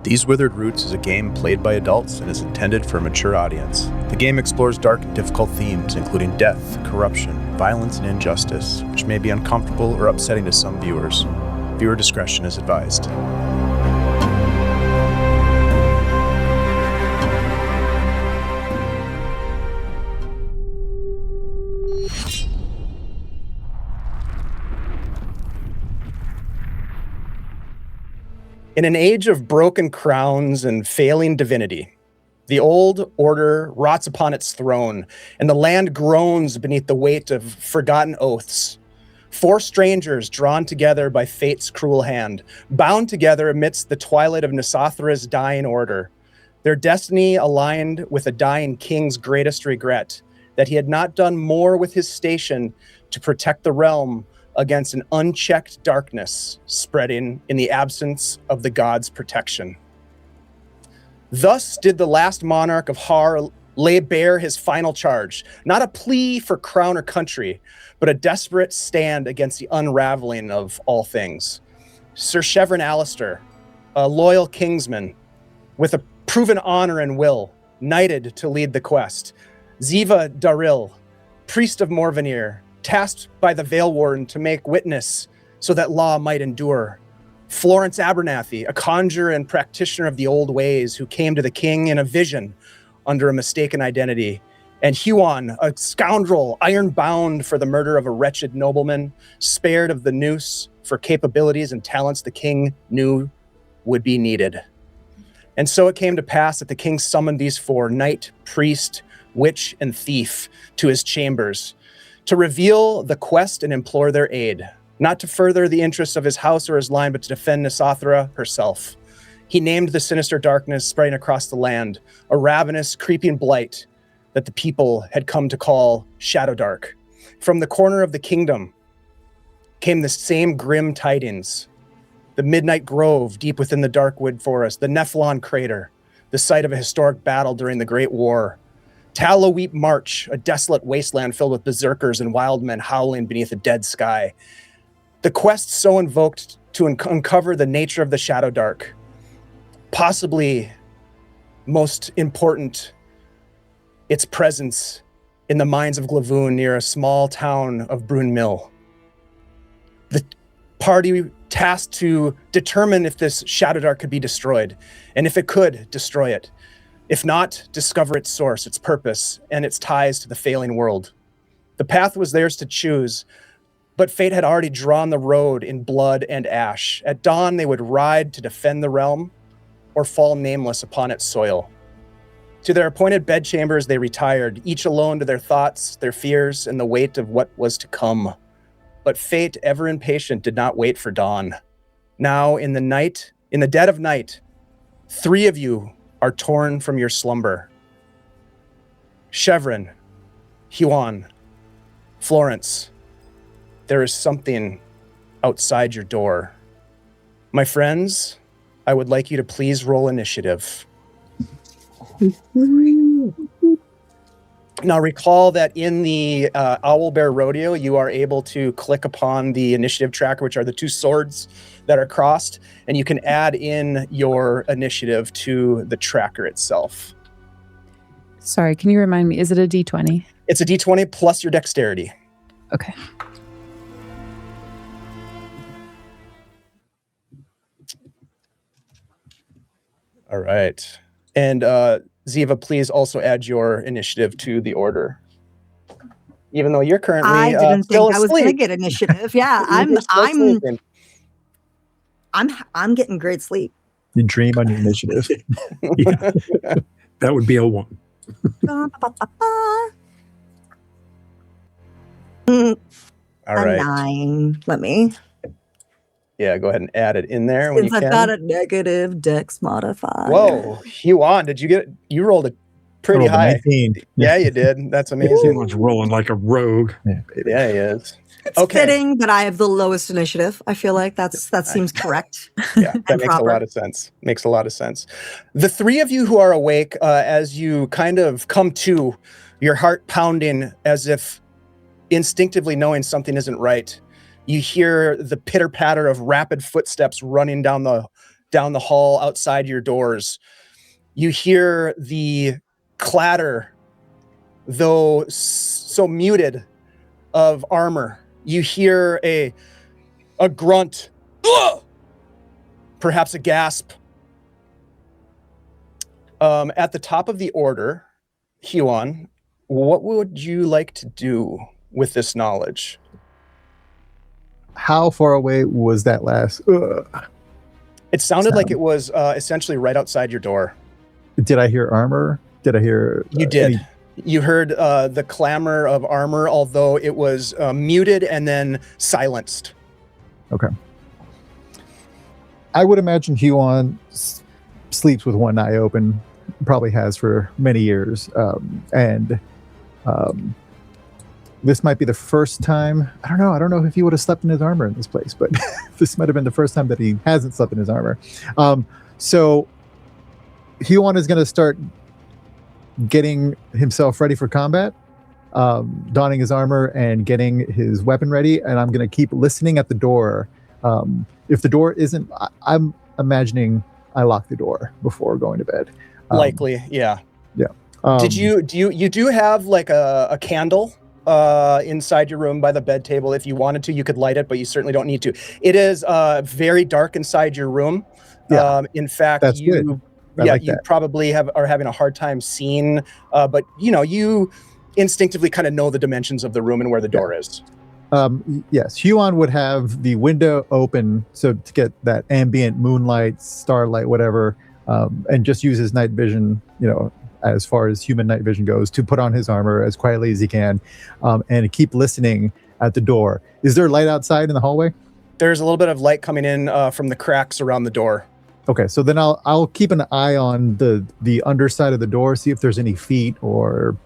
These Withered Roots is a game played by adults and is intended for a mature audience. The game explores dark and difficult themes, including death, corruption, violence, and injustice, which may be uncomfortable or upsetting to some viewers. Viewer discretion is advised. In an age of broken crowns and failing divinity, the old order rots upon its throne, and the land groans beneath the weight of forgotten oaths. Four strangers drawn together by fate's cruel hand, bound together amidst the twilight of Nyssathra's dying order. Their destiny aligned with a dying king's greatest regret, that he had not done more with his station to protect the realm against an unchecked darkness spreading in the absence of the gods' protection. Thus did the last monarch of Har lay bare his final charge, not a plea for crown or country, but a desperate stand against the unraveling of all things. Sir Chevron Alistair, a loyal kingsman with a proven honor and will, knighted to lead the quest. Ziva Daril, priest of Morvenir, tasked by the Veil Warden to make witness so that law might endure. Florence Abernathy, a conjurer and practitioner of the old ways who came to the king in a vision under a mistaken identity. And Huon, a scoundrel iron-bound for the murder of a wretched nobleman, spared of the noose for capabilities and talents the king knew would be needed. And so it came to pass that the king summoned these four, knight, priest, witch, and thief, to his chambers, to reveal the quest and implore their aid, not to further the interests of his house or his line, but to defend Nyssathra herself. He named the sinister darkness spreading across the land, a ravenous, creeping blight that the people had come to call Shadowdark. From the corner of the kingdom came the same grim tidings. The Midnight Grove, deep within the dark wood forest, the Nephlon crater, the site of a historic battle during the Great War, Talloweep March, a desolate wasteland filled with berserkers and wild men howling beneath a dead sky. The quest so invoked to uncover the nature of the Shadowdark. Possibly most important, its presence in the mines of Glavoon near a small town of Brune Mill. The party tasked to determine if this Shadowdark could be destroyed, and if it could, destroy it. If not, discover its source, its purpose, and its ties to the failing world. The path was theirs to choose, but fate had already drawn the road in blood and ash. At dawn, they would ride to defend the realm, or fall nameless upon its soil. To their appointed bedchambers they retired, each alone to their thoughts, their fears, and the weight of what was to come. But fate, ever impatient, did not wait for dawn. Now, in the dead of night, three of you are torn from your slumber. Chevron, Huon, Florence, there is something outside your door. My friends, I would like you to please roll initiative. Now recall that in the Owlbear Rodeo, you are able to click upon the initiative tracker, which are the two swords that are crossed, and you can add in your initiative to the tracker itself. Sorry, can you remind me, is it a D20? It's a D20 plus your dexterity. Okay. All right. And Ziva, please also add your initiative to the order. Even though you're currently I didn't still think I was asleep. going to get initiative. Yeah, I'm getting great sleep. You dream on your initiative. Yeah. That would be a 1. All A right. 9. Let me. Yeah, go ahead and add it in there when Since you I've can. got a negative dex modifier. Whoa, Huon, you rolled a pretty Rolled a high. 19. Yeah, you did. That's amazing. He was rolling like a rogue. Yeah, he is. It's fitting that I have the lowest initiative. I feel like that seems correct. Yeah, that makes proper. a lot of sense. Makes a lot of sense. The three of you who are awake, as you kind of come to, your heart pounding as if instinctively knowing something isn't right, you hear the pitter-patter of rapid footsteps running down the down the hall outside your doors. You hear the clatter, though so muted, of armor. You hear a grunt, perhaps a gasp. At the top of the order, Huon, what would you like to do with this knowledge? How far away was that last? It sounded like it was essentially right outside your door. Did I hear armor? Did I hear? You did. You heard the clamor of armor, although it was muted and then silenced. Okay. I would imagine Huon sleeps with one eye open, probably has for many years, and this might be the first time. I don't know if he would have slept in his armor in this place, but this might have been the first time that he hasn't slept in his armor. So Huon is going to start getting himself ready for combat, donning his armor and getting his weapon ready, and I'm going to keep listening at the door. If the door isn't, I'm imagining I lock the door before going to bed. Likely, yeah. Yeah. You do have like a candle inside your room by the bed table. If you wanted to, you could light it, but you certainly don't need to. It is very dark inside your room. Yeah. In fact, That's good. You probably are having a hard time seeing, but you instinctively kind of know the dimensions of the room and where the door is. Yes, Huon would have the window open so to get that ambient moonlight, starlight, whatever, and just use his night vision, as far as human night vision goes, to put on his armor as quietly as he can, and keep listening at the door. Is there light outside in the hallway? There's a little bit of light coming in from the cracks around the door. Okay, so then I'll keep an eye on the underside of the door, see if there's any feet or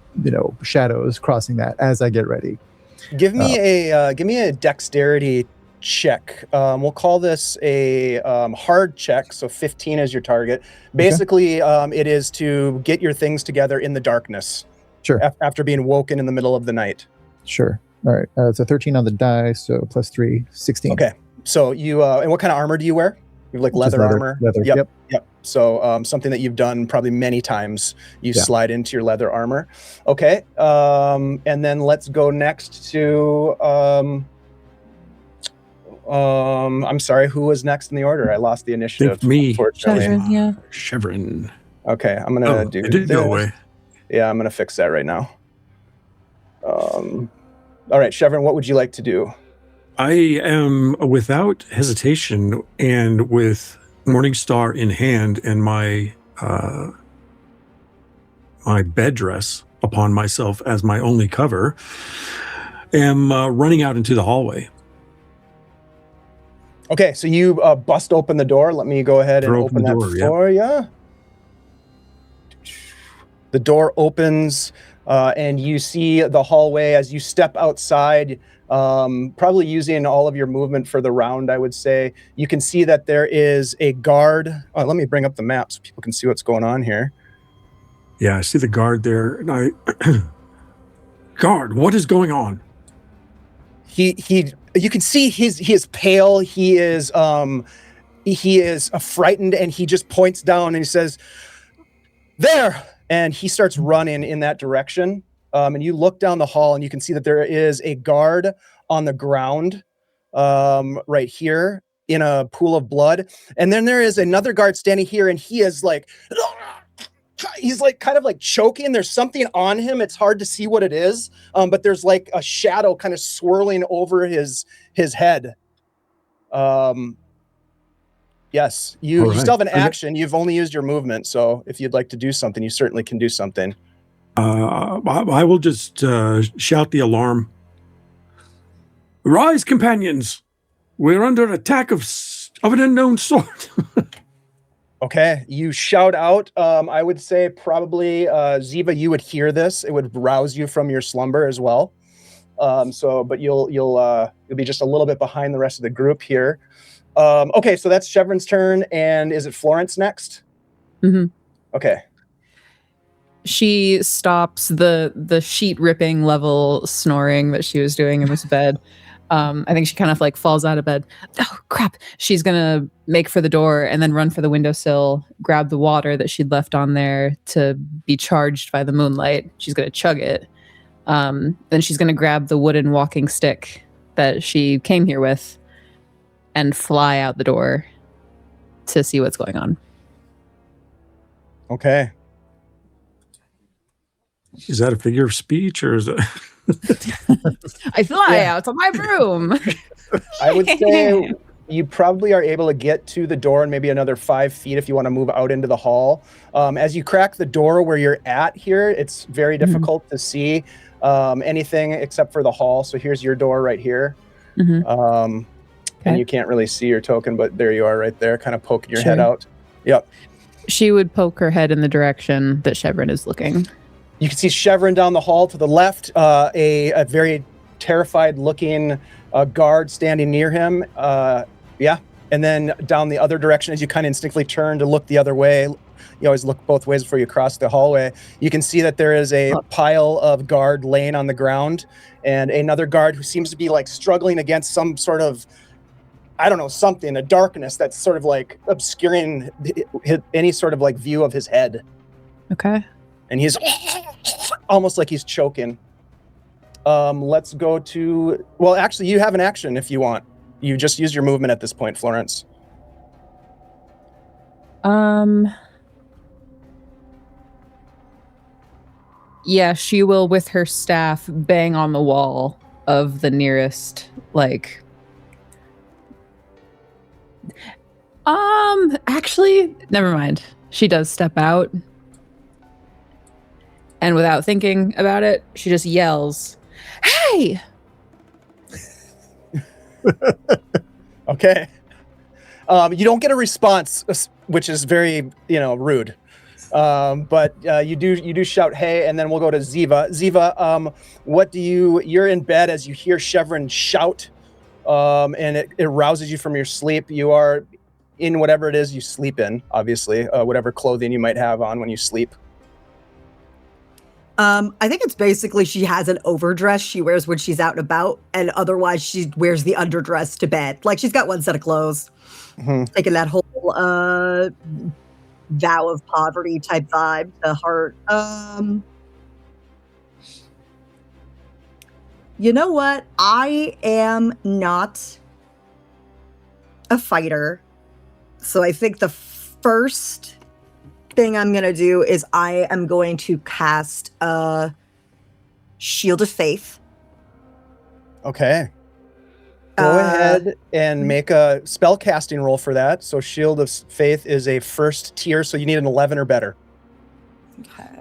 shadows crossing that as I get ready. Give me a dexterity check. We'll call this a hard check, so 15 is your target. Basically, it is to get your things together in the darkness. Sure. After being woken in the middle of the night. Sure. All right. It's a 13 on the die, so plus 3, 16. Okay. So you and what kind of armor do you wear? You have like leather armor. Leather. Yep. So something that you've done probably many times. You slide into your leather armor. Okay. And then let's go next to I'm sorry, who was next in the order? I lost the initiative. Me. Chevron, Chevron. Okay, I'm gonna do. It did go away. Yeah, I'm gonna fix that right now. All right, Chevron, what would you like to do? I am, without hesitation and with Morningstar in hand and my my bed dress upon myself as my only cover, am running out into the hallway. Okay, so you bust open the door. Let me go ahead and open that for you. The door opens, and you see the hallway as you step outside. Probably using all of your movement for the round, I would say. You can see that there is a guard. Oh, let me bring up the map so people can see what's going on here. Yeah, I see the guard there. And guard, what is going on? You can see he is pale. He is frightened, and he just points down and he says, "There!" And he starts running in that direction. And you look down the hall and you can see that there is a guard on the ground right here in a pool of blood. And then there is another guard standing here, and he is like, he's like kind of like choking. There's something on him. It's hard to see what it is. But there's like a shadow kind of swirling over his head. Yes, you still have an action. You've only used your movement. So if you'd like to do something, you certainly can do something. I will just shout the alarm. Rise, companions! We're under attack of an unknown sort. Okay, you shout out. I would say probably Ziva, you would hear this. It would rouse you from your slumber as well. But you'll be just a little bit behind the rest of the group here. Okay, so that's Chevron's turn, and is it Florence next? Mm-hmm. Okay. She stops the sheet ripping level snoring that she was doing in this bed, I think she kind of like falls out of bed. Oh crap! She's gonna make for the door and then run for the windowsill, grab the water that she'd left on there to be charged by the moonlight. She's gonna chug it. Then she's gonna grab the wooden walking stick that she came here with and fly out the door to see what's going on. Okay. Is that a figure of speech or is it? I fly out to my broom. I would say you probably are able to get to the door and maybe another 5 feet if you want to move out into the hall. As you crack the door where you're at here, it's very difficult to see anything except for the hall. So here's your door right here. And you can't really see your token, but there you are right there, kind of poking your head out. Yep. She would poke her head in the direction that Chevron is looking. You can see Chevron down the hall to the left, a very terrified looking guard standing near him. And then down the other direction, as you kind of instinctively turn to look the other way, you always look both ways before you cross the hallway. You can see that there is a pile of guard laying on the ground and another guard who seems to be like struggling against some sort of, I don't know, something, a darkness that's sort of like obscuring any sort of like view of his head. Okay. And he's almost like he's choking. Let's go to, well, actually, you have an action if you want. You just use your movement at this point, Florence. Yeah, she will, with her staff, bang on the wall of the nearest, like... Actually, never mind. She does step out. And without thinking about it, she just yells, "Hey!" Okay. You don't get a response, which is very, rude. But you do shout, "Hey!" And then we'll go to Ziva. Ziva, you're in bed as you hear Chevron shout, and it rouses you from your sleep. You are in whatever it is you sleep in, obviously, whatever clothing you might have on when you sleep. I think it's basically she has an overdress she wears when she's out and about, and otherwise she wears the underdress to bed. Like she's got one set of clothes, taking that whole vow of poverty type vibe to heart. You know what? I am not a fighter, so I think the first thing I'm going to do is I am going to cast a Shield of Faith. Okay. Go ahead and make a spell casting roll for that. So Shield of Faith is a first tier, so you need an 11 or better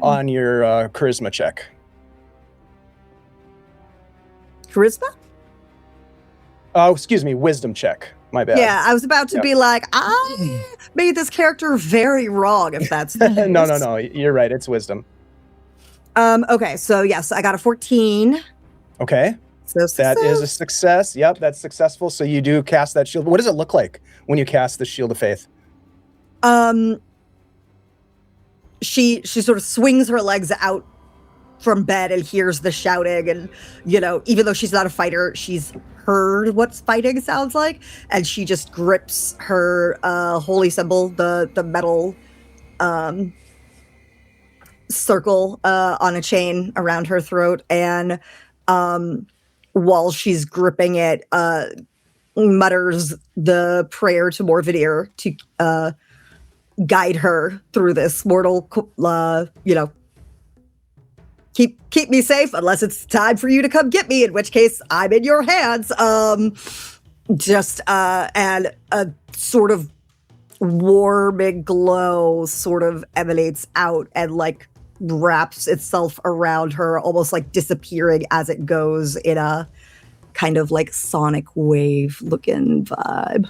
on your charisma check. Charisma? Oh, excuse me, wisdom check. My bad. Yeah, I was about to be like, I made this character very wrong if that's the case. No. You're right. It's wisdom. Okay, so yes, I got a 14. Okay. So that is a success. Yep, that's successful. So you do cast that shield. What does it look like when you cast the Shield of Faith? She sort of swings her legs out from bed and hears the shouting, and even though she's not a fighter, she's heard what fighting sounds like, and she just grips her holy symbol, the metal circle on a chain around her throat, and while she's gripping it, mutters the prayer to Morvidir to guide her through this mortal, keep me safe unless it's time for you to come get me, in which case I'm in your hands. And a sort of warming glow sort of emanates out and like wraps itself around her, almost like disappearing as it goes in a kind of like sonic wave looking vibe.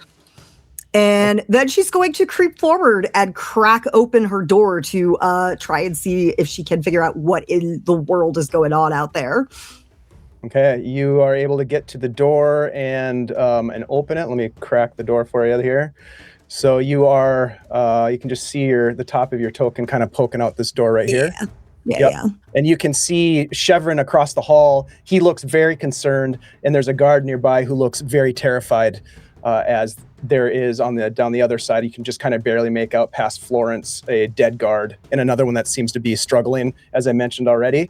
And then she's going to creep forward and crack open her door to try and see if she can figure out what in the world is going on out there. Okay, you are able to get to the door and open it. Let me crack the door for you here. So you are, you can just see the top of your token kind of poking out this door right here. Yep. Yeah. And you can see Chevron across the hall. He looks very concerned, and there's a guard nearby who looks very terrified, as there is down the other side. You can just kind of barely make out past Florence, a dead guard, and another one that seems to be struggling, as I mentioned already.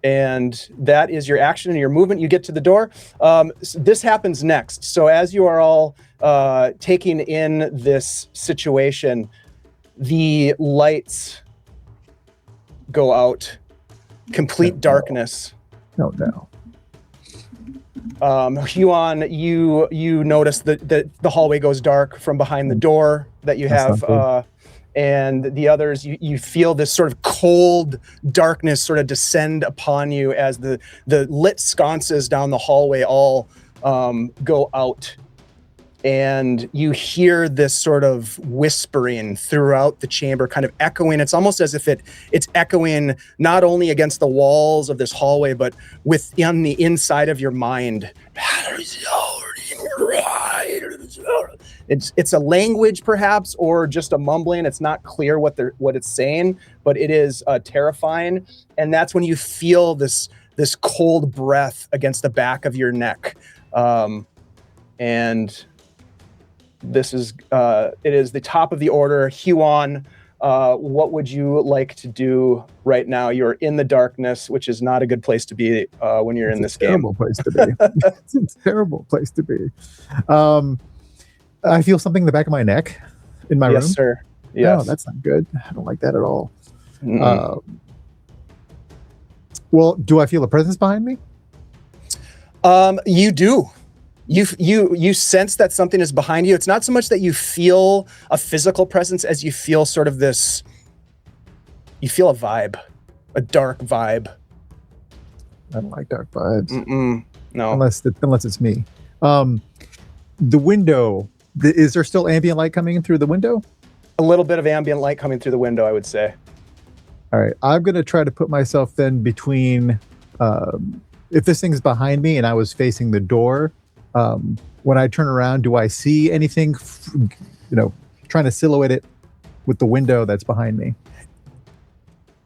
And that is your action and your movement. You get to the door. So this happens next. So as you are all taking in this situation, the lights go out. Complete darkness. No, no. Huon, you notice that the hallway goes dark from behind the door that you That's have, and the others, you feel this sort of cold darkness sort of descend upon you as the lit sconces down the hallway all go out. And you hear this sort of whispering throughout the chamber, kind of echoing. It's almost as if it's echoing not only against the walls of this hallway, but within the inside of your mind. It's a language, perhaps, or just a mumbling. It's not clear what it's saying, but it is terrifying. And that's when you feel this cold breath against the back of your neck, and this is it is the top of the order. Huon, what would you like to do right now? You're in the darkness, which is not a good place to be when you're in this game. Place to be. It's a terrible place to be. I feel something in the back of my neck in my room. Yes, sir. Yes. No, that's not good. I don't like that at all. Well, do I feel a presence behind me? You do. You sense that something is behind you. It's not so much that you feel a physical presence as you feel sort of this. You feel a vibe, a dark vibe. I don't like dark vibes. No, unless it's me. The window. Is there still ambient light coming in through the window? A little bit of ambient light coming through the window, I would say. All right, I'm gonna try to put myself then between. If this thing's behind me and I was facing the door. When I turn around, do I see anything, trying to silhouette it with the window that's behind me?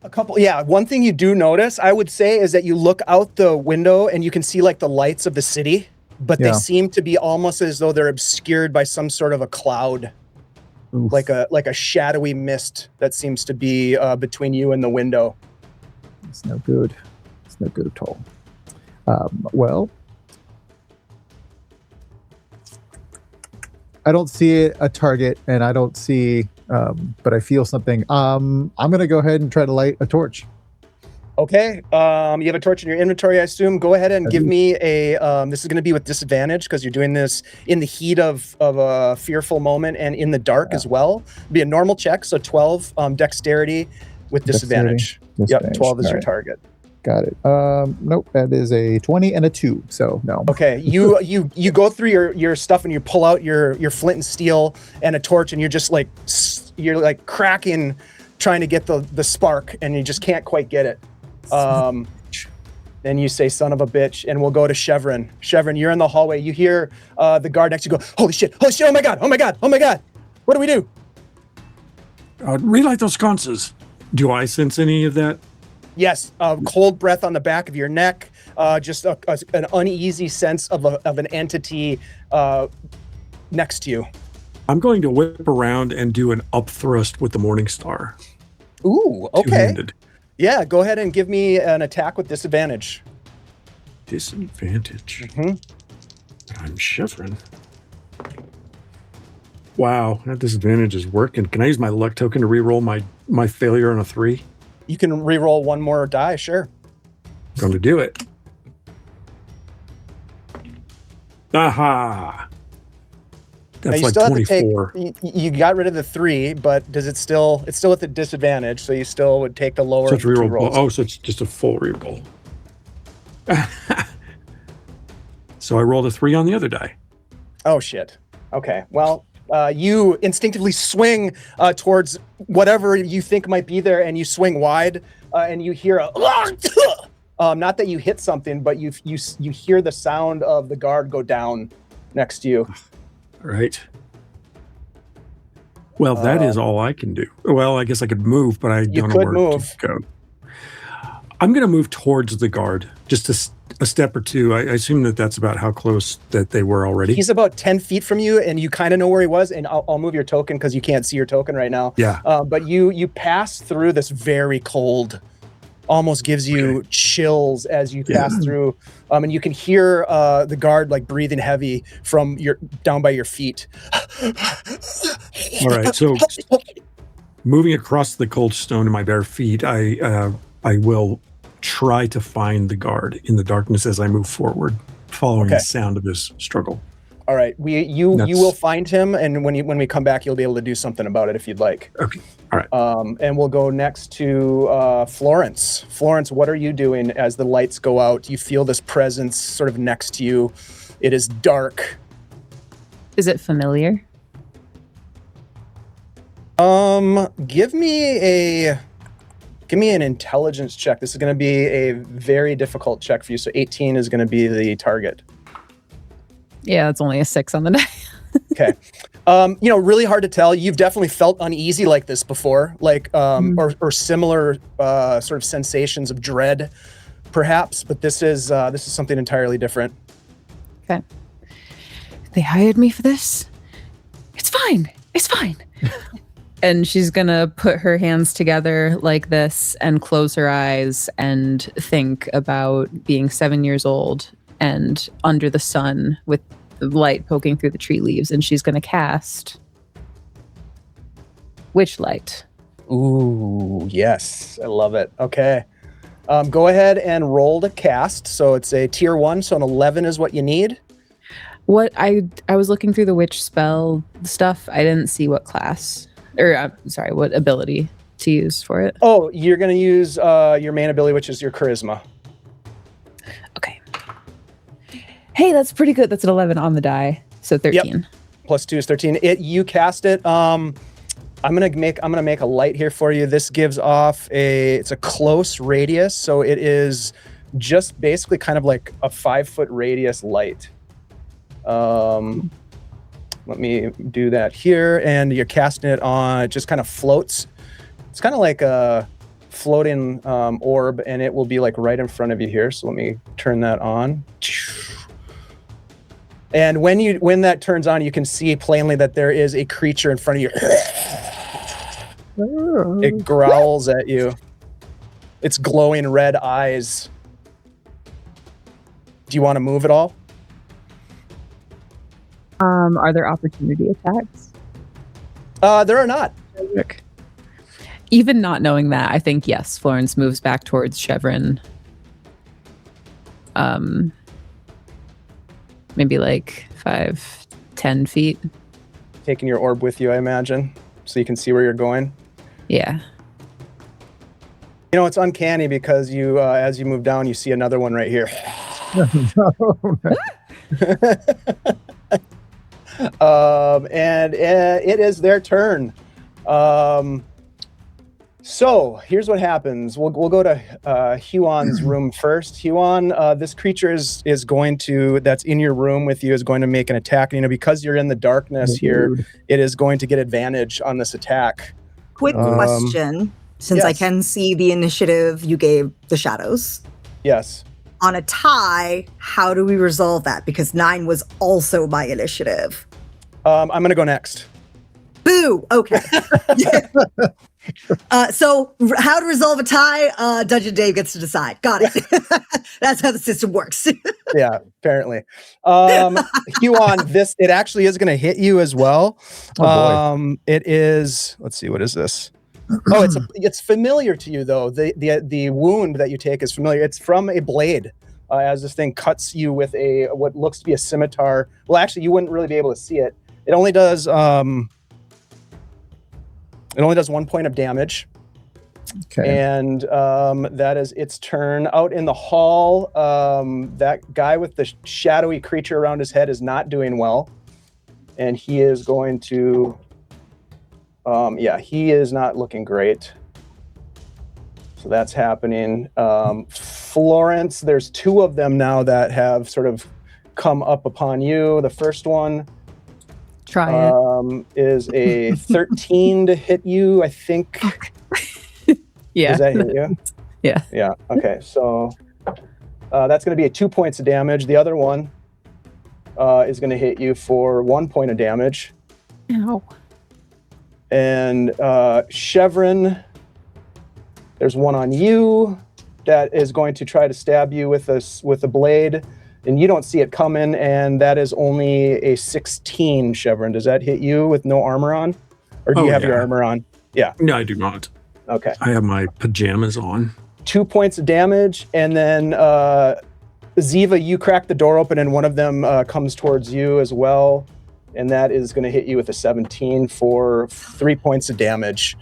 One thing you do notice, I would say, is that you look out the window and you can see like the lights of the city, but they seem to be almost as though they're obscured by some sort of a cloud. Oof. like a shadowy mist that seems to be between you and the window. It's no good. It's no good at all. Well, I don't see a target, and I don't see, but I feel something. I'm going to go ahead and try to light a torch. Okay. You have a torch in your inventory, I assume. Go ahead and give me a. This is going to be with disadvantage because you're doing this in the heat of a fearful moment and in the dark as well. It'll be a normal check, so 12 dexterity with disadvantage. Yep, 12 is your target. Got it. Nope, that is a 20 and a 2, so no. Okay, you go through your stuff and you pull out your flint and steel and a torch, and you're just like cracking, trying to get the spark, and you just can't quite get it. Then you say "son of a bitch," and we'll go to Chevron. Chevron, you're in the hallway. You hear the guard next to you go, "Holy shit! Oh my god! What do we do?" Relight those sconces. Do I sense any of that? Yes, cold breath on the back of your neck, just an uneasy sense of an entity next to you. I'm going to whip around and do an upthrust with the Morning Star. Ooh, okay. Two-handed. Yeah, go ahead and give me an attack with disadvantage. Disadvantage? I'm Chevron. Wow, that disadvantage is working. Can I use my luck token to reroll my failure on a 3? You can reroll one more die, sure. I'm going to do it. Aha! That's like 24. You got rid of the 3, but it's still with the disadvantage, so you still would take the lower so it's of the 2 rolls. Oh, so it's just a full reroll. So I rolled a 3 on the other die. Oh, shit. Okay, well, you instinctively swing towards whatever you think might be there, and you swing wide, and you hear a... not that you hit something, but you hear the sound of the guard go down next to you. All right. Well, that is all I can do. Well, I guess I could move, but I don't know where to go. I'm going to move towards the guard, just a step or two. I assume that's about how close that they were already. He's about 10 feet from you, and you kind of know where he was, and I'll move your token because you can't see your token right now. Yeah. But you pass through this very cold, almost gives you chills as you pass through, and you can hear the guard like breathing heavy from down by your feet. All right, so moving across the cold stone to my bare feet, I will try to find the guard in the darkness as I move forward, following the sound of his struggle. All right, you will find him, and when we come back, you'll be able to do something about it if you'd like. Okay. All right. And we'll go next to Florence. Florence, what are you doing as the lights go out? You feel this presence sort of next to you. It is dark. Is it familiar? Give me an intelligence check. This is going to be a very difficult check for you. So 18 is going to be the target. Yeah, it's only a 6 on the die. Okay. Really hard to tell. You've definitely felt uneasy like this before, like, or similar sort of sensations of dread, perhaps. But this is something entirely different. Okay. They hired me for this. It's fine. It's fine. And she's going to put her hands together like this and close her eyes and think about being 7 years old and under the sun with the light poking through the tree leaves. And she's going to cast Witch Light. Ooh, yes. I love it. Okay. Go ahead and roll to cast. So it's a tier 1. So an 11 is what you need. What I was looking through the witch spell stuff. I didn't see what class. Or, what ability to use for it? Oh, you're going to use your main ability, which is your charisma. Okay. Hey, that's pretty good. That's an 11 on the die, so 13. Yep. Plus 2 is 13. You cast it. I'm gonna make a light here for you. This gives off it's a close radius, so it is just basically kind of like a 5-foot radius light. Let me do that here, and you're casting it on. It just kind of floats. It's kind of like a floating orb, and it will be like right in front of you here. So let me turn that on. And when that turns on, you can see plainly that there is a creature in front of you. It growls at you. Its glowing red eyes. Do you want to move at all? Are there opportunity attacks? There are not. Even not knowing that, I think yes, Florence moves back towards Chevron. Maybe like 5-10 feet. Taking your orb with you, I imagine, so you can see where you're going. Yeah. You know, it's uncanny because you, as you move down, you see another one right here. And it is their turn. So here's what happens. We'll go to Huon's room first. Huon, this creature is going to, that's in your room with you, is going to make an attack. You know, because you're in the darkness here, it is going to get advantage on this attack. Quick question, since I can see the initiative you gave the shadows. Yes. On a tie, how do we resolve that? Because 9 was also my initiative. I'm going to go next. Boo! Okay. So how to resolve a tie, Dungeon Dave gets to decide. Got it. That's how the system works. Yeah, apparently. Huon, it actually is going to hit you as well. Oh, boy. It is, let's see, what is this? Oh, it's familiar to you though. The wound that you take is familiar. It's from a blade. As this thing cuts you with what looks to be a scimitar. Well, actually, you wouldn't really be able to see it. It only does 1 point of damage. Okay. And that is its turn. Out in the hall, that guy with the shadowy creature around his head is not doing well. And he is going to, he is not looking great. So that's happening. Florence, there's 2 of them now that have sort of come up upon you. The first one Try it. Is a 13 to hit you, I think. Yeah. Does that hit you? Yeah. Yeah. Okay. So that's going to be 2 points of damage. The other one is going to hit you for 1 point of damage. Ow. And Chevron, there's one on you that is going to try to stab you with a blade, and you don't see it coming, and that is only a 16, Chevron. Does that hit you with no armor on? Or do you have your armor on? Yeah. No, I do not. Okay. I have my pajamas on. 2 points of damage, and then Ziva, you crack the door open, and one of them comes towards you as well, and that is going to hit you with a 17 for 3 points of damage.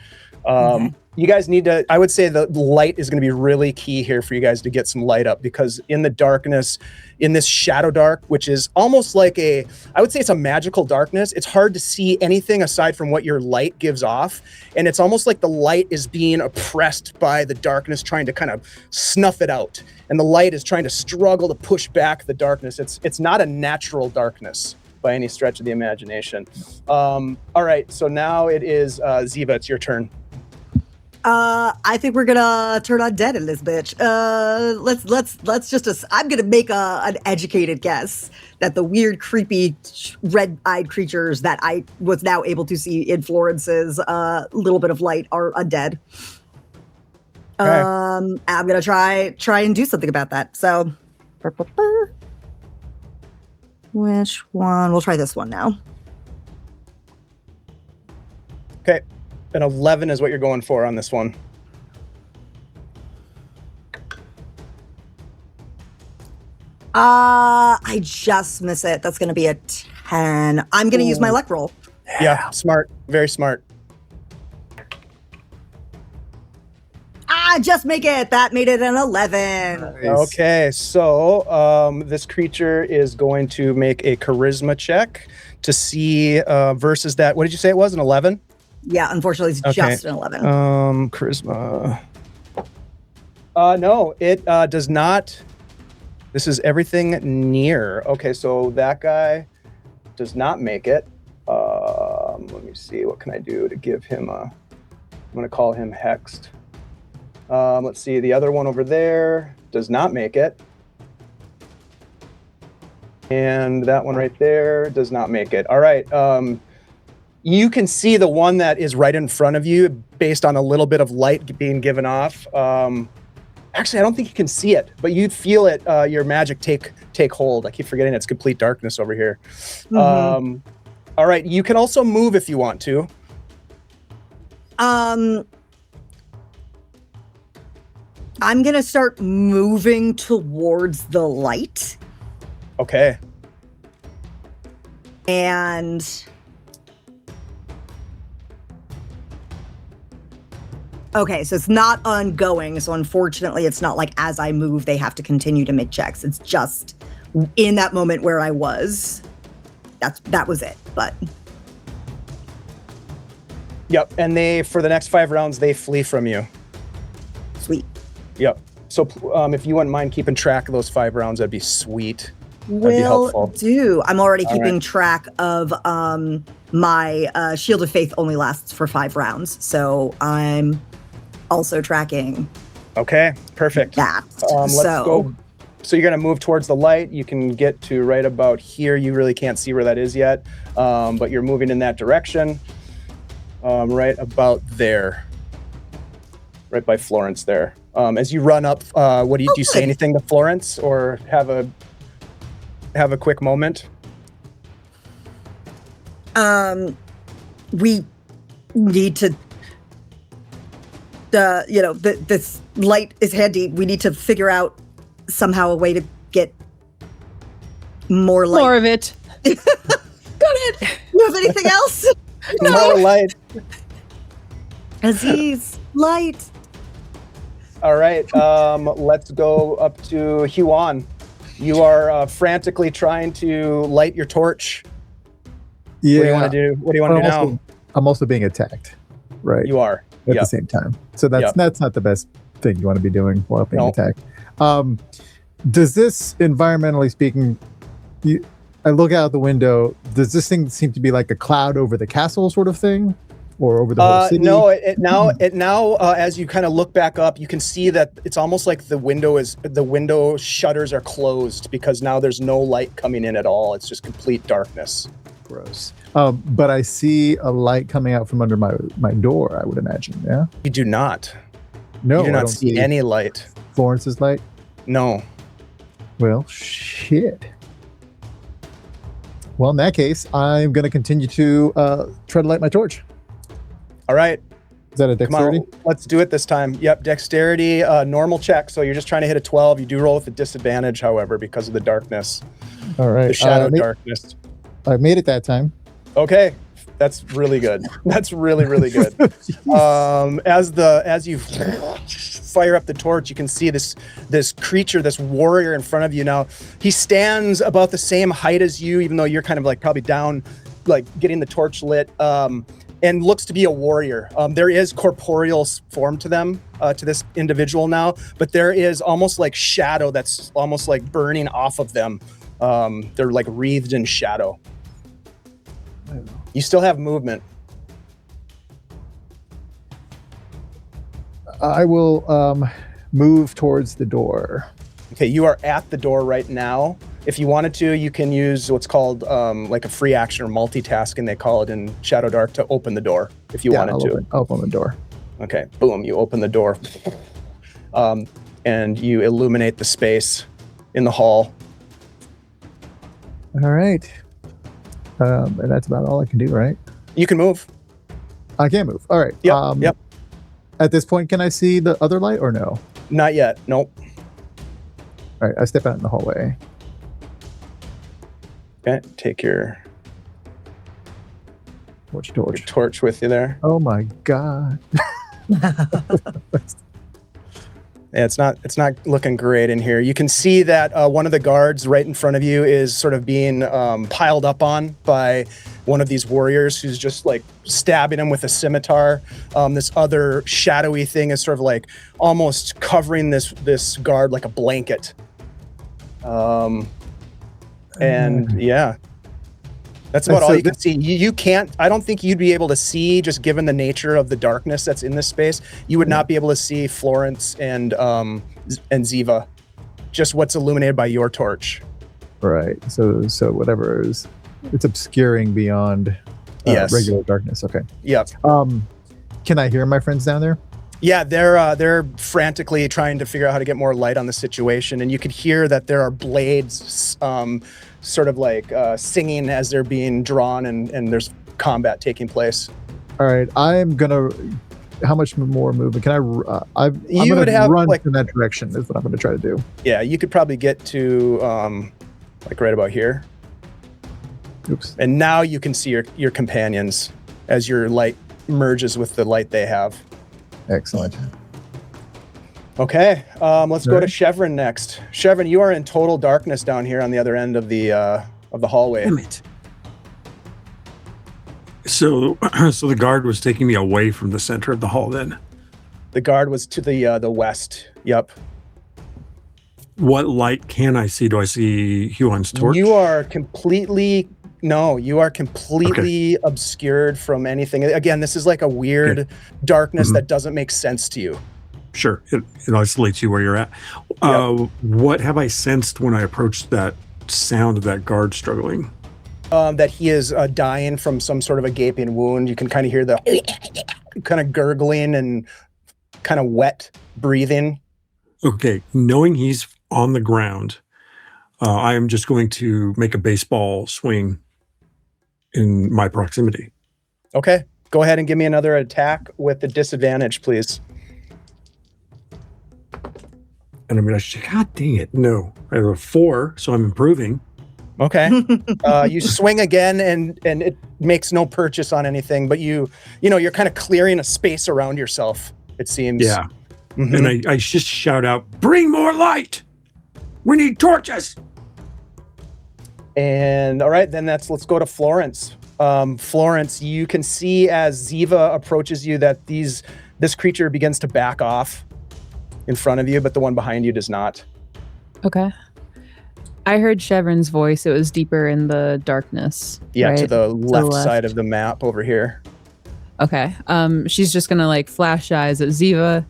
You guys need to, I would say the light is going to be really key here for you guys to get some light up, because in the darkness, in this Shadowdark, which is almost like I would say it's a magical darkness. It's hard to see anything aside from what your light gives off. And it's almost like the light is being oppressed by the darkness, trying to kind of snuff it out. And the light is trying to struggle to push back the darkness. It's not a natural darkness by any stretch of the imagination. All right, so now it is Ziva, it's your turn. I think we're gonna turn undead in this bitch. Let's just. I'm gonna make an educated guess that the weird, creepy, red-eyed creatures that I was now able to see in Florence's little bit of light are undead. Okay. I'm gonna try and do something about that. So, which one? We'll try this one now. Okay. An 11 is what you're going for on this one. I just miss it. That's going to be a 10. I'm going to use my luck roll. Yeah, smart. Very smart. Just make it. That made it an 11. Nice. Okay, so this creature is going to make a charisma check to see versus that. What did you say it was? An 11? Yeah, unfortunately, it's just an 11. Charisma. No, it does not. This is everything near. Okay, so that guy does not make it. Let me see. What can I do to give him a... I'm going to call him hexed. Let's see. The other one over there does not make it. And that one right there does not make it. All right. You can see the one that is right in front of you based on a little bit of light being given off. Actually, I don't think you can see it, but you feel it, your magic take hold. I keep forgetting it's complete darkness over here. Mm-hmm. All right, you can also move if you want to. I'm going to start moving towards the light. Okay. And... Okay, so it's not ongoing. So unfortunately, it's not like as I move, they have to continue to make checks. It's just in that moment where I was. That was it. But Yep, and they, for the next 5 rounds, they flee from you. sweet. Yep. So if you wouldn't mind keeping track of those 5 rounds, that'd be sweet. That'd be Will helpful. do. I'm already All keeping right. track of my Shield of Faith only lasts for 5 rounds. So I'm also tracking Okay, perfect. that. Let's go. So you're going to move towards the light. You can get to right about here. You really can't see where that is yet, but you're moving in that direction. Right about there. Right by Florence there. As you run up, what do you say good. anything to Florence or have a quick moment? We need to this light is handy. We need to figure out somehow a way to get more light. More of it. Go ahead. You have anything else? More light. Aziz, light. All right, let's go up to Huan. You are frantically trying to light your torch. Yeah. What do you want to do? What do you want to do now? I'm also being attacked, right? You are. At Yep. the same time. So that's not the best thing you want to be doing while being No. attacked. Does this, environmentally speaking, I look out the window. Does this thing seem to be like a cloud over the castle sort of thing? Or over the whole city? No, it now as you kind of look back up, you can see that it's almost like the window shutters are closed because now there's no light coming in at all. It's just complete darkness. Gross. But I see a light coming out from under my door, I would imagine. Yeah. You do not. No, You do I not don't see any light. Florence's light. No. Well, shit. Well, in that case, I'm going to continue to try to light my torch. All right. Is that a Come on, dexterity? let's do it this time. Yep, dexterity, normal check. So you're just trying to hit a 12. You do roll with a disadvantage, however, because of the darkness, All right. the shadow darkness. I made it that time. Okay, that's really good. That's really, really good. As you fire up the torch, you can see this creature, this warrior in front of you. Now he stands about the same height as you, even though you're kind of like probably down, like getting the torch lit. And looks to be a warrior. There is corporeal form to them, to this individual now, but there is almost like shadow that's almost like burning off of them. They're like wreathed in shadow. You still have movement. I will move towards the door. Okay, you are at the door right now. If you wanted to, you can use what's called like a free action or multitasking, they call it in Shadowdark, to open the door if you wanted to. I'll open the door. Okay, boom, you open the door. And you illuminate the space in the hall. All right. And that's about all I can do, right? You can move. I can't move. All right. Yep, yep. At this point, can I see the other light or no? Not yet, nope. All right, I step out in the hallway. Okay, take your torch with you there. Oh my god. Yeah, it's not looking great in here. You can see that one of the guards right in front of you is sort of being piled up on by one of these warriors who's just like stabbing him with a scimitar. This other shadowy thing is sort of like almost covering this guard like a blanket. And yeah, that's about all you can see. You can't, I don't think you'd be able to see, just given the nature of the darkness that's in this space, you would not be able to see Florence and Ziva, just what's illuminated by your torch. Right. So whatever is, it's obscuring beyond Yes. regular darkness. Okay. Yep. Can I hear my friends down there? Yeah, they're frantically trying to figure out how to get more light on the situation, and you could hear that there are blades sort of like singing as they're being drawn, and there's combat taking place. All right, I'm gonna. How much more movement can I? I'm You would gonna have, run like- in that direction. Is what I'm gonna try to do. Yeah, you could probably get to like right about here, Oops. and now you can see your companions as your light merges with the light they have. Excellent. Okay, let's go to Alright. Chevron next. Chevron, you are in total darkness down here on the other end of the hallway. Damn it. So the guard was taking me away from the center of the hall then. The guard was to the west. Yep. What light can I see? Do I see Huon's torch? You are completely obscured from anything. Again, this is like a weird darkness Mhm. that doesn't make sense to you. Sure, it isolates you where you're at. What have I sensed when I approached that sound of that guard struggling? That he is dying from some sort of a gaping wound. You can kind of hear the kind of gurgling and kind of wet breathing. Okay, knowing he's on the ground, I am just going to make a baseball swing in my proximity. Okay, go ahead and give me another attack with the disadvantage, please. And I'm going to, God dang it, no. I have a 4, so I'm improving. Okay. You swing again, and it makes no purchase on anything, but you're kind of clearing a space around yourself, it seems. Yeah. Mhm. And I just shout out, bring more light! We need torches! And all right, then let's go to Florence. Florence, you can see as Ziva approaches you that this creature begins to back off in front of you, but the one behind you does not. Okay. I heard Chevron's voice. It was deeper in the darkness. Yeah, right? to the left left. side of the map over here. Okay. She's just gonna like flash eyes at Ziva,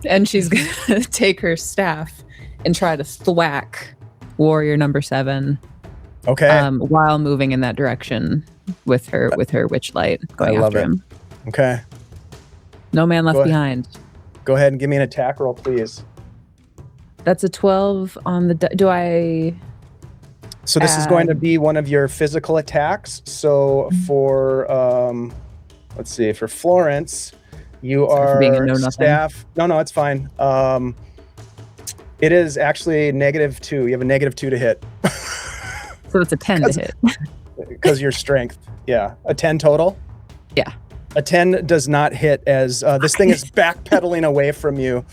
and she's gonna take her staff and try to thwack warrior number 7. Okay. While moving in that direction with her witch light going love after it. him. Okay. No man left Go ahead. behind. Go ahead and give me an attack roll, please. That's a 12 on the. Do I? So this is going to be one of your physical attacks. So for let's see, for Florence, you Sorry for being a are know-nothing. staff. No, it's fine. It is actually -2. You have a -2 to hit. So it's a 10 to hit. Because your strength. Yeah. A 10 total? Yeah. A 10 does not hit as this thing is backpedaling away from you.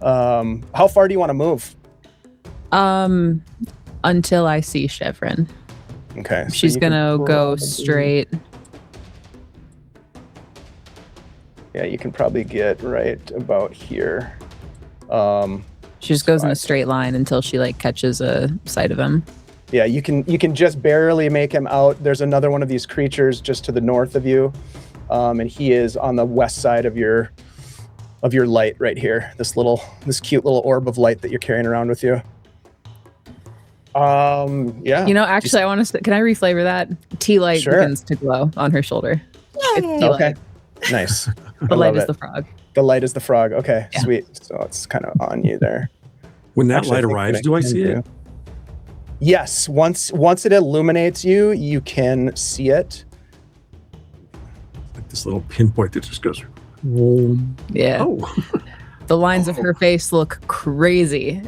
How far do you want to move? Until I see Chevron. Okay. so She's you can gonna go probably- straight. Yeah, you can probably get right about here. She just goes in a fine. straight line until she like catches a sight of him. Yeah, you can just barely make him out. There's another one of these creatures just to the north of you, and he is on the west side of your light right here. This cute little orb of light that you're carrying around with you. Yeah. You know, actually, I want to. Can I reflavor that? Tea light Sure. begins to glow on her shoulder. It's tea Okay. light. Nice. The I light love is it. the frog. The light is the frog. Okay, Yeah. sweet. So it's kind of on you there. When that Actually, light think arrives, that do I can see it? Yes. Once it illuminates you, you can see it. Like this little pinpoint that just goes. Boom. Yeah. Oh. The lines of her face look crazy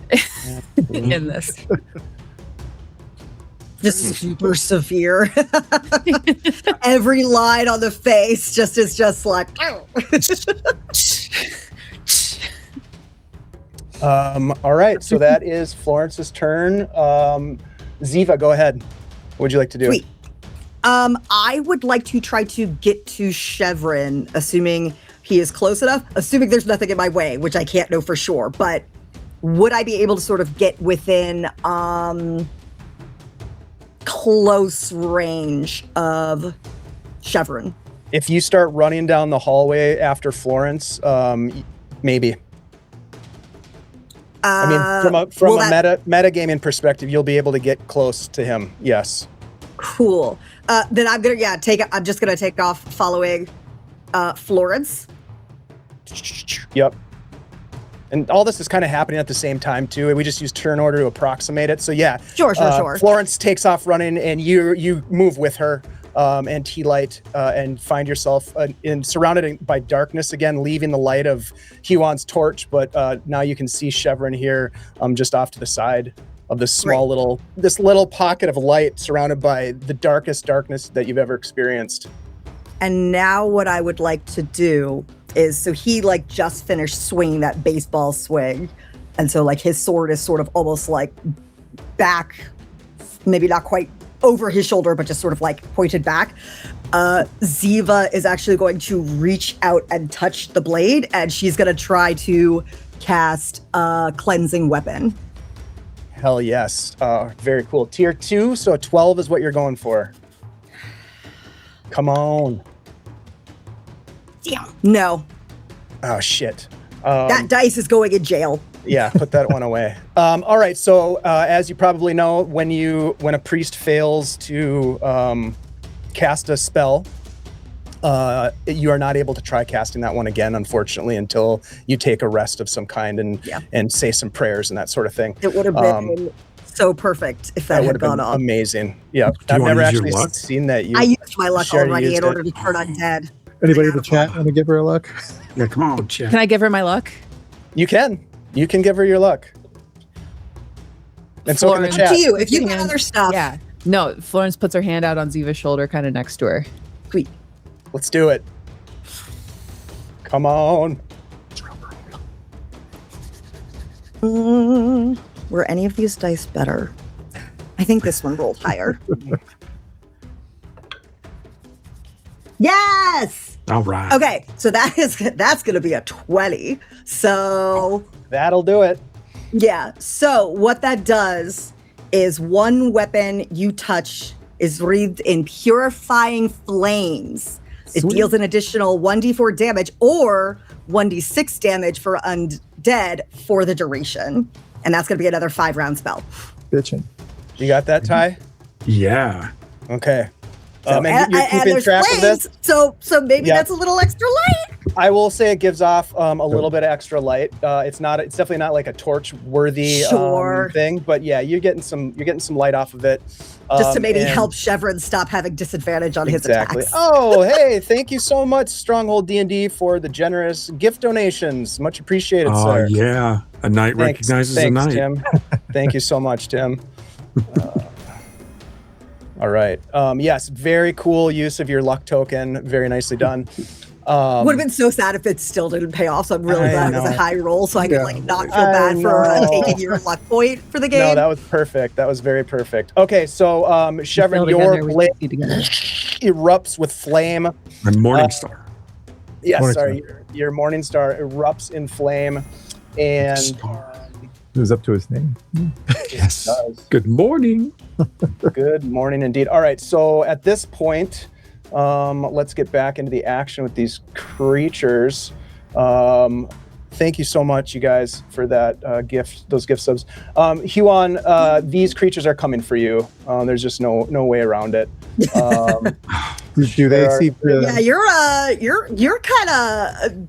in this. Just super severe. Every line on the face is just like. All right. So that is Florence's turn. Ziva, go ahead. What would you like to do? Sweet. I would like to try to get to Chevron, assuming he is close enough, assuming there's nothing in my way, which I can't know for sure. But would I be able to sort of get within close range of Chevron? If you start running down the hallway after Florence, maybe. I mean, from a metagaming perspective, you'll be able to get close to him. Yes. Cool. Then I'm just gonna take off following Florence. Yep. And all this is kind of happening at the same time too. We just use turn order to approximate it. So yeah. Sure. Florence takes off running, and you move with her. And tea light, and find yourself surrounded by darkness again, leaving the light of Huon's torch. But now you can see Chevron here, just off to the side of this this little pocket of light, surrounded by the darkest darkness that you've ever experienced. And now what I would like to do is, so he like just finished swinging that baseball swing, and so like his sword is sort of almost like back, maybe not quite over his shoulder, but just sort of like pointed back. Ziva is actually going to reach out and touch the blade, and she's going to try to cast a cleansing weapon. Hell yes. Very cool. Tier 2, so 12 is what you're going for. Come on. Damn. No. Oh, shit. That dice is going in jail. Yeah, put that one away. All right, so as you probably know, when a priest fails to cast a spell, you are not able to try casting that one again, unfortunately, until you take a rest of some kind and say some prayers and that sort of thing. It would have been so perfect if that had would have gone been off. amazing. Yeah, you I've wanna never use your actually luck? seen that. I used my luck Sure, you already used in it. order to turn undead. Anybody in the chat want to give her a luck? Yeah, come on, chat. Can I give her my luck? You can give her your luck. And so can the Florence. chat. To you, if you Putting got her- other stuff. Yeah. No, Florence puts her hand out on Ziva's shoulder, kind of next to her. Sweet. Let's do it. Come on. Were any of these dice better? I think this one rolled higher. Yes. All right. Okay, so that's going to be a 20. So That'll do it. Yeah. So what that does is one weapon you touch is wreathed in purifying flames. It Sweet. deals an additional 1d4 damage or 1d6 damage for undead for the duration. And that's going to be another 5-round spell. Bitchin'. You got that, Ty? Yeah. Okay. So, And you're keeping there's track of flames, this? so maybe Yeah. that's a little extra light. I will say it gives off a little bit of extra light. It's definitely not like a torch worthy Sure. thing, but yeah, you're getting some light off of it. Just to maybe and- help Chevron stop having disadvantage on his Exactly. attacks. Oh, hey, thank you so much, Stronghold D&D, for the generous gift donations. Much appreciated, Oh, sir. yeah. A knight recognizes a Thanks, knight. Tim. Thank you so much, Tim. All right. Yes, very cool use of your luck token. Very nicely done. Would have been so sad if it still didn't pay off. So I'm really I glad it was a know. high roll, so I Yeah. could not feel I bad for know. taking your luck point for the game. No, that was perfect. That was very perfect. Okay, so Chevron, Fell your together, we blade succeed together. erupts with flame. And Morningstar. Yes, Morning sorry, your morning star erupts in flame, and It was up to his name. Yes. does. Good morning. Good morning indeed. All right, so at this point, let's get back into the action with these creatures. Thank you so much, you guys, for that gift, those gift subs. Huon, these creatures are coming for you. There's just no way around it. Do they There are- see? Yeah, you're kind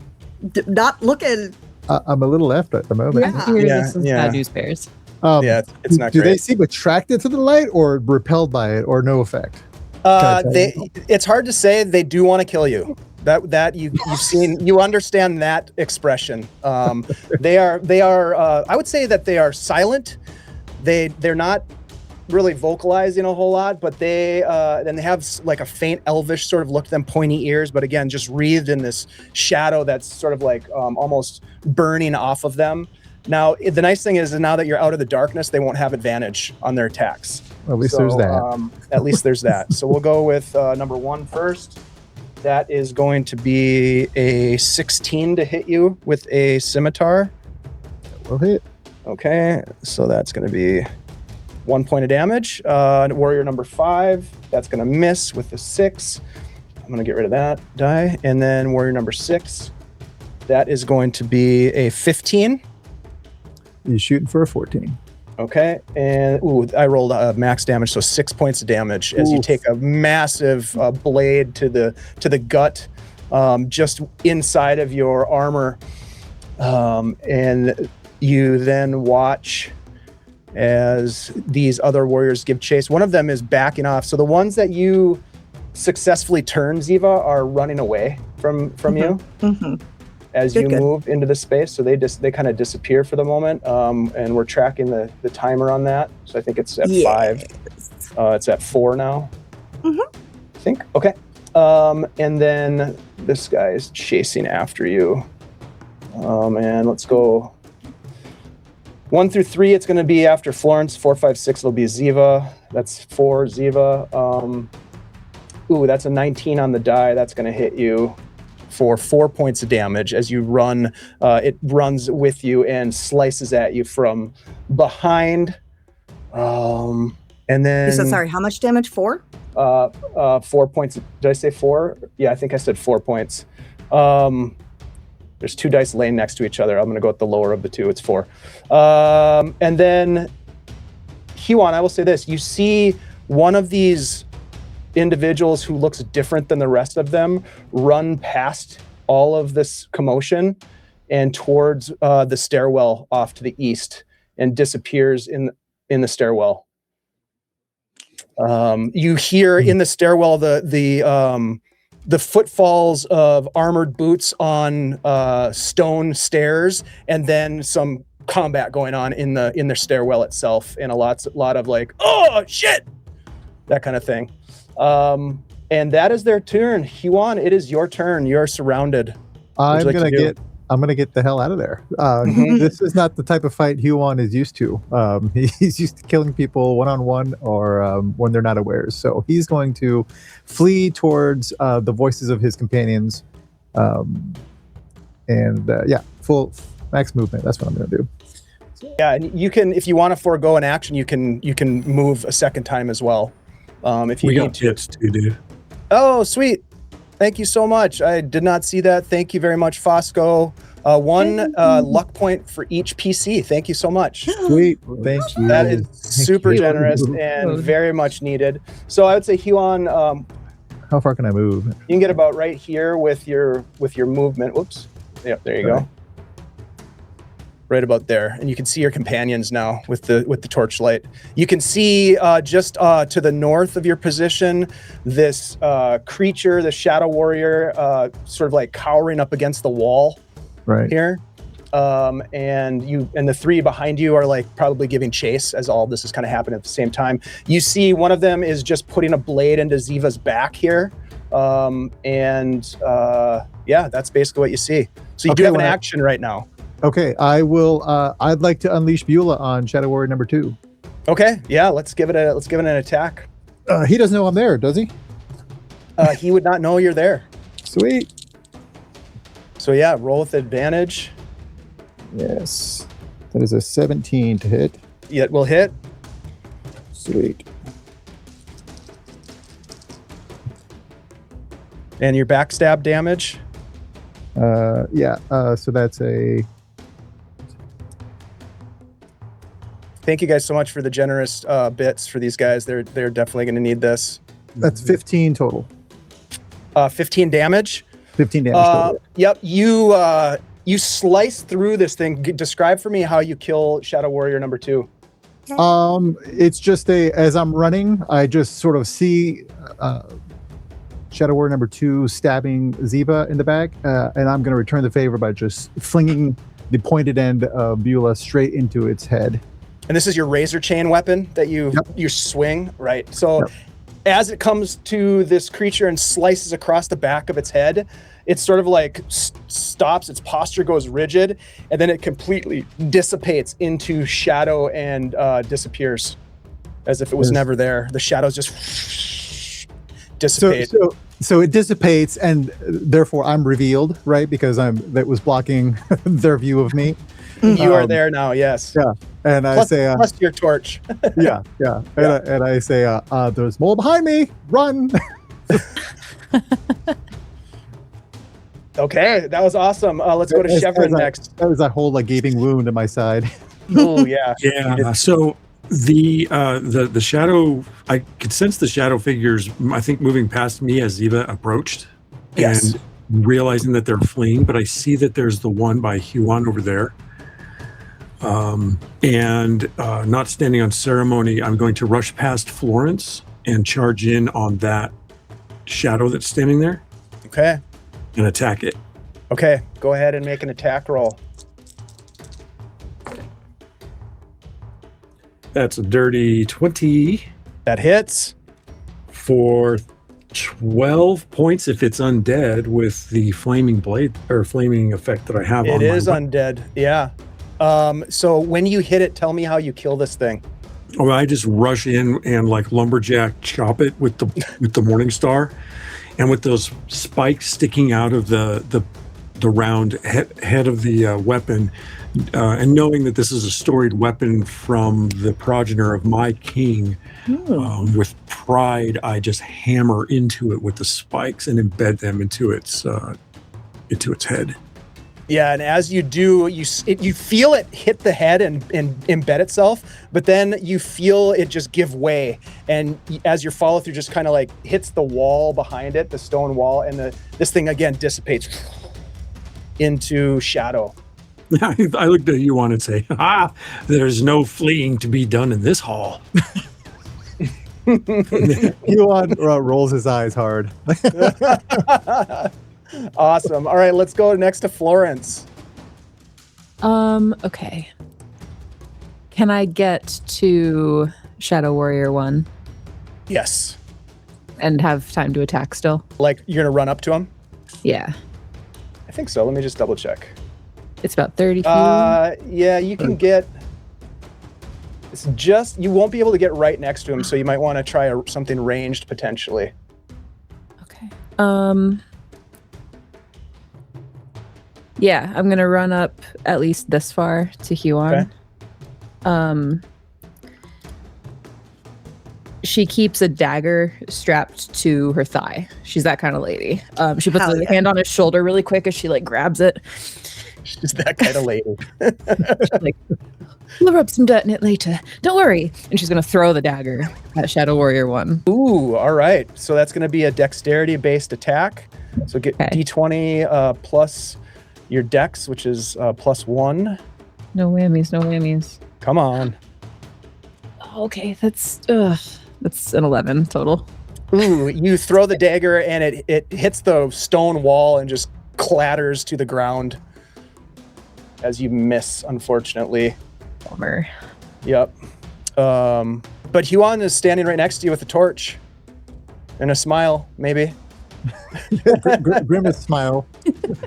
of not looking. I'm a little left at the moment. Yeah. Here, Yeah, this is yeah. bad news bears. Yeah, it's not do great. they seem attracted to the light or repelled by it or no effect? It's hard to say. They do want to kill you. That you've seen. You understand that expression. They are. I would say that they are silent. They're not really vocalizing a whole lot, but they have like a faint elvish sort of look to them, pointy ears, but again, just wreathed in this shadow that's sort of like almost burning off of them. Now, the nice thing is now that you're out of the darkness, they won't have advantage on their attacks. At least there's that. At least there's that. So we'll go with number 1 first. That is going to be a 16 to hit you with a scimitar. We'll hit. Okay, so that's going to be 1 point of damage. Warrior number 5, that's going to miss with a 6. I'm going to get rid of that die. And then warrior number 6, that is going to be a 15. He's shooting for a 14. Okay, and I rolled max damage, so 6 points of damage as you Oof. take a massive blade to the gut, just inside of your armor, and you then watch as these other warriors give chase. One of them is backing off, so the ones that you successfully turn, Ziva, are running away from you. Mm-hmm. As Good, you good. move into the space, so they kind of disappear for the moment, and we're tracking the timer on that. So I think it's at 5. It's at 4 now. Mhm. I think. Okay. And then this guy is chasing after you. And let's go 1 through 3. It's going to be after Florence. 4, 5, 6. It'll be Ziva. That's 4 Ziva. That's a 19 on the die. That's going to hit you for 4 points of damage as you run. It runs with you and slices at you from behind. And then So sorry, how much damage? 4? 4 points. Did I say 4? Yeah, I think I said 4 points. There's 2 dice laying next to each other. I'm going to go with the lower of the 2. It's 4. And then Huon, I will say this. You see one of these individuals who looks different than the rest of them run past all of this commotion and towards the stairwell off to the east and disappears in the stairwell. You hear in the stairwell the footfalls of armored boots on stone stairs, and then some combat going on in the stairwell itself, and a lot of like, oh shit, that kind of thing. And that is their turn. Huon, it is your turn. You're surrounded. I'm like to do? gonna get the hell out of there. Mhm. This is not the type of fight Huon is used to. He's used to killing people one-on-one or when they're not aware. So he's going to flee towards the voices of his companions, full max movement. That's what I'm gonna do. Yeah, and you can, if you want to forego an action, you can move a second time as well. If you We need got to. hits too, dude. Oh, sweet. Thank you so much. I did not see that. Thank you very much, Fosco. One luck point for each PC. Thank you so much. Sweet. Thank you. That is Thank super you. generous and very much needed. So I would say, Huon, How far can I move? you can get about right here with your movement. Whoops. Yep, there you go. Right about there, and you can see your companions now with the torchlight. You can see just to the north of your position this creature, the Shadow Warrior, sort of like cowering up against the wall Right. here. And the three behind you are like probably giving chase as all this is kind of happening at the same time. You see one of them is just putting a blade into Ziva's back here. Yeah, that's basically what you see. So you do have an action right now. Okay, I will. I'd like to unleash Beulah on Shadow Warrior number 2. Okay, yeah, let's give it an attack. He doesn't know I'm there, does he? He would not know you're there. Sweet. So yeah, roll with advantage. Yes, that is a 17 to hit. It will hit. Sweet. And your backstab damage. Yeah. So that's a. Thank you guys so much for the generous bits for these guys. They're definitely going to need this. That's 15 total. 15 damage. 15 damage total. Yep. You slice through this thing. Describe for me how you kill Shadow Warrior number 2. It's just as I'm running, I just sort of see Shadow Warrior number 2 stabbing Ziva in the back, and I'm going to return the favor by just flinging the pointed end of Beulah straight into its head. And this is your razor chain weapon that you swing, right? So as it comes to this creature and slices across the back of its head, it sort of like stops, its posture goes rigid, and then it completely dissipates into shadow and disappears as if it was never there. The shadows just dissipate. So it dissipates, and therefore I'm revealed, right? Because that was blocking their view of me. You are there now, yes. Yeah, and I say, plus your torch. yeah. And I say, there's more behind me. Run. Okay, that was awesome. Let's go to Chevron next. That was that whole like gaping wound in my side. Oh yeah. Yeah. So the shadow, I could sense the shadow figures, I think, moving past me as Ziva approached. Yes. And realizing that they're fleeing, but I see that there's the one by Huon over there. Not standing on ceremony, I'm going to rush past Florence and charge in on that shadow that's standing there. Okay. And attack it. Okay, go ahead and make an attack roll. That's a dirty 20. That hits. For 12 points if it's undead with the flaming blade or flaming effect that I have on it. It is undead, yeah. So when you hit it, tell me how you kill this thing. Oh, I just rush in and like lumberjack chop it with the Morning Star, and with those spikes sticking out of the round head of the weapon, and knowing that this is a storied weapon from the progenitor of my king, with pride, I just hammer into it with the spikes and embed them into its head. Yeah, and as you do, you feel it hit the head and embed itself, but then you feel it just give way, and as your follow through just kind of like hits the wall behind it, the stone wall, and this thing again dissipates into shadow. I looked at you and say, there's no fleeing to be done in this hall. Huon rolls his eyes hard. Awesome. All right, let's go next to Florence. Okay. Can I get to Shadow Warrior 1 Yes. and have time to attack still? Like you're gonna run up to him? Yeah. I think so. Let me just double check. It's about 30 feet. Yeah, you can get. It's just you won't be able to get right next to him, so you might want to try something ranged potentially. Okay. Yeah, I'm gonna run up at least this far to Huon. Okay. She keeps a dagger strapped to her thigh. She's that kind of lady. She puts Hell her yeah. hand on his shoulder really quick as she like grabs it. She's that kind of lady. She's like, we'll rub some dirt in it later. Don't worry. And she's gonna throw the dagger at Shadow Warrior 1. Ooh, all right. So that's going to be a dexterity-based attack. So get Okay. D20 plus your dex, which is +1. No whammies, no whammies. Come on. Okay, that's an 11 total. Ooh, you throw the dagger and it hits the stone wall and just clatters to the ground as you miss, unfortunately. Bummer. Yep. But Huan is standing right next to you with a torch and a smile, maybe, Grimace smile.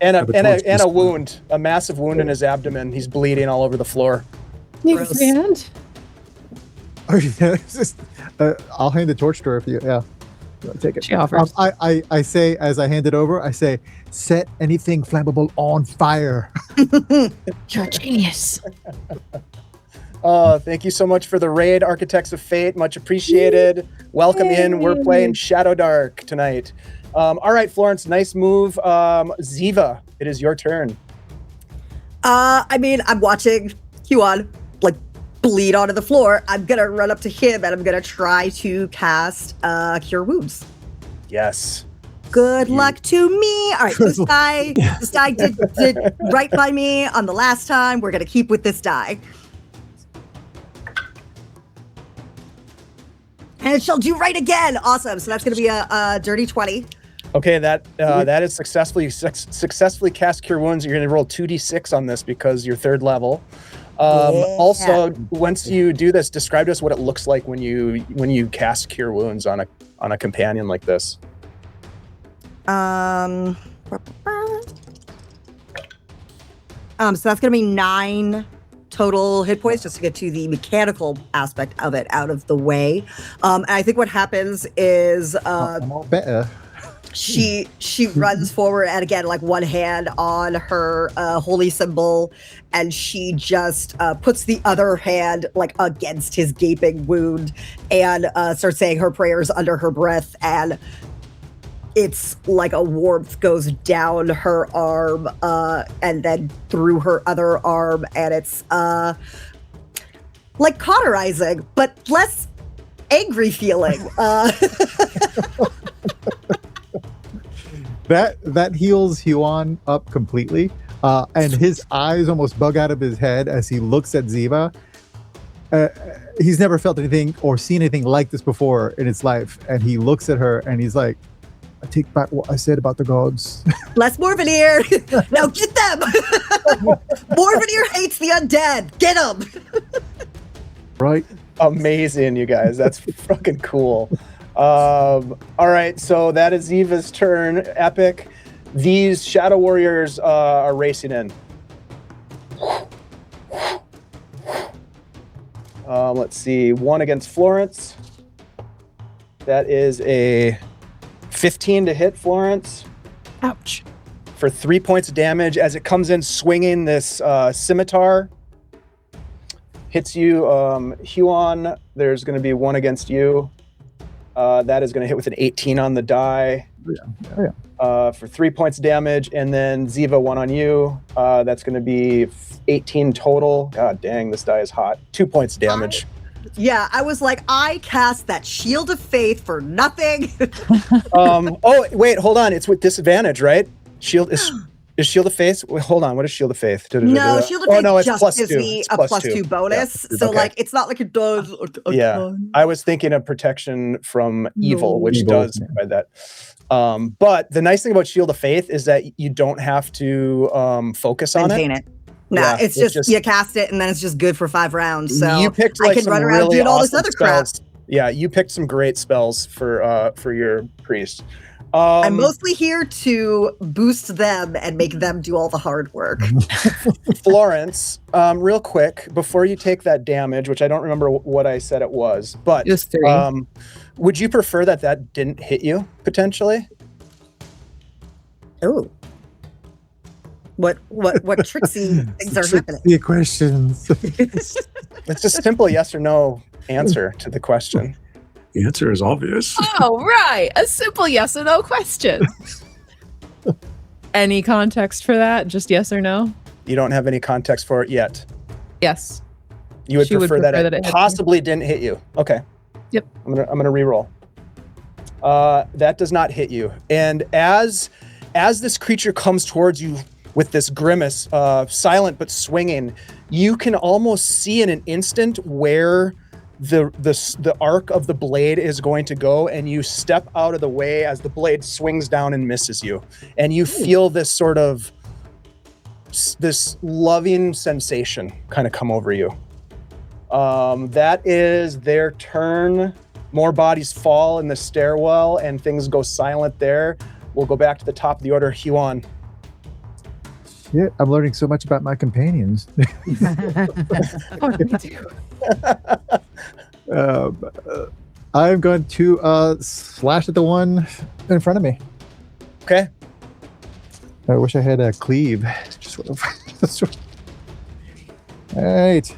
and Have a torch a this wound, a massive wound in his abdomen. He's bleeding all over the floor. Need a Gross. free hand? Oh, yeah, it's just, I'll hand the torch to her if you, yeah. You wanna take it. She offers. I say, as I hand it over, I say, set anything flammable on fire. You're a genius. Thank you so much for the raid, Architects of Fate. Much appreciated. Welcome in. We're playing Shadowdark tonight. All right, Florence, nice move. Ziva, it is your turn. I mean, I'm watching Huan like bleed onto the floor. I'm gonna run up to him and I'm gonna try to cast Cure Wounds. Yes. Good luck to me. All right, this guy did right by me on the last time. We're gonna keep with this die. And it shall do right again. Awesome. So that's gonna be a dirty 20. Okay, that is successfully cast Cure Wounds. You're going to roll 2d6 on this because you're 3rd level. Also, once you do this, describe to us what it looks like when you cast Cure Wounds on a companion like this. So that's gonna be 9 total hit points just to get to the mechanical aspect of it out of the way. And I think what happens is I'm all better. she runs forward and again like one hand on her holy symbol, and she just puts the other hand like against his gaping wound and starts saying her prayers under her breath, and it's like a warmth goes down her arm and then through her other arm, and it's like cauterizing but less angry feeling. That heals Huan up completely, and his eyes almost bug out of his head as he looks at Ziva. He's never felt anything or seen anything like this before in his life, and he looks at her and he's like, I take back what I said about the gods. Less Morvenir. Now get them. Morvenir hates the undead. Get them. Right? Amazing, you guys. That's fucking cool. All right, so that is Ziva's turn. Epic. These Shadow Warriors are racing in. Let's see. 1 against Florence. That is a 15 to hit Florence. Ouch. For 3 points of damage as it comes in swinging this scimitar. Hits you, Huan. There's going to be 1 against you. That is going to hit with an 18 on the die. For 3 points of damage. And then Ziva, 1 on you. That's going to be 18 total. God dang, this die is hot. 2 points of damage. Yeah, I was like, I cast that Shield of Faith for nothing. Oh, wait, hold on. It's with disadvantage, right? Shield is Shield of Faith? Wait, hold on. What is Shield of Faith? No, Shield of Faith it's just gives +2. me It's a +2 bonus. Yeah. So, Okay. like, it's not like it does a Yeah. ton. I was thinking of protection from evil, which Evil, does yeah. provide that. But the nice thing about Shield of Faith is that you don't have to focus on Maintain it. it. Nah, Yeah, it's just you cast it and then it's just good for 5 rounds. So you picked I like can some run around really doing all this awesome other crap. spells. Yeah, you picked some great spells for your priest. I'm mostly here to boost them and make them do all the hard work. Florence, real quick, before you take that damage, which I don't remember what I said it was, but It was 3. would you prefer that didn't hit you potentially? Oh. What tricksy things are happening? Tricky questions. It's just simple yes or no answer to the question. The answer is obvious. Oh, right. A simple yes or no question. Any context for that? Just yes or no? You don't have any context for it yet. Yes. You would She prefer, that it hit me. possibly didn't hit you. Okay. Yep. I'm gonna re-roll. That does not hit you. And as this creature comes towards you with this grimace, silent but swinging, you can almost see in an instant where the arc of the blade is going to go, and you step out of the way as the blade swings down and misses you. And you feel this sort of this loving sensation kind of come over you. That is their turn. More bodies fall in the stairwell and things go silent there. We'll go back to the top of the order. Huon. Shit, I'm learning so much about my companions. I'm going to slash at the one in front of me. Okay. I wish I had a cleave. Just sort of. All right.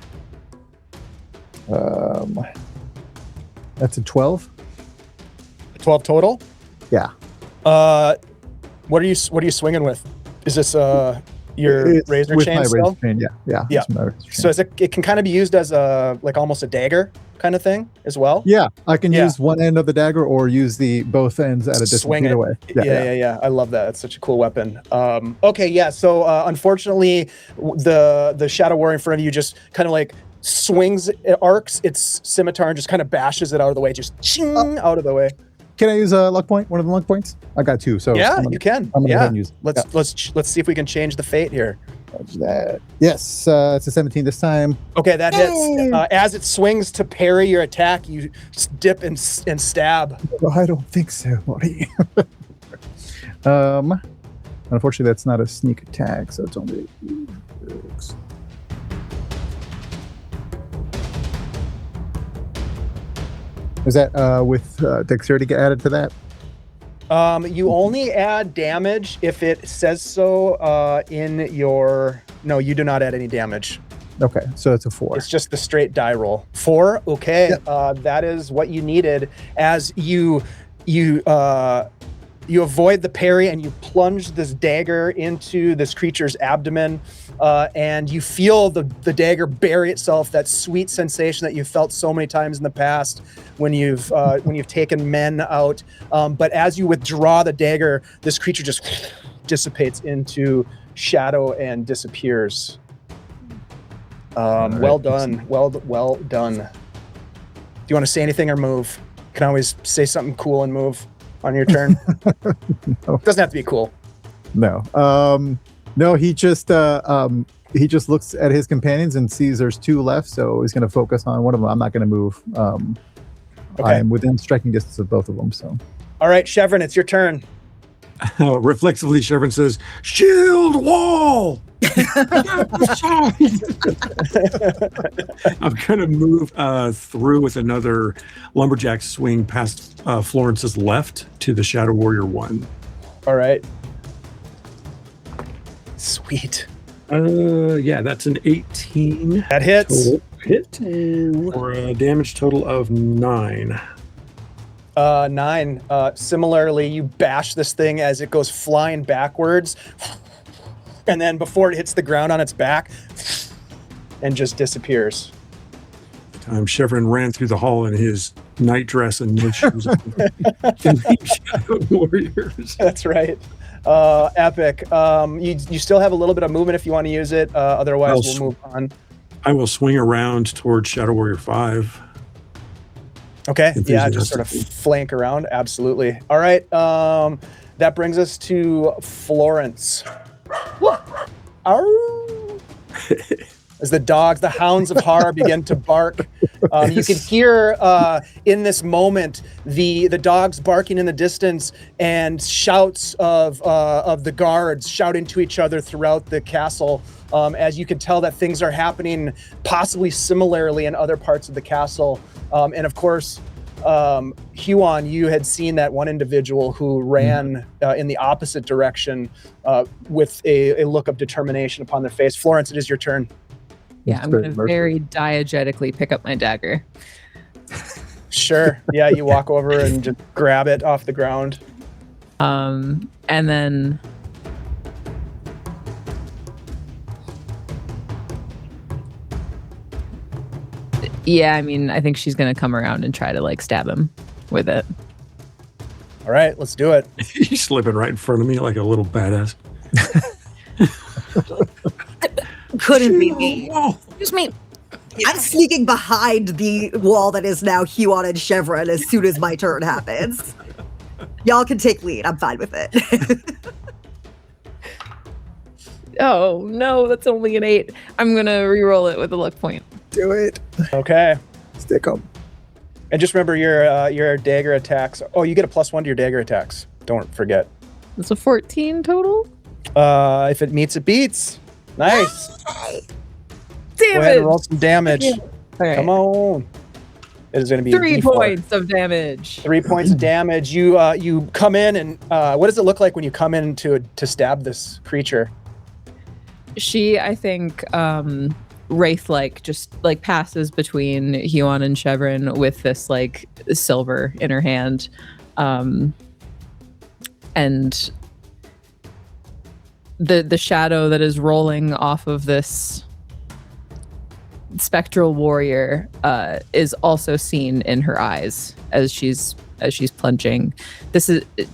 That's a 12. 12 total? Yeah. What are you swinging with? Is this your It's razor with chain my still? razor chain, yeah. Yeah. It's my razor chain. So it can kind of be used as almost a dagger kind of thing as well. Yeah, I can Yeah. use one end of the dagger or use both ends at a distance Swing either it. way. Yeah. I love that. It's such a cool weapon. Okay, yeah. So unfortunately, the shadow warrior in front of you just kind of like swings, arcs its scimitar and just kind of bashes it out of the way, just ching out of the way. Can I use a luck point? One of the luck points? I got two, so Yeah, I'm gonna- you can. I'm gonna go ahead Yeah. and use it. Let's see if we can change the fate here. That. Yes, it's a 17 this time. Okay, that Yay! hits. As it swings to parry your attack, you dip and stab. Oh, I don't think so, Marty. Unfortunately, that's not a sneak attack, so it's only. Is that with dexterity get added to that? You only add damage if it says so in your. No, you do not add any damage. Okay, so it's a 4. It's just the straight die roll. 4. Okay, Yep. that is what you needed. As you avoid the parry and you plunge this dagger into this creature's abdomen, and you feel the dagger bury itself. That sweet sensation that you've felt so many times in the past when you've taken men out. But as you withdraw the dagger, this creature just dissipates into shadow and disappears. Well done. Well done. Do you want to say anything or move? You can always say something cool and move on your turn. No. Doesn't have to be cool. No. No, he just looks at his companions and sees there's 2 left, so he's going to focus on one of them. I'm not going to move. Okay. I'm within striking distance of both of them, so. All right, Chevron, it's your turn. Reflexively, Chevron says, "Shield wall." I'm going to move through with another lumberjack swing past Florence's left to the Shadow Warrior 1. All right. Sweet. Yeah, that's an 18 That hits. total hit for a damage total of 9. 9. Similarly, you bash this thing as it goes flying backwards, and then before it hits the ground on its back, and just disappears. Chevron ran through the hall in his night dress and no shoes on. Shadow Warriors. That's right. Epic. You still have a little bit of movement if you want to use it. Otherwise, we'll move on. I will swing around towards Shadow Warrior 5. Okay. Yeah, just Enthusiastic. sort of flank around. Absolutely. All right. That brings us to Florence. Arr! As the hounds of horror begin to bark. You can hear in this moment the dogs barking in the distance and shouts of the guards shouting to each other throughout the castle. As you can tell that things are happening possibly similarly in other parts of the castle. And of course, Huon, you had seen that one individual who ran in the opposite direction with a look of determination upon their face. Florence, it is your turn. Yeah, I'm going to very diegetically pick up my dagger. Sure. Yeah, you walk over and just grab it off the ground. And then yeah, I mean, I think she's going to come around and try to like stab him with it. All right, let's do it. He's slipping right in front of me like a little badass. Couldn't be me. Excuse me. I'm sneaking behind the wall that is now Huon and Chevron as soon as my turn happens. Y'all can take lead. I'm fine with it. Oh, no, that's only an 8. I'm going to re-roll it with a luck point. Do it. Okay. Stick 'em. And just remember your dagger attacks. Oh, you get a +1 to your dagger attacks. Don't forget. It's a 14 total? If it meets, it beats. Nice. Damn Go ahead it! and roll some damage. All right. Come on. It is going to be 3 D4. points of damage. 3 points of damage. You come in and what does it look like when you come in to stab this creature? She, I think, wraith-like, just like passes between Huon and Chevron with this like silver in her hand, and the shadow that is rolling off of this spectral warrior is also seen in her eyes as she's plunging.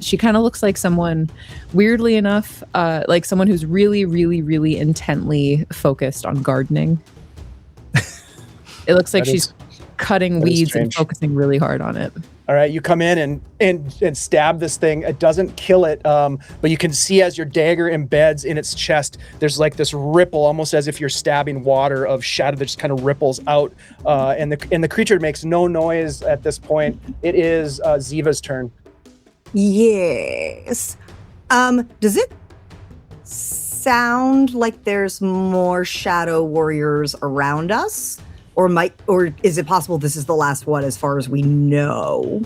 She kind of looks like someone, weirdly enough, like someone who's really, really, really intently focused on gardening. It looks like she's cutting weeds and focusing really hard on it. All right, you come in and stab this thing. It doesn't kill it, but you can see as your dagger embeds in its chest, there's like this ripple, almost as if you're stabbing water of shadow that just kind of ripples out. And the creature makes no noise at this point. It is Ziva's turn. Yes. Does it sound like there's more shadow warriors around us? Or is it possible this is the last one as far as we know?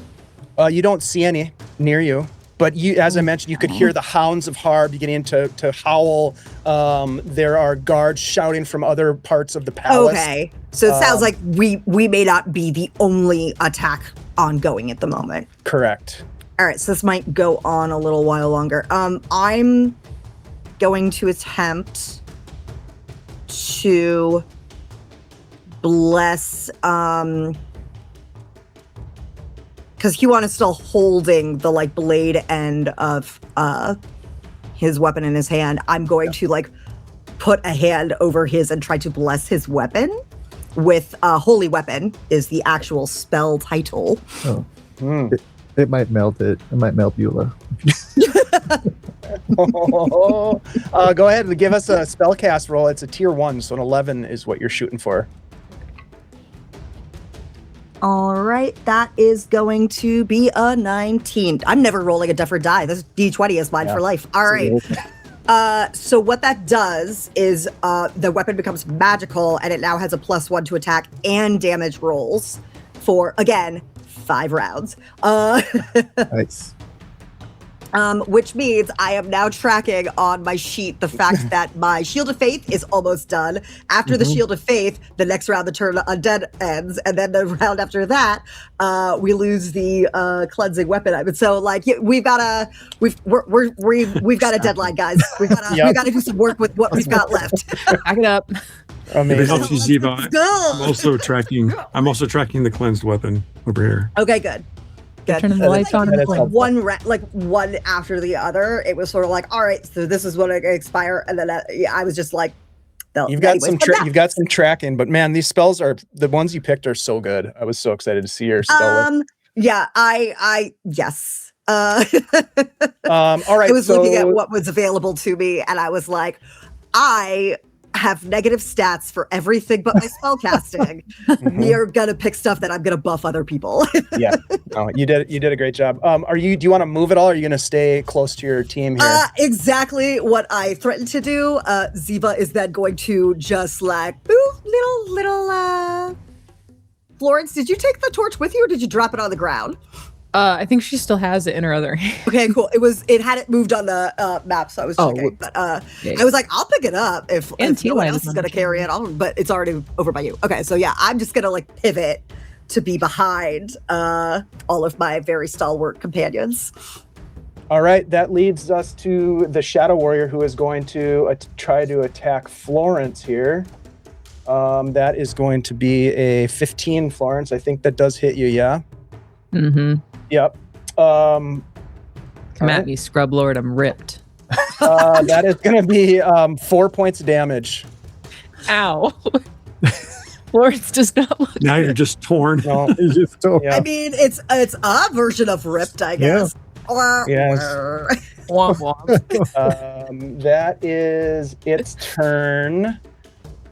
You don't see any near you, but as I mentioned, you could hear the hounds of Har beginning to howl. There are guards shouting from other parts of the palace. Okay, so it sounds like we may not be the only attack ongoing at the moment. Correct. All right, so this might go on a little while longer. I'm going to attempt to bless, because Huon is still holding the like blade end of his weapon in his hand. I'm going to like put a hand over his and try to bless his weapon with holy weapon is the actual spell title. Oh. It might melt it. It might melt Beulah. Go ahead and give us a spellcast roll. It's a tier 1, so an 11 is what you're shooting for. All right, that is going to be a 19. I'm never rolling a different die. This D20 is mine for life. All right. So what that does is the weapon becomes magical, and it now has a +1 to attack and damage rolls for, again, 5 rounds. Nice. Which means I am now tracking on my sheet the fact that my Shield of Faith is almost done. After the Shield of Faith, the next round the turn undead ends, and then the round after that, we lose the cleansing weapon. I mean, so like we've got a deadline, guys. We've got to do some work with what we've got left. Back it up. Amazing. If it helps you, Ziva, I'm also tracking the cleansed weapon over here. Okay, good. Turning the lights on. One after the other. It was sort of like, all right, so this is what I expire, and then I was just like, you've got some tracking, but man, these spells are the ones you picked are so good. I was so excited to see your spell. Yeah, yes. All right. I was looking at what was available to me, and I was like, I have negative stats for everything but my spell casting. You're gonna pick stuff that I'm gonna buff other people. Yeah, no, you did a great job. Do you want to move at all, or are you gonna stay close to your team here? Exactly what I threatened to do. Ziva is then going to just like little Florence, did you take the torch with you, or did you drop it on the ground? I think she still has it in her other hand. Okay, cool. It had it moved on the map, so I was checking. But Yeah. I was like, I'll pick it up if no one T-Line else is is gonna on carry it. But it's already over by you. Okay, so yeah, I'm just gonna like pivot to be behind all of my very stalwart companions. All right, that leads us to the Shadow Warrior, who is going to try to attack Florence here. That is going to be a 15, Florence. I think that does hit you, yeah? Mm-hmm. Yep. Come Alright. at me, Scrub Lord. I'm ripped. That is going to be 4 points of damage. Ow. Florence does not look Now you're just torn. No, You just don't- yeah. I mean, it's a version of ripped, I guess. Yes. womp womp. That is its turn.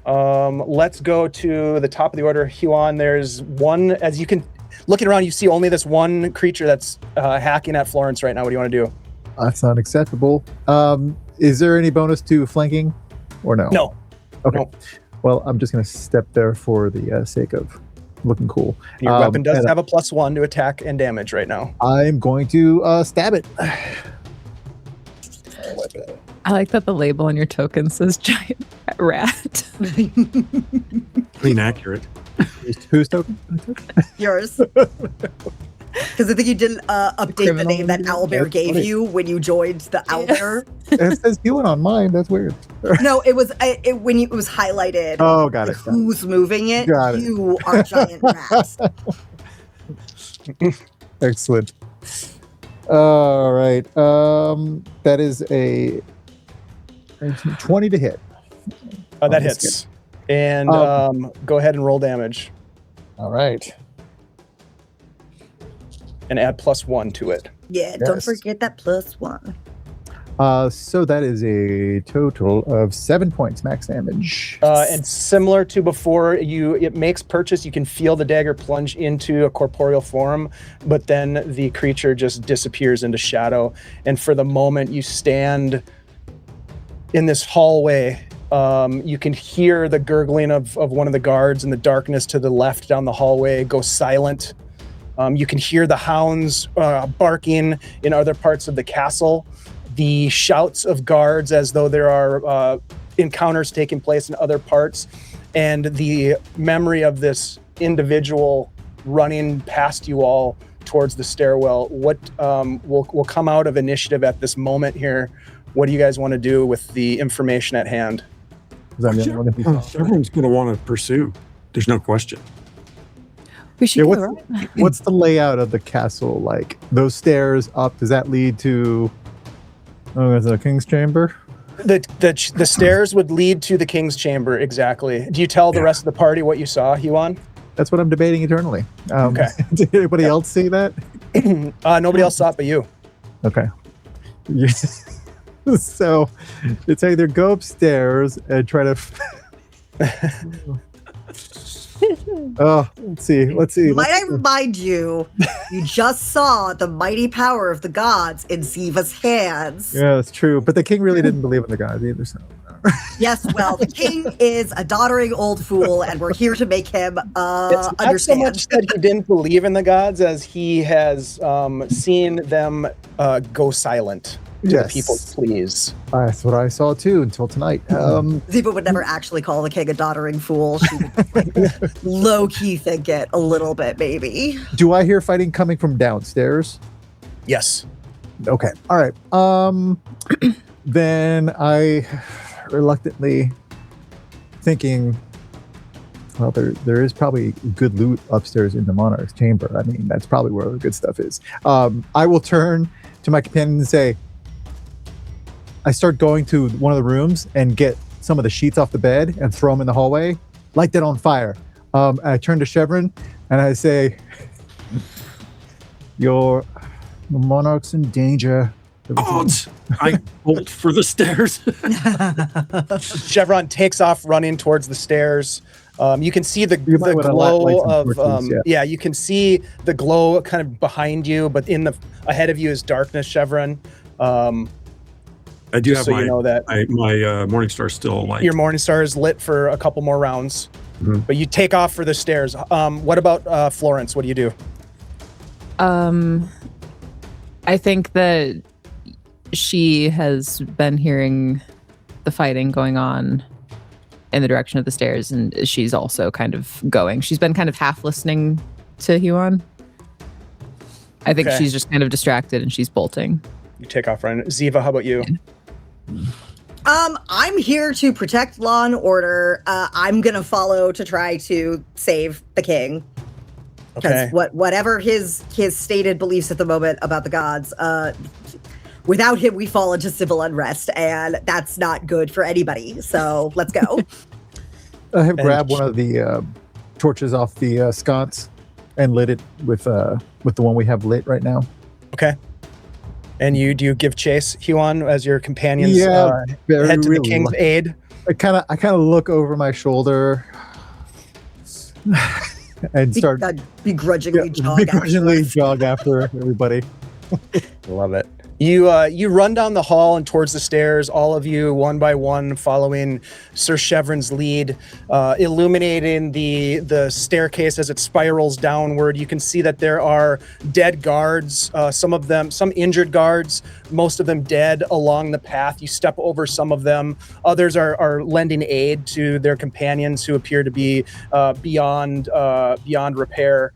Let's go to the top of the order. Huan, there's one, as you can, looking around, you see only this one creature that's hacking at Florence right now. What do you want to do? That's not acceptable. Is there any bonus to flanking or no? No. Okay. No. Well, I'm just going to step there for the sake of looking cool. Your weapon does and have a +1 to attack and damage right now. I'm going to stab it. I like that the label on your token says giant rat. Clean accurate. Whose token? Yours. Because I think you didn't update the criminal name that name? Owlbear That's gave funny. you when you joined the Owlbear. It says healing on mine. That's weird. No, it was when it was highlighted. Oh, got like it. who's moving it? Got it. You are giant rats. Excellent. All right. That is a 20 to hit. That this hits. And go ahead and roll damage All right. and add +1 to it. Yeah, don't Yes. forget that +1. So that is a total of 7 points max damage. And similar to before, it makes purchase. You can feel the dagger plunge into a corporeal form, but then the creature just disappears into shadow. And for the moment you stand in this hallway, you can hear the gurgling of one of the guards in the darkness to the left down the hallway go silent. You can hear the hounds barking in other parts of the castle. The shouts of guards as though there are encounters taking place in other parts, and the memory of this individual running past you all towards the stairwell. What will come out of initiative at this moment here? What do you guys want to do with the information at hand? Is that the only one that you saw? Everyone's going to want to pursue. There's no question. We should Yeah, go, what's, right? what's the layout of the castle like? Those stairs up, does that lead to the king's chamber? The stairs would lead to the king's chamber, exactly. Do you tell the rest of the party what you saw, Huan? That's what I'm debating eternally. Okay. Did anybody else see that? Nobody else saw it but you. Okay. So it's either go upstairs and try to. Oh, let's see. Might I remind you, you just saw the mighty power of the gods in Ziva's hands. Yeah, that's true. But the king really didn't believe in the gods either. So. Yes, well, the king is a doddering old fool, and we're here to make him It's not so understand. much that he didn't believe in the gods as he has seen them go silent to Yes. the people's pleas. That's what I saw too until tonight. Ziva would never actually call the king a doddering fool. She would like, low-key think it a little bit, maybe. Do I hear fighting coming from downstairs? Yes. Okay. All right. Then I reluctantly thinking, well, there is probably good loot upstairs in the Monarch's chamber. I mean, that's probably where the good stuff is. I will turn to my companion and say, I start going to one of the rooms and get some of the sheets off the bed and throw them in the hallway, light that on fire. I turn to Chevron and I say, your Monarch's in danger. Odds! I bolt for the stairs. Chevron takes off running towards the stairs. You can see the You might wanna light glow some of torches, yeah, you can see the glow kind of behind you, but ahead of you is darkness, Chevron. I do have so my you know that my Morningstar still like. your Morning Star is lit for a couple more rounds. But you take off for the stairs. What about Florence? What do you do? I think that she has been hearing the fighting going on in the direction of the stairs, and she's also kind of going. She's been kind of half listening to Huon. I think she's just kind of distracted and she's bolting. You take off running. Ziva, how about you? I'm here to protect law and order. I'm gonna follow to try to save the king. Okay. Whatever his stated beliefs at the moment about the gods, without him we fall into civil unrest, and that's not good for anybody. So let's go. I have grabbed one of the torches off the sconce and lit it with the one we have lit right now. Okay. And do you give chase, Huon, as your companions head to the king's aid? I kind of look over my shoulder and start begrudgingly jog after everybody. Love it. You run down the hall and towards the stairs, all of you one by one, following Sir Chevron's lead, illuminating the staircase as it spirals downward. You can see that there are dead guards, some injured guards, most of them dead along the path. You step over some of them. Others are lending aid to their companions who appear to be beyond repair.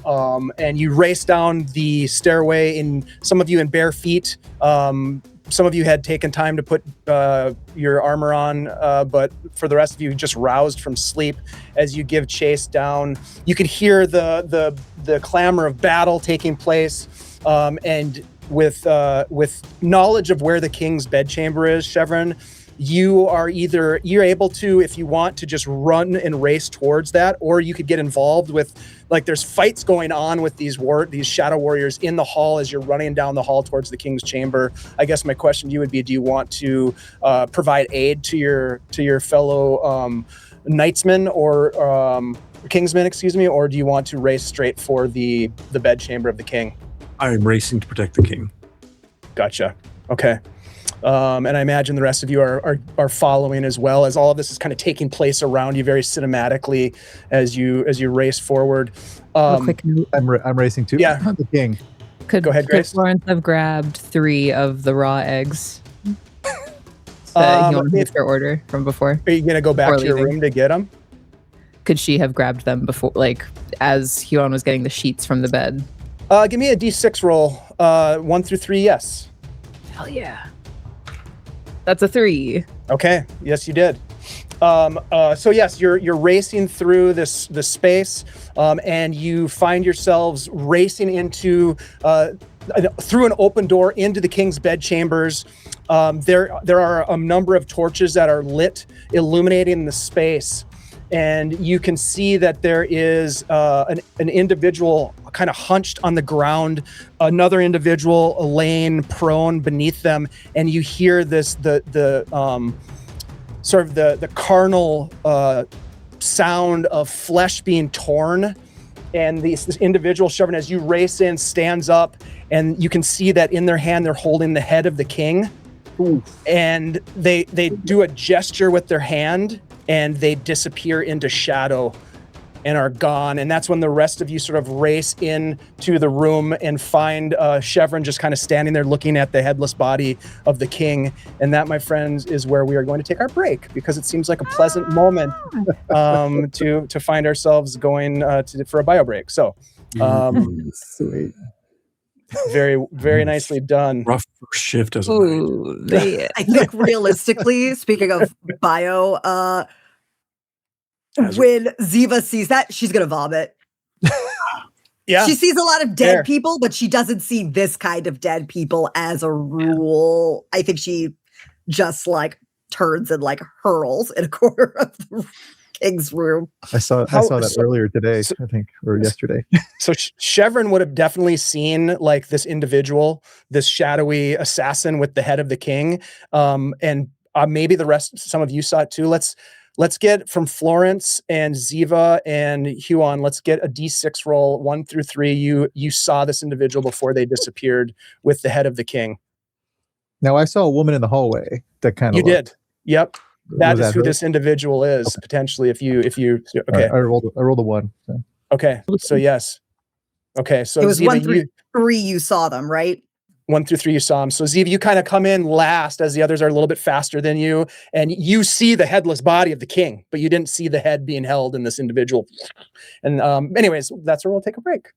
And you race down the stairway, some of you in bare feet. Some of you had taken time to put your armor on, but for the rest of you, just roused from sleep as you give chase down. You can hear the clamor of battle taking place, and with knowledge of where the king's bedchamber is, Chevron, you're able to, if you want to, just run and race towards that, or you could get involved with, like, there's fights going on with these shadow warriors in the hall as you're running down the hall towards the king's chamber. I guess my question to you would be, do you want to provide aid to your fellow knightsmen or kingsmen, excuse me, or do you want to race straight for the bedchamber of the king? I'm racing to protect the king. Gotcha. Okay. And I imagine the rest of you are following as well, as all of this is kind of taking place around you very cinematically as you race forward. Quick note. I'm racing too. Yeah. The king. Go ahead, Grace. Could Florence have grabbed 3 of the raw eggs that Huon gave her order from before? Are you going to go back to your room to get them? Could she have grabbed them before, like, as Huon was getting the sheets from the bed? Give me a D6 roll. 1 through 3, yes. Hell yeah. That's a 3. Okay. Yes, you did. So yes, you're racing through this space, and you find yourselves racing into through an open door into the king's bedchambers. There are a number of torches that are lit, illuminating the space, and you can see that there is an individual kind of hunched on the ground, another individual laying prone beneath them, and you hear this the carnal sound of flesh being torn. And this individual, Chevron, as you race in, stands up, and you can see that in their hand they're holding the head of the king. Ooh. And they do a gesture with their hand, and they disappear into shadow and are gone. And that's when the rest of you sort of race into the room and find Chevron just kind of standing there looking at the headless body of the king. And that, my friends, is where we are going to take our break, because it seems like a pleasant moment to find ourselves going for a bio break. So Sweet. very, very nicely done. Rough first shift as a Ooh, I think realistically, speaking of bio, when Ziva sees that, she's gonna vomit. Yeah, she sees a lot of dead people, but she doesn't see this kind of dead people as a rule. I think she just like turns and like hurls in a corner of the king's room. I saw that earlier today, I think, or yesterday. So Chevron would have definitely seen like this individual, this shadowy assassin with the head of the king, and maybe some of you saw it too. Let's get from Florence and Ziva and Huon, let's get a D6 roll, 1 through 3. You saw this individual before they disappeared with the head of the king. Now, I saw a woman in the hallway that kind of You did. Yep. That Was is who her? this individual is, potentially. If you okay. I rolled a 1. So. Okay. So yes. Okay. So It was Ziva, 1 through 3 you saw them, right? 1 through 3 you saw him. So Ziva, you kind of come in last as the others are a little bit faster than you, and you see the headless body of the king, but you didn't see the head being held in this individual. And anyways, that's where we'll take a break.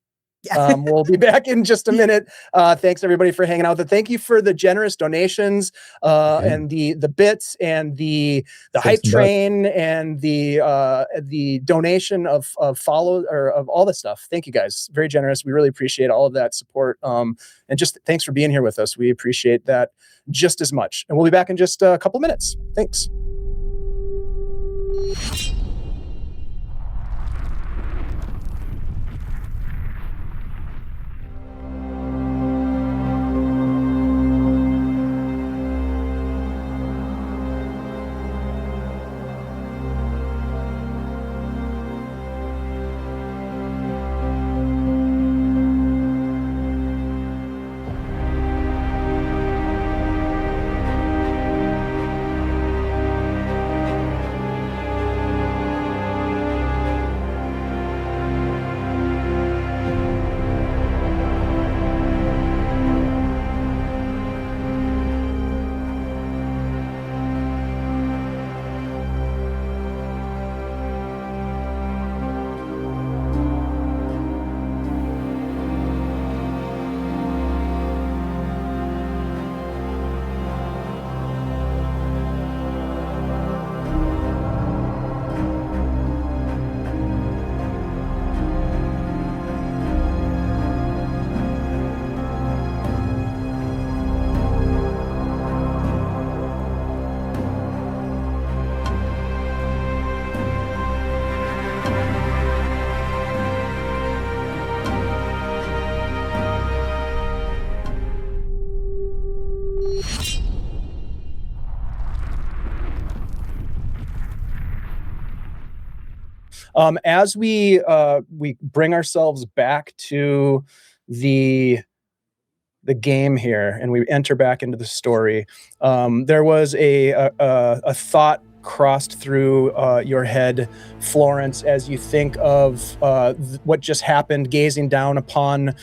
Yeah. We'll be back in just a minute. Thanks everybody for hanging out. Thank you for the generous donations and the bits and the hype train and the donation of follow or of all this stuff. Thank you guys. Very generous. We really appreciate all of that support. And just thanks for being here with us. We appreciate that just as much. And we'll be back in just a couple minutes. Thanks. As we bring ourselves back to the game here and we enter back into the story, there was a thought crossed through your head, Florence, as you think of what just happened, gazing down upon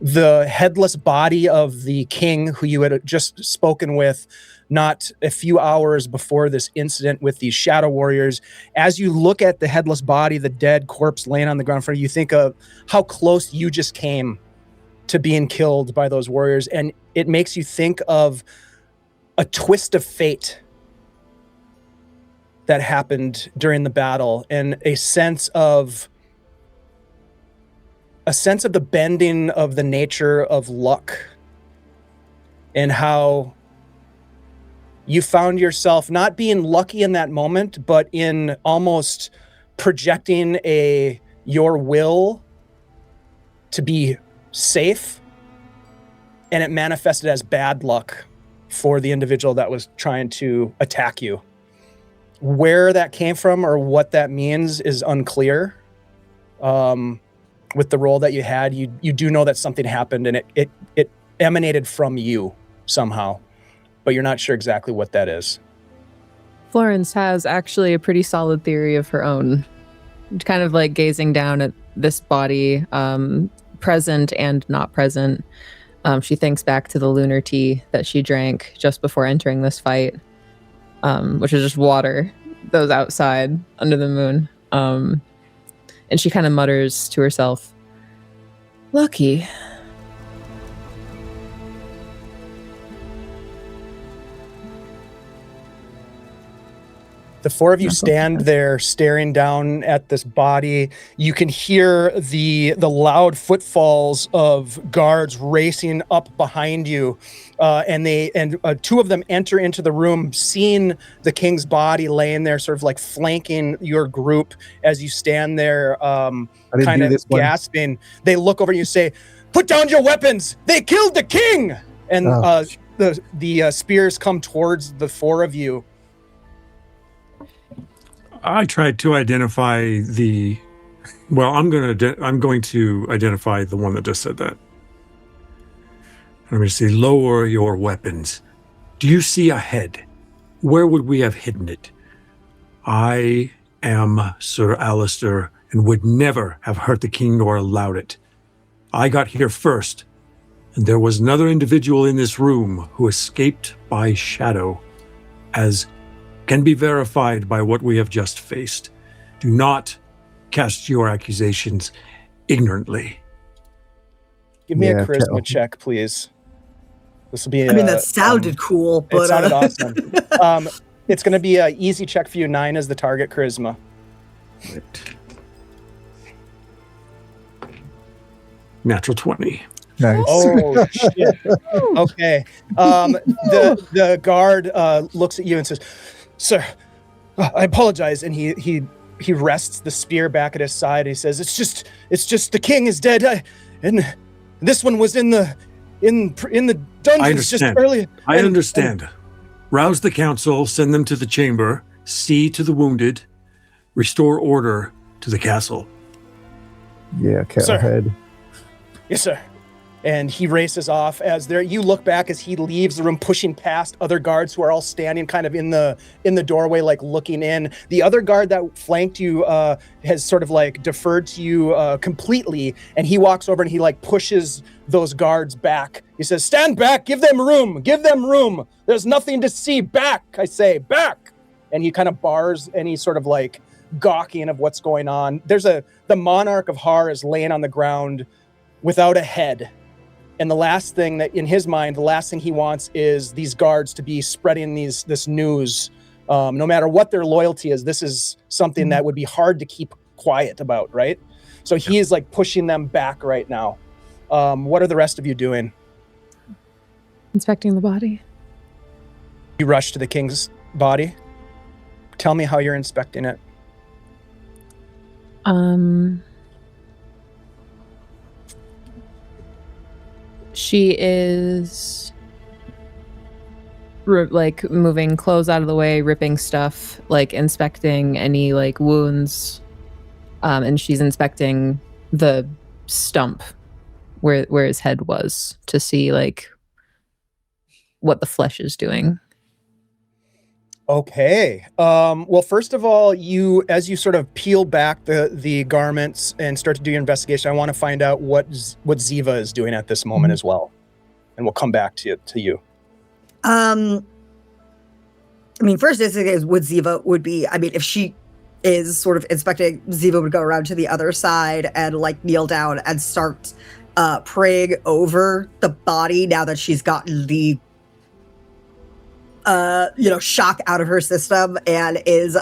the headless body of the king who you had just spoken with not a few hours before this incident with these shadow warriors. As you look at the headless body, the dead corpse laying on the ground in front of you, think of how close you just came to being killed by those warriors. And it makes you think of a twist of fate that happened during the battle and a sense of the bending of the nature of luck and how you found yourself not being lucky in that moment, but in almost projecting your will to be safe, and it manifested as bad luck for the individual that was trying to attack you. Where that came from or what that means is unclear. With the role that you had, you do know that something happened and it emanated from you somehow, but you're not sure exactly what that is. Florence has actually a pretty solid theory of her own, kind of like gazing down at this body, present and not present. She thinks back to the lunar tea that she drank just before entering this fight, which is just water that was outside under the moon. And she kind of mutters to herself, "Lucky." The four of you stand there staring down at this body. You can hear the loud footfalls of guards racing up behind you. And two of them enter into the room, seeing the king's body laying there, sort of like flanking your group as you stand there, kind of gasping. They look over and you say, "Put down your weapons! They killed the king!" And the spears come towards the four of you. I tried to identify I'm going to identify the one that just said that. I'm going to say, "Lower your weapons. Do you see a head? Where would we have hidden it? I am Sir Alistair and would never have hurt the king nor allowed it. I got here first, and there was another individual in this room who escaped by shadow, as can be verified by what we have just faced. Do not cast your accusations ignorantly. Give me Yeah, a charisma Kel. check, please. This will be. I mean, that sounded cool, but It sounded awesome. It's going to be an easy check for you. 9 is the target charisma. Right. Natural 20. Nice. Oh shit! Okay. The guard looks at you and says, "Sir, I apologize." And he rests the spear back at his side. He says, "It's just the king is dead, and this one was in the dungeons just earlier." I understand. Rouse the council, send them to the chamber, see to the wounded, restore order to the castle. Yeah, Sir. Cowhead. Yes, sir. And he races off as you look back as he leaves the room, pushing past other guards who are all standing kind of in the doorway, like looking in. The other guard that flanked you has sort of like deferred to you completely, and he walks over and he like pushes those guards back. He says, "Stand back, give them room, give them room. There's nothing to see. Back, I say, back." And he kind of bars any sort of like gawking of what's going on. The Monarch of Har is laying on the ground without a head. And the last thing that in his mind, the last thing he wants is these guards to be spreading this news. No matter what their loyalty is, this is something that would be hard to keep quiet about, right? So he is like pushing them back right now. What are the rest of you doing? Inspecting the body. You rush to the king's body. Tell me how you're inspecting it. She is like moving clothes out of the way, ripping stuff, like inspecting any like wounds, and she's inspecting the stump where his head was to see like what the flesh is doing. Okay. Well, first of all, as you sort of peel back the garments and start to do your investigation, I want to find out what Ziva is doing at this moment as well, and we'll come back to you. I mean, first instinct is what Ziva would be. I mean, if she is sort of inspecting, Ziva would go around to the other side and like kneel down and start praying over the body now that she's gotten the shock out of her system and is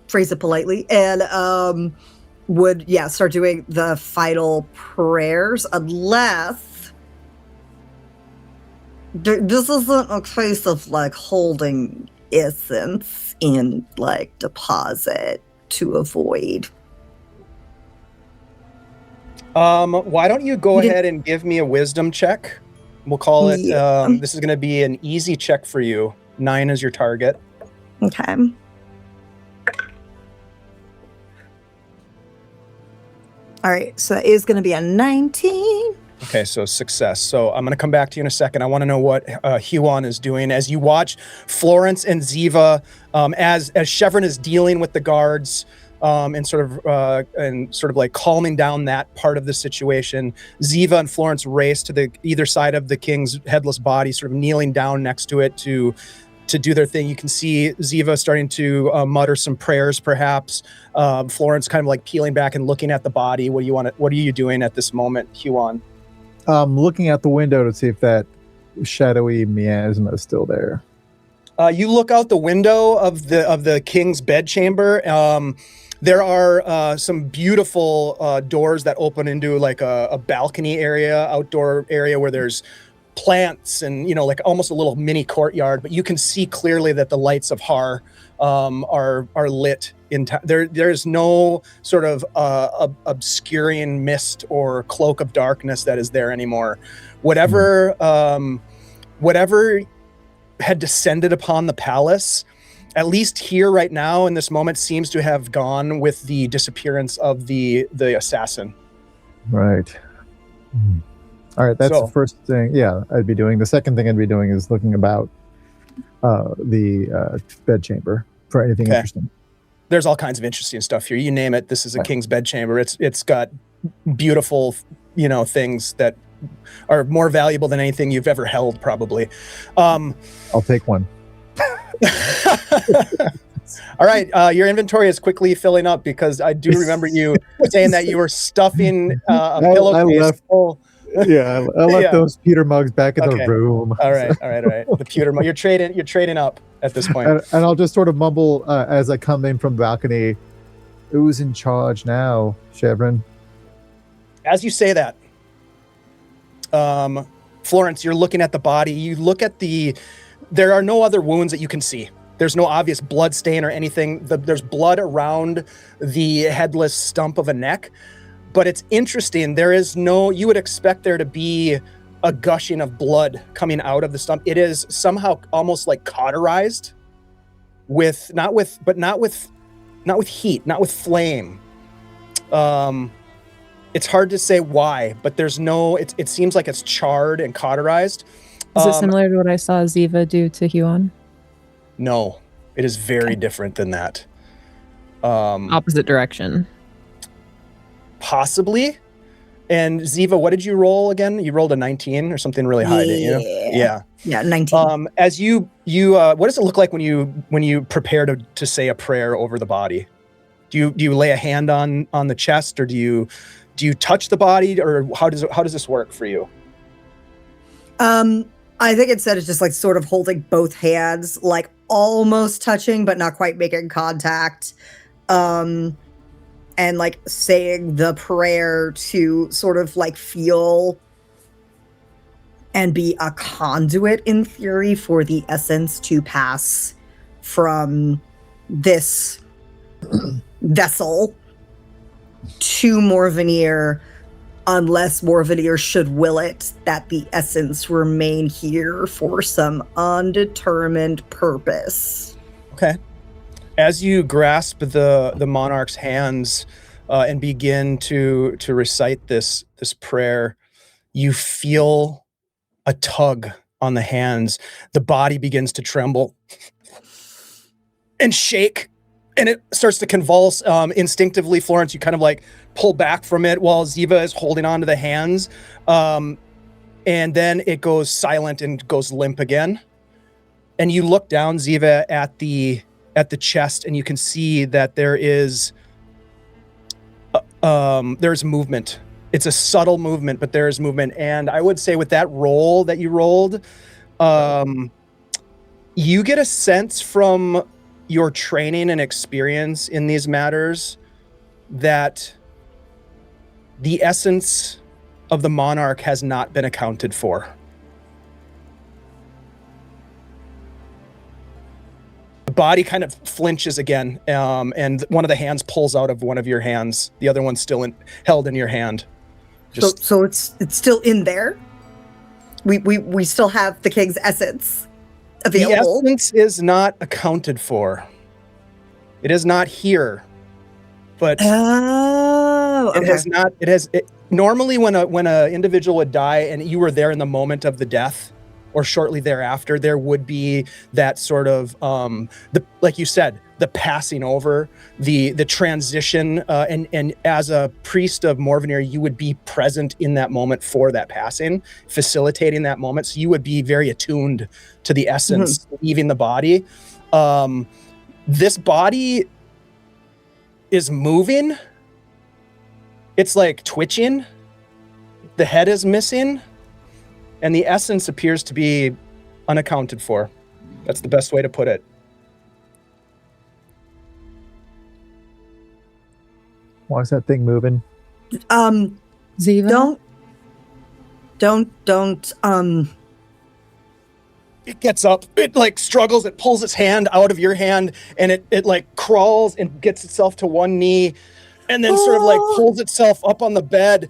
phrase it politely, and would start doing the final prayers, unless this isn't a case of like holding essence in like deposit to avoid. Why don't you go ahead and give me a wisdom check? We'll call it, this is going to be an easy check for you. 9 is your target. Okay. All right, so that is going to be a 19. Okay, so success. So I'm going to come back to you in a second. I want to know what Huon is doing as you watch Florence and Ziva, as Chevron is dealing with the guards, and sort of like calming down that part of the situation. Ziva and Florence race to either side of the king's headless body, sort of kneeling down next to it to do their thing. You can see Ziva starting to mutter some prayers, perhaps. Florence kind of like peeling back and looking at the body. What are you doing at this moment, Huon? Looking out the window to see if that shadowy miasma is still there. You look out the window of the king's bedchamber. There are some beautiful doors that open into like a balcony area, outdoor area where there's plants and, like almost a little mini courtyard. But you can see clearly that the lights of Har are lit. There's no sort of obscuring mist or cloak of darkness that is there anymore. Whatever had descended upon the palace, at least here right now in this moment, seems to have gone with the disappearance of the assassin. Right. All right, that's the first thing. Yeah, I'd be doing. The second thing I'd be doing is looking about the bedchamber. for anything Okay. interesting. There's all kinds of interesting stuff here. You name it. This is a Right. king's bedchamber. It's got beautiful, things that are more valuable than anything you've ever held, probably. I'll take one. All right, your inventory is quickly filling up because I do remember you saying that you were stuffing a I pillowcase left- full. Yeah, I left Yeah. those pewter mugs back in Okay. the room. All right. The pewter. You're trading up at this point. And I'll just sort of mumble as I come in from the balcony. Who's in charge now, Chevron? As you say that, Florence, you're looking at the body. You look at there are no other wounds that you can see. There's no obvious blood stain or anything. There's blood around the headless stump of a neck, but it's interesting. You would expect there to be a gushing of blood coming out of the stump. It is somehow almost like cauterized not with heat, not with flame. It's hard to say why, but it seems like it's charred and cauterized. Is it similar to what I saw Ziva do to Huon? No, it is very different than that. Opposite direction. Possibly. And Ziva, what did you roll again? You rolled a 19 or something really high, didn't you? Yeah. Yeah, 19. As you what does it look like when you prepare to say a prayer over the body? Do you lay a hand on the chest, or do you touch the body, or how does this work for you? I think instead it's just like sort of holding both hands, like almost touching, but not quite making contact. And like saying the prayer to sort of like feel and be a conduit in theory for the essence to pass from this vessel to Morvenir, unless Morvenir should will it that the essence remain here for some undetermined purpose. Okay. As you grasp the monarch's hands and begin to recite this prayer, you feel a tug on the hands. The body begins to tremble and shake, and it starts to convulse. Instinctively, Florence, you kind of like pull back from it while Ziva is holding on to the hands. And then it goes silent and goes limp again. And you look down, Ziva, at the chest, and you can see that there's movement. It's a subtle movement, but there is movement. And I would say with that roll that you rolled, you get a sense from your training and experience in these matters that the essence of the monarch has not been accounted for. The body kind of flinches again, and one of the hands pulls out of one of your hands. The other one's still held in your hand. So it's still in there. We still have the king's essence available. The essence is not accounted for. It is not here, but Oh, it has not. Normally, when a individual would die and you were there in the moment of the death, or shortly thereafter, there would be that sort of like you said, the passing over, the transition, and as a priest of Morvenir, you would be present in that moment for that passing, facilitating that moment. So you would be very attuned to the essence leaving the body. This body is moving. It's like twitching. The head is missing. And the essence appears to be unaccounted for. That's the best way to put it. Why is that thing moving? Ziva? Don't It gets up, it like struggles, it pulls its hand out of your hand, and it like crawls and gets itself to one knee, and then sort of like pulls itself up on the bed.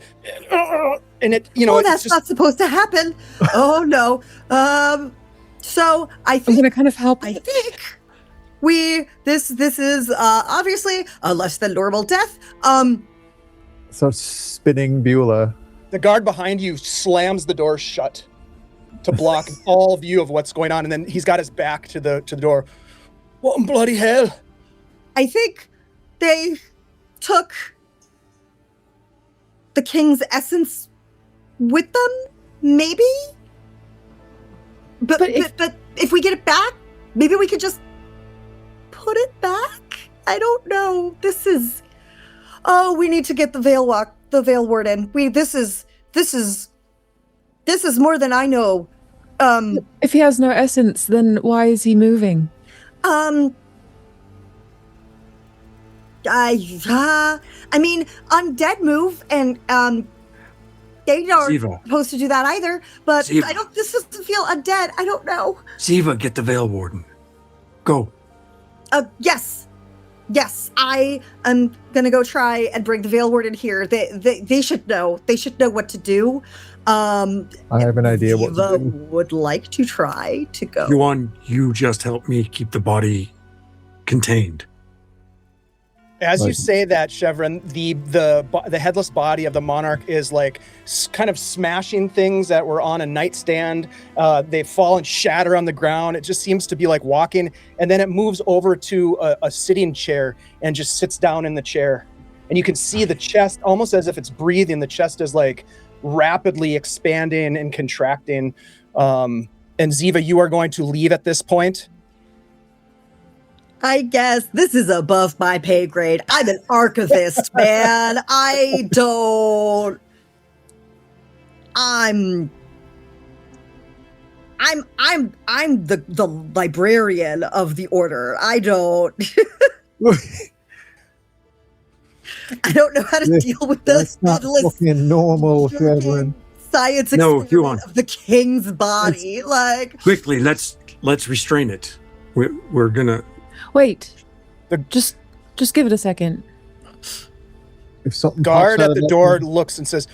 And it, that's not supposed to happen. Oh no. So I I'm think gonna kind of help. I think this is obviously a less than normal death. So spinning Beulah. The guard behind you slams the door shut to block all view of what's going on, and then he's got his back to the door. What in bloody hell? I think they took the king's essence with them, maybe? But if we get it back, maybe we could just put it back? I don't know. This is... Oh, we need to get the Veil Warden. This is more than I know. If he has no essence, then why is he moving? I mean, undead move, and they aren't Ziva. supposed to do that either. But Ziva. This doesn't feel undead. I don't know. Ziva, get the Veil Warden. Go. Yes, I am gonna go try and bring the Veil Warden here. They should know. They should know what to do. I have an idea what to do. Would like to try to go. Dionne, you just help me keep the body contained. As you say that, Chevron, the headless body of the Monarch is like kind of smashing things that were on a nightstand. They fall and shatter on the ground. It just seems to be like walking, and then it moves over to a sitting chair and just sits down in the chair. And you can see the chest, almost as if it's breathing. The chest is like rapidly expanding and contracting. And Ziva, you are going to leave at this point. I guess this is above my pay grade. I'm an archivist, man. I'm the librarian of the order. I don't know how to deal with this That's not fucking normal, Chevron. science No, experiment of the king's body. Quickly, let's restrain it. We're gonna... Wait. Just give it a second. If something Guard pops out at of the that door thing- looks and says,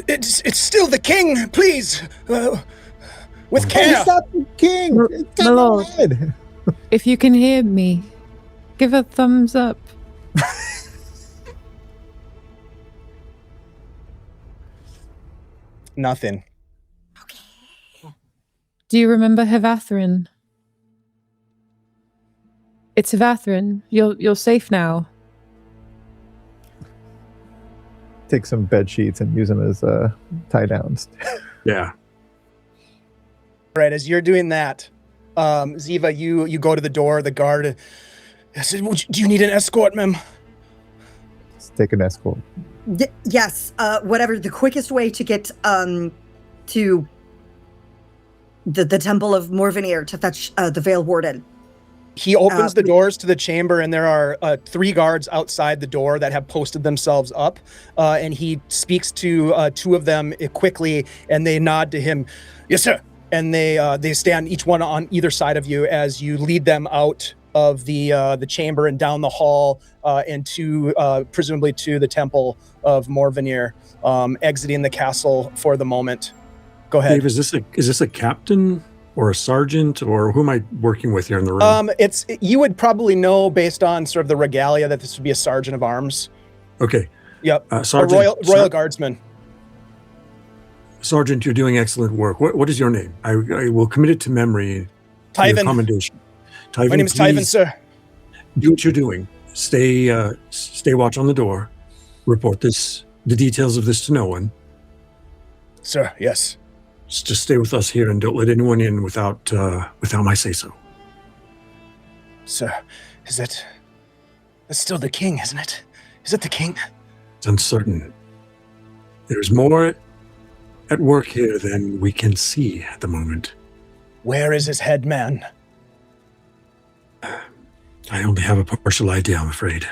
"It's still the king. Please, with care." It's not the king. It's My got no lord. head. If you can hear me, give a thumbs up. Nothing. Do you remember Hevathrin? It's Hevathrin. You're safe now. Take some bed sheets and use them as tie downs. Yeah. Right, as you're doing that, Ziva, you go to the door. The guard says, "Do you need an escort, ma'am?" Let's take an escort. Yes, whatever the quickest way to get to the Temple of Morvenir to fetch the Veil Warden. He opens the doors to the chamber, and there are 3 guards outside the door that have posted themselves up. And he speaks to 2 of them quickly, and they nod to him. "Yes, sir." And they stand each one on either side of you as you lead them out of the chamber and down the hall and to presumably to the Temple of Morvenir, exiting the castle for the moment. Go ahead. Dave, is this a captain or a sergeant, or who am I working with here in the room? You would probably know based on sort of the regalia that this would be a sergeant of arms. Okay. Yep. Sergeant, a royal guardsman. Sergeant, you're doing excellent work. What is your name? I will commit it to memory. Your Tyven. commendation. Tyven, My name is Tyven, sir. Do what you're doing. Stay watch on the door. Report the details of this to no one. Sir, yes. Just stay with us here and don't let anyone in without my say-so. Sir, that's still the king, isn't it? Is it the king? It's uncertain. There's more at work here than we can see at the moment. Where is his head man? I only have a partial idea, I'm afraid.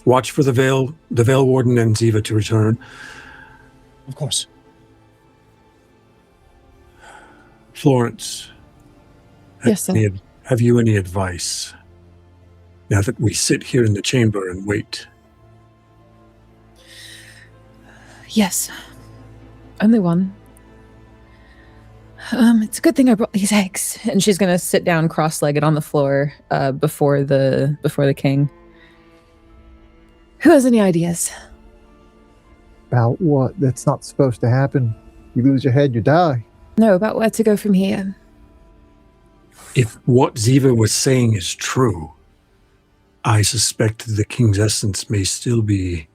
Watch for the Veil Warden and Ziva to return. Of course. Florence. Yes, sir. Have you any advice? Now that we sit here in the chamber and wait. Yes. Only one. It's a good thing I brought these eggs. And she's gonna sit down cross-legged on the floor before the king. Who has any ideas? About what? That's not supposed to happen. You lose your head, you die. No, about where to go from here. If what Ziva was saying is true, I suspect the king's essence may still be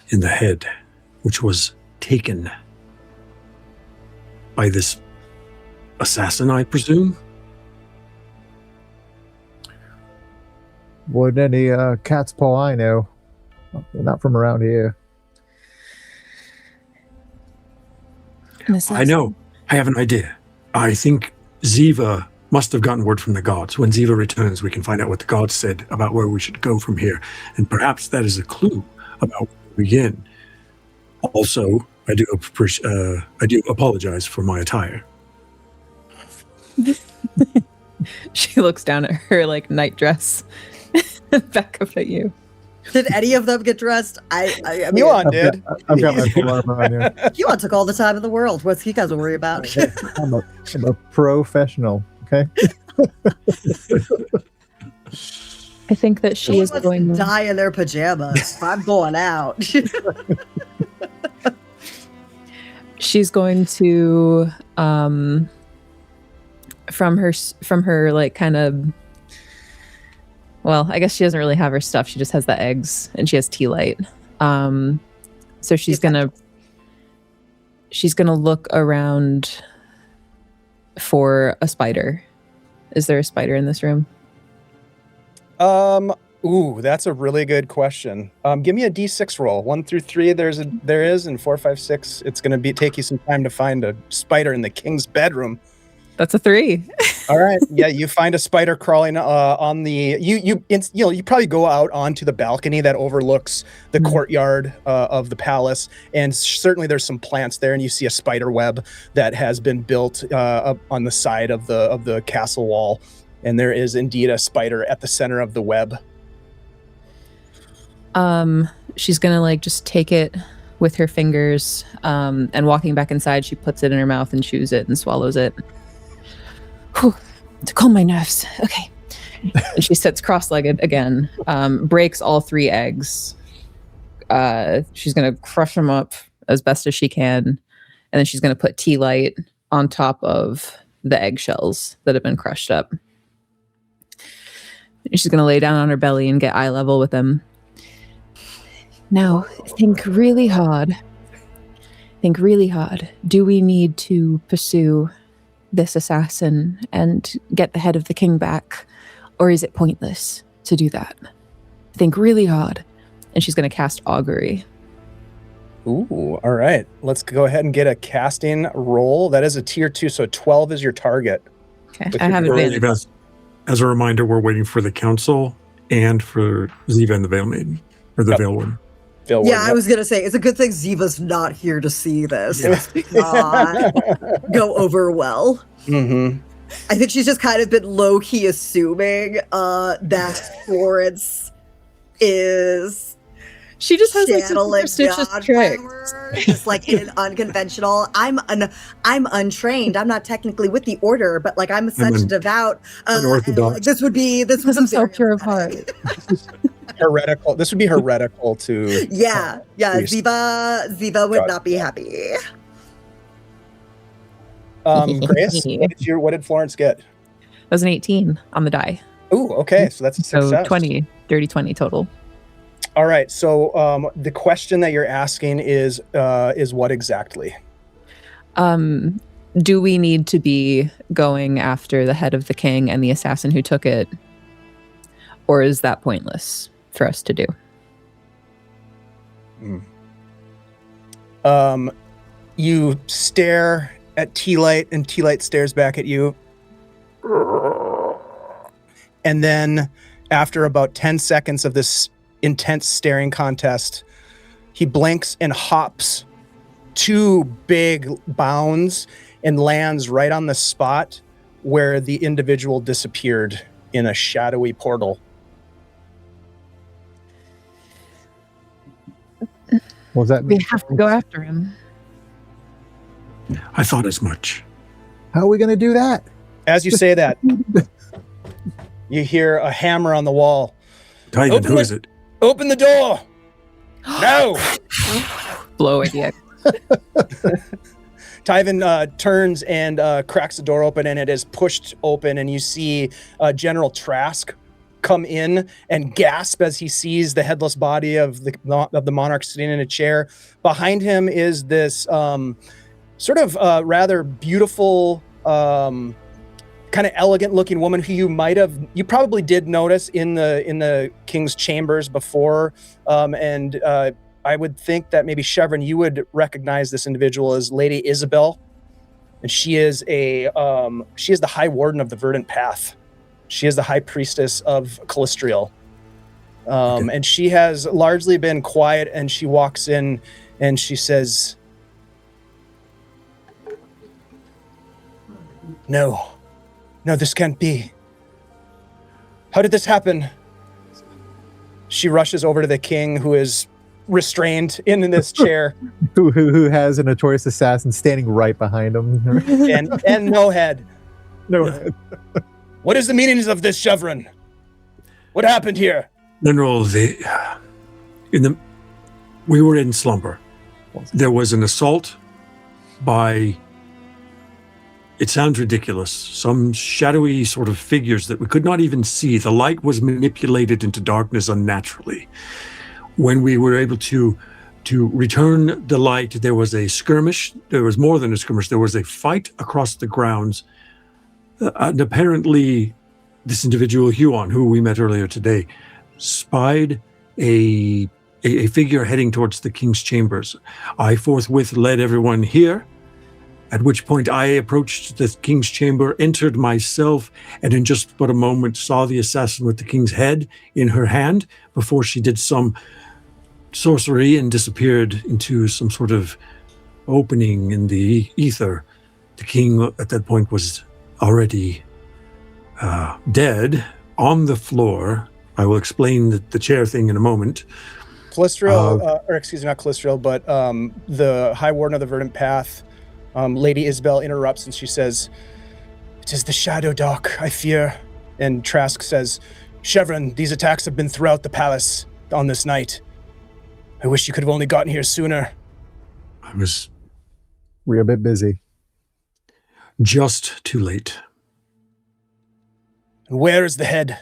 in the head, which was taken by this assassin, I presume? Wouldn't any cat's paw I know. Not from around here. I know. I have an idea. I think Ziva must have gotten word from the gods. When Ziva returns, we can find out what the gods said about where we should go from here. And perhaps that is a clue about where to begin. Also, I do apologize for my attire. She looks down at her like night dress, back up at you. Did any of them get dressed? I mean, Dionne did. I've got my full armor on here. Dionne took all the time in the world. What's he got to worry about? I'm a professional. Okay. I think that she is Who wants going to die in their pajamas. I'm going out. She's going to from her like kind of, well, I guess she doesn't really have her stuff. She just has the eggs and she has tea light. So she's gonna look around for a spider. Is there a spider in this room? Ooh, that's a really good question. Give me a D6 roll. 1 through 3, there is, and 4, 5, 6. It's going to take you some time to find a spider in the king's bedroom. That's a 3. All right. Yeah, you find a spider crawling on the. You probably go out onto the balcony that overlooks the courtyard of the palace, and certainly there's some plants there, and you see a spider web that has been built up on the side of the castle wall, and there is indeed a spider at the center of the web. She's gonna like just take it with her fingers, and walking back inside, she puts it in her mouth and chews it and swallows it. Whew, to calm my nerves. Okay. And she sits cross-legged again, breaks all 3 eggs. She's gonna crush them up as best as she can, and then she's gonna put tea light on top of the eggshells that have been crushed up. She's gonna lay down on her belly and get eye level with them. Now, think really hard. Think really hard. Do we need to pursue this assassin and get the head of the king back? Or is it pointless to do that? Think really hard. And she's going to cast augury. Ooh, all right. Let's go ahead and get a casting roll. That is a tier 2, so 12 is your target. Okay, I have advantage. As a reminder, we're waiting for the council and for Ziva and the Veil Maiden, or the Veil Warden. Yeah, I was going to say, it's a good thing Ziva's not here to see this. Yeah. This did not go over well. Mm-hmm. I think she's just kind of been low-key assuming that Florence is... She just has like some superstitious tricks. Just like in an unconventional. I'm untrained. I'm not technically with the order, but like I'm such devout. Unorthodox. Like, this was so pure of heart. Heretical. This would be heretical to. Yeah. Ziva would not be happy. Grace, what did Florence get? That was an 18 on the die. Ooh, okay, so that's a success. So 20, dirty 20 total. All right. So the question that you're asking is what exactly? Do we need to be going after the head of the king and the assassin who took it? Or is that pointless for us to do? You stare at Tea Light, and Tea Light stares back at you. And then after about 10 seconds of this intense staring contest, he blinks and hops 2 big bounds and lands right on the spot where the individual disappeared in a shadowy portal. What does that mean? We have to go after him. I thought as much. How are we going to do that? As you say that, you hear a hammer on the wall. Titan, who is it? Open the door! No! Blow idea. Tyven turns and cracks the door open, and it is pushed open, and you see General Trask come in and gasp as he sees the headless body of the monarch sitting in a chair. Behind him is this sort of rather beautiful, kind of elegant looking woman who you probably did notice in the king's chambers before, and I would think that maybe Chevron, you would recognize this individual as Lady Isabel, and she is the High Warden of the Verdant Path. She is the High Priestess of Callistriel, and she has largely been quiet. And she walks in, and she says, "No, this can't be. How did this happen?" She rushes over to the king, who is restrained in this chair, who has a notorious assassin standing right behind him, and no head. No head. What is the meanings of this, Chevron? What happened here? General, we were in slumber. There was an assault by, it sounds ridiculous, some shadowy sort of figures that we could not even see. The light was manipulated into darkness unnaturally. When we were able to return the light, there was a skirmish. There was more than a skirmish. There was a fight across the grounds. And apparently, this individual, Huon, who we met earlier today, spied a figure heading towards the king's chambers. I forthwith led everyone here, at which point I approached the king's chamber, entered myself, and in just but a moment saw the assassin with the king's head in her hand before she did some sorcery and disappeared into some sort of opening in the ether. The king at that point was already dead on the floor. I will explain the chair thing in a moment. Callistriel, or excuse me, not Callistriel, but the High Warden of the Verdant Path, Lady Isabel, interrupts and she says, "It is the Shadowdark, I fear." And Trask says, "Chevron, these attacks have been throughout the palace on this night. I wish you could have only gotten here sooner." We're a bit busy. Just too late. And where is the head?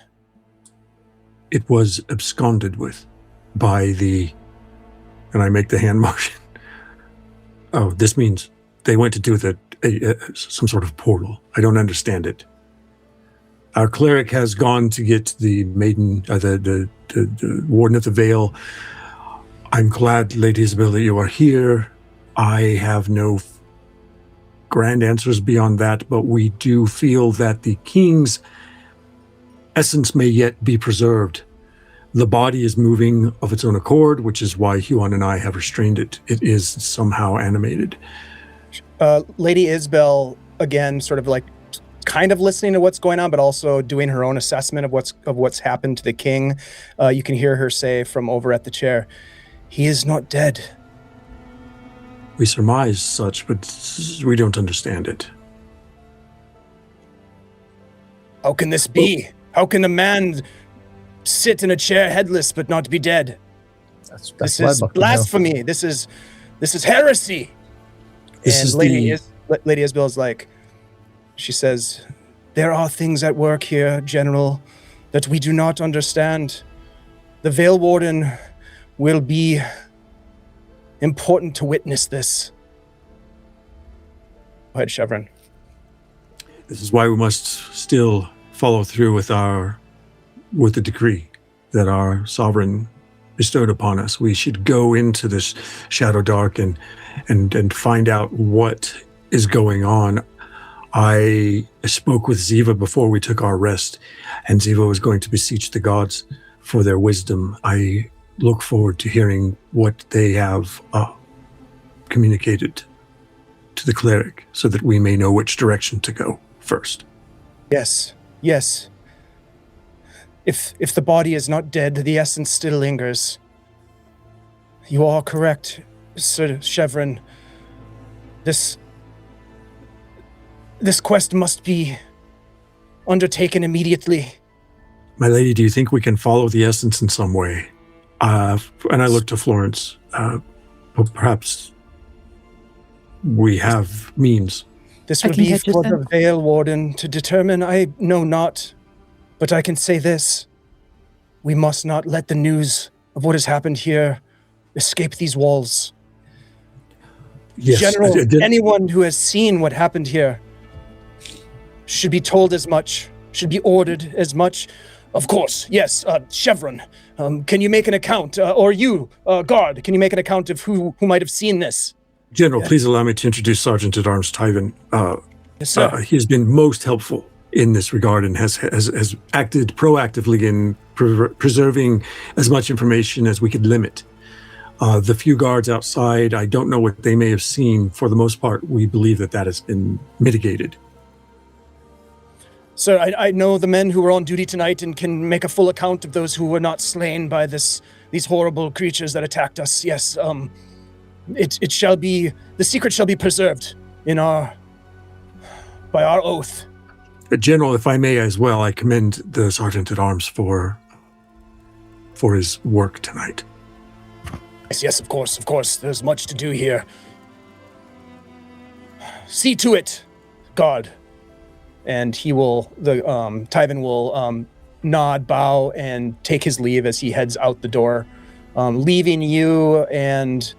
It was absconded with by and I make the hand motion. Oh, this means they went to do some sort of portal. I don't understand it. Our cleric has gone to get the maiden, the Warden of the Veil. I'm glad, Lady Isabel, that you are here. I have no grand answers beyond that, but we do feel that the king's essence may yet be preserved. The body is moving of its own accord, which is why Huon and I have restrained it. It is somehow animated. Lady Isabel, again, sort of like kind of listening to what's going on, but also doing her own assessment of what's happened to the king. You can hear her say from over at the chair, "He is not dead." We surmise such, but we don't understand it. How can this be? How can a man sit in a chair headless but not be dead? This is blasphemy. This is heresy. Lady Isabel is like, she says, "There are things at work here, General, that we do not understand. The Veil Warden will be important to witness this." Go ahead, Chevron. This is why we must still follow through with the decree that our sovereign bestowed upon us. We should go into this Shadowdark and find out what is going on. I spoke with Ziva before we took our rest, and Ziva was going to beseech the gods for their wisdom. I look forward to hearing what they have communicated to the cleric so that we may know which direction to go first. Yes. If the body is not dead, the essence still lingers. You are correct, Sir Chevron. This quest must be undertaken immediately. My lady, do you think we can follow the essence in some way? And I look to Florence. Perhaps we have means. This I will can be get you for the some. Veil Warden to determine. I know not, but I can say this. We must not let the news of what has happened here escape these walls. Yes, General, I did- anyone who has seen what happened here should be told as much, should be ordered as much. Of course, yes, Chevron, can you make an account? Or you, guard, can you make an account of who might have seen this? General, please allow me to introduce Sergeant at Arms Tyven. Yes, sir. He has been most helpful in this regard and has acted proactively in preserving as much information as we could limit. The few guards outside, I don't know what they may have seen. For the most part, we believe that has been mitigated. Sir, I know the men who were on duty tonight and can make a full account of those who were not slain by these horrible creatures that attacked us. Yes, it shall be, the secret shall be preserved by our oath. General, if I may as well, I commend the Sergeant at Arms for his work tonight. Yes, of course. There's much to do here. See to it, guard. And he will, Tyven will nod, bow, and take his leave as he heads out the door, leaving you and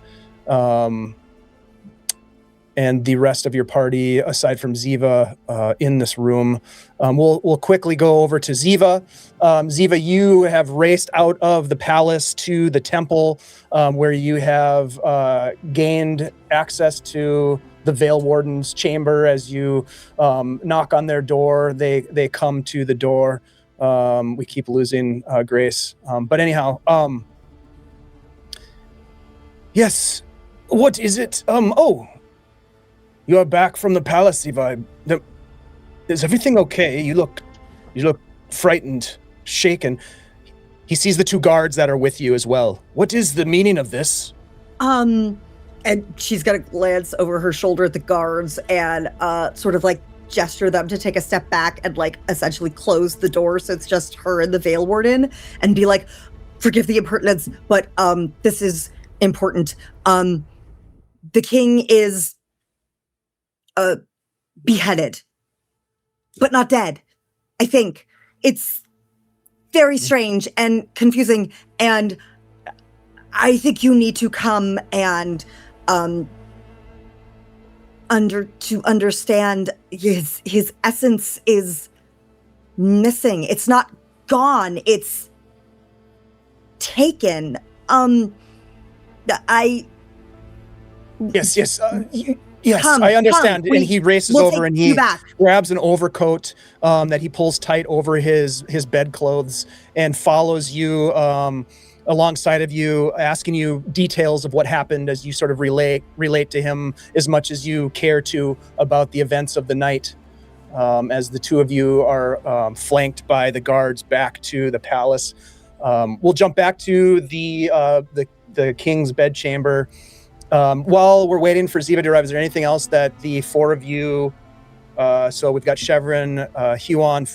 the rest of your party, aside from Ziva, in this room. We'll quickly go over to Ziva. Ziva, you have raced out of the palace to the temple, where you have gained access to the Veil Warden's chamber. As you knock on their door, they come to the door. We keep losing Grace. But anyhow, yes, what is it? You are back from the palace, Ziva. Is everything okay? You look frightened, shaken. He sees the two guards that are with you as well. What is the meaning of this? And she's gonna glance over her shoulder at the guards and sort of like gesture them to take a step back and like essentially close the door so it's just her and the Veil Warden, and be like, forgive the impertinence, but this is important. The king is beheaded, but not dead. I think it's very strange and confusing, and I think you need to come and understand his essence is missing. It's not gone. It's taken. Yes. Yes, I understand. Come, and he races we'll over and he grabs an overcoat that he pulls tight over his bedclothes and follows you alongside of you, asking you details of what happened as you sort of relate to him as much as you care to about the events of the night. As the two of you are flanked by the guards back to the palace. We'll jump back to the king's bedchamber. While we're waiting for Ziva to arrive, is there anything else that the four of you, so we've got Chevron, Huon,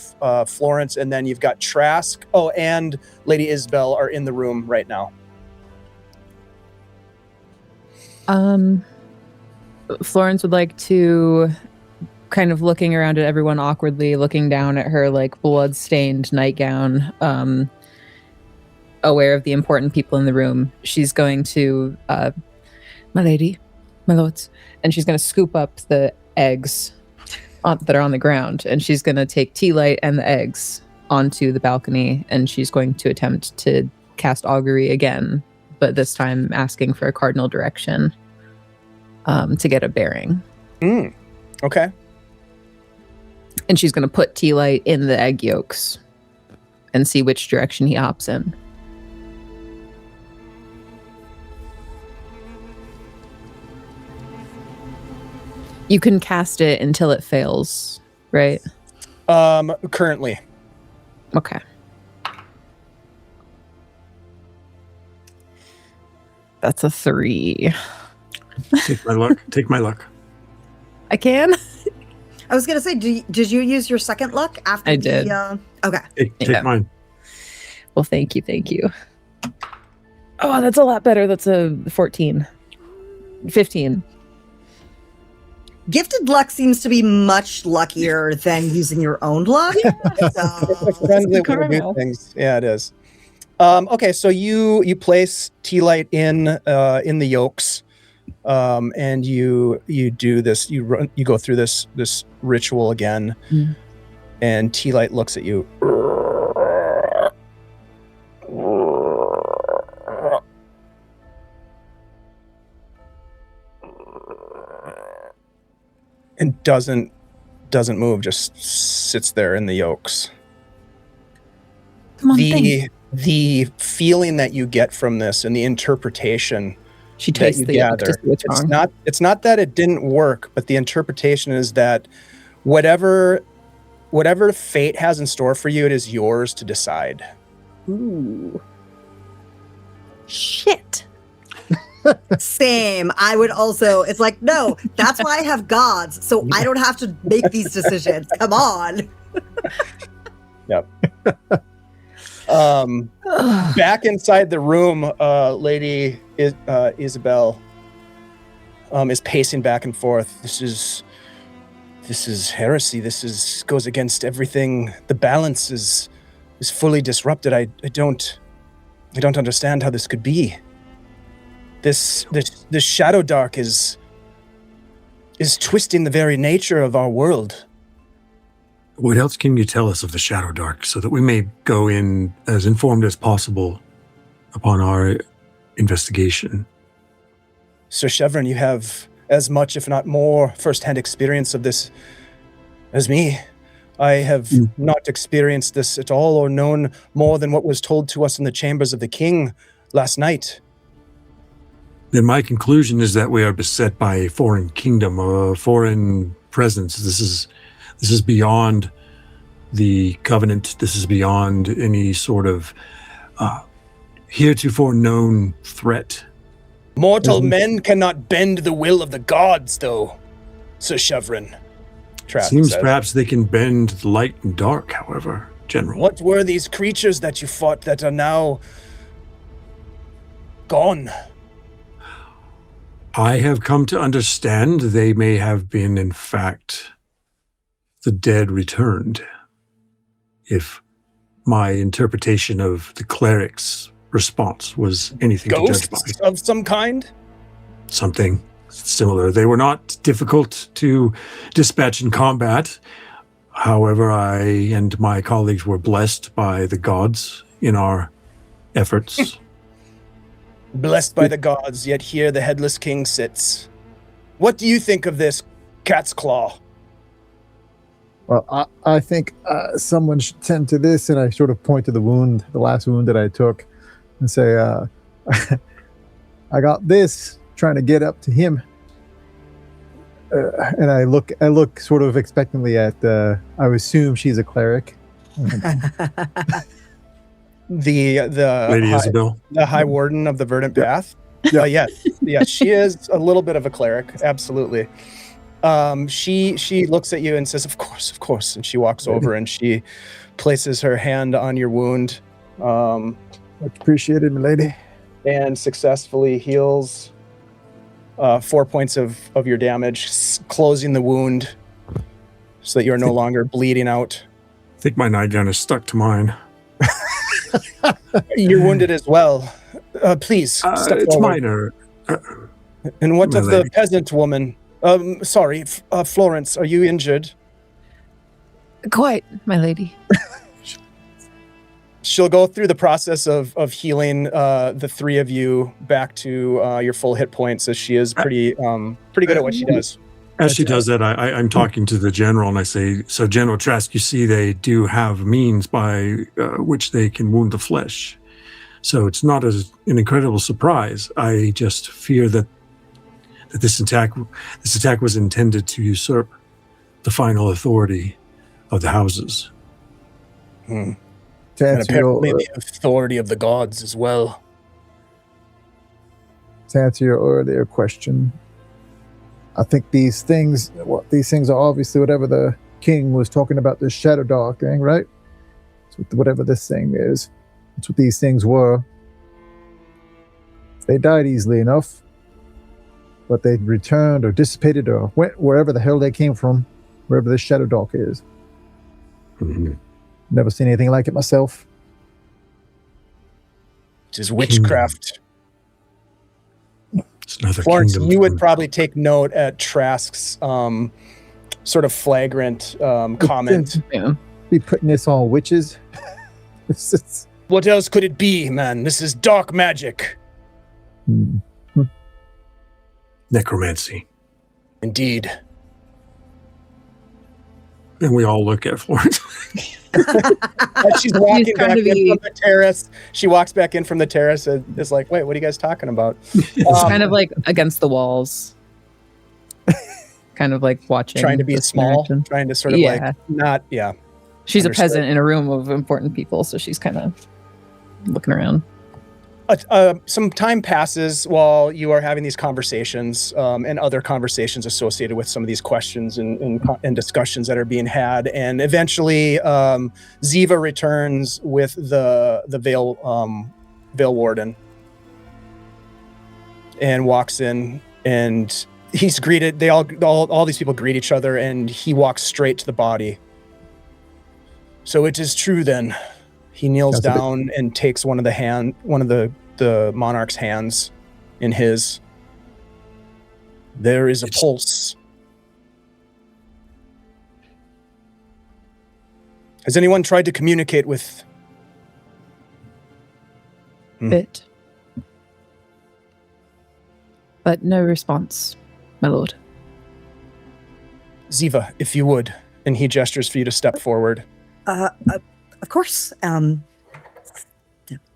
Florence, and then you've got Trask. Oh, and Lady Isabel are in the room right now. Florence would like to, kind of looking around at everyone awkwardly, looking down at her like blood-stained nightgown, aware of the important people in the room. She's going to, my lady, my lords, and she's going to scoop up the eggs that are on the ground, and she's going to take tea light and the eggs onto the balcony, and she's going to attempt to cast augury again, but this time asking for a cardinal direction to get a bearing. Okay. And she's going to put tea light in the egg yolks and see which direction he hops in. You can cast it until it fails, right? Currently. Okay. That's a 3. Take my luck. Take my luck. I can? I was gonna say, did you use your second luck after? I did. Okay. Take mine. Well, thank you. Oh, that's a lot better. That's a 14. 15. Gifted luck seems to be much luckier than using your own luck. It's a friendly way to do things. Yeah, it is. Okay, so you place tea light in the yolks, and you do this. You go through this ritual again, and tea light looks at you. And doesn't move, just sits there in the yolks. Come on, The feeling that you get from this and the interpretation she that tastes you the yolk to gather, see what's wrong. it's not that it didn't work, but the interpretation is that whatever fate has in store for you, it is yours to decide. Ooh. Shit. Same. I would also, it's like, no, that's why I have gods, so I don't have to make these decisions. Come on. Yep. Back inside the room, Lady Isabel is pacing back and forth. This is heresy. This goes against everything. The balance is fully disrupted. I don't understand how this could be. This Shadowdark is twisting the very nature of our world. What else can you tell us of the Shadowdark so that we may go in as informed as possible upon our investigation? Sir Chevron, you have as much, if not more, first-hand experience of this as me. I have not experienced this at all or known more than what was told to us in the chambers of the king last night. Then my conclusion is that we are beset by a foreign kingdom, a foreign presence. This is beyond the covenant. This is beyond any sort of heretofore known threat. Mortal men cannot bend the will of the gods, though, Sir Chevron. Seems perhaps they can bend light and dark, however, General. What were these creatures that you fought that are now gone? I have come to understand they may have been, in fact, the dead returned. If my interpretation of the cleric's response was anything to judge by. Ghosts of some kind? Something similar. They were not difficult to dispatch in combat. However, I and my colleagues were blessed by the gods in our efforts. Blessed by the gods, yet here the headless king sits. What do you think of this, Cat's Claw? Well, I think someone should tend to this, and I sort of point to the wound, the last wound that I took, and say, I got this trying to get up to him. And I look sort of expectantly at, I assume she's a cleric. The Lady Isabel, the High Warden of the Verdant Path. Yeah. Yes, she is a little bit of a cleric, absolutely. She looks at you and says, of course, and she walks over and she places her hand on your wound. Much appreciated, milady. And successfully heals 4 points of your damage, closing the wound so that you're no longer bleeding out. I think my nightgown is stuck to mine. You're wounded as well. Please, step it's forward. minor. And what of the lady. peasant woman? Sorry, Florence, are you injured? Quite, my lady. She'll go through the process of healing the three of you back to your full hit points, as she is pretty good at what she does. As she does that, I'm talking to the general, and I say, so General Trask, you see they do have means by which they can wound the flesh. So it's not an incredible surprise. I just fear that this attack was intended to usurp the final authority of the houses. And To apparently the authority of the gods as well. answer your earlier question, I think these things are obviously whatever the king was talking about, this Shadowdark thing, right? It's whatever this thing is. That's what these things were. If they died easily enough, but they returned or dissipated or went wherever the hell they came from, wherever this Shadowdark is. Mhm. Never seen anything like it myself. It is witchcraft. It's another Florence, kingdom. you would probably take note at Trask's sort of flagrant comment. Yeah. Be putting this on witches. It's What else could it be, man? This is dark magic. necromancy. Indeed. And we all look at Florence. As she's walking trying back to in be- from the terrace. She walks back in from the terrace and is like, wait, what are you guys talking about? It's kind of like against the walls. Kind of like watching. Trying to be this small, interaction. trying to sort of Yeah. like not, yeah. She's Understood. a peasant in a room of important people, so she's kind of looking around. Some time passes while you are having these conversations and other conversations associated with some of these questions and discussions that are being had. And eventually Ziva returns with the Veil Warden and walks in, and he's greeted. They all these people greet each other, and he walks straight to the body. So it is true then. He kneels Sounds a bit- down and takes one of the Monarch's hands in his. There is a pulse. Has anyone tried to communicate with? Bit. But no response, my lord. Ziva, if you would. And he gestures for you to step forward. Of course.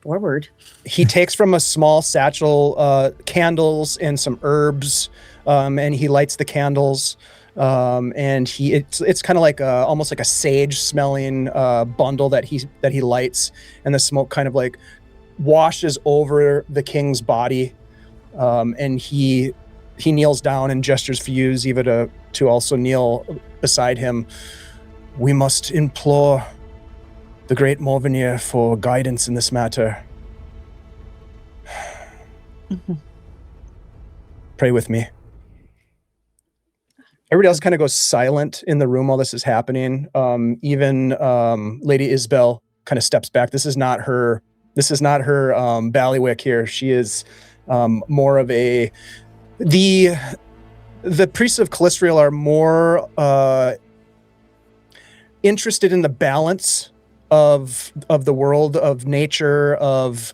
Forward. He takes from a small satchel candles and some herbs, and he lights the candles. And it's kind of like almost like a sage smelling bundle that he lights, and the smoke kind of like washes over the king's body. And he kneels down and gestures for you, Ziva, to also kneel beside him. We must implore the great Morvenir for guidance in this matter. Mhm. Pray with me. Everybody else kind of goes silent in the room while this is happening. Even Lady Isbel kind of steps back. This is not her ballywick here. She is more of a the priests of Callistriel are more interested in the balance of the world, of nature, of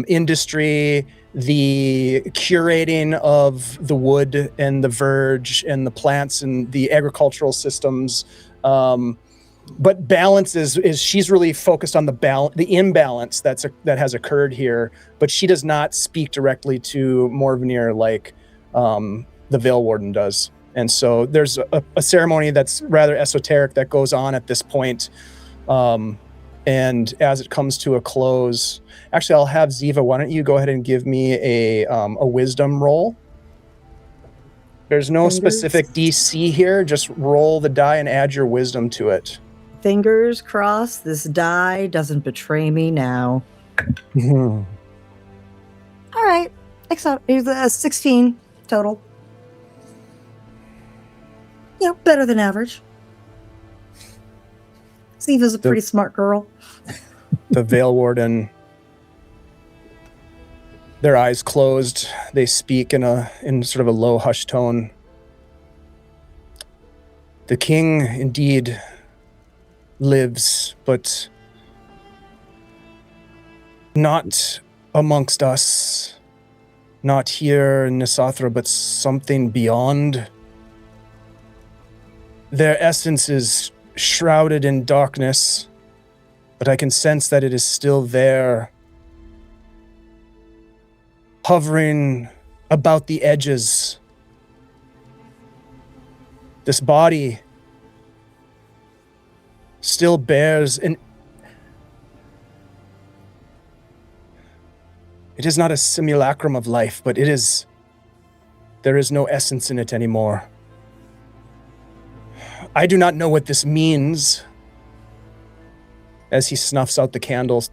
industry, the curating of the wood and the verge and the plants and the agricultural systems. But balance is she's really focused on the imbalance that has occurred here, but she does not speak directly to Morvenir like the Veil Warden does. And so there's a ceremony that's rather esoteric that goes on at this point. And as it comes to a close, actually, I'll have Ziva. Why don't you go ahead and give me a wisdom roll? There's no specific DC here. Just roll the die and add your wisdom to it. Fingers crossed this die doesn't betray me now. All right. Excellent. Here's a 16 total. Better than average. Ziva's a pretty smart girl. The Veil Warden, their eyes closed, they speak in sort of a low hushed tone. The king indeed lives, but not amongst us, not here in Nyssathra, but something beyond. Their essence is shrouded in darkness, but I can sense that it is still there, hovering about the edges. This body still bears it is not a simulacrum of life, but there is no essence in it anymore. I do not know what this means. As he snuffs out the candles.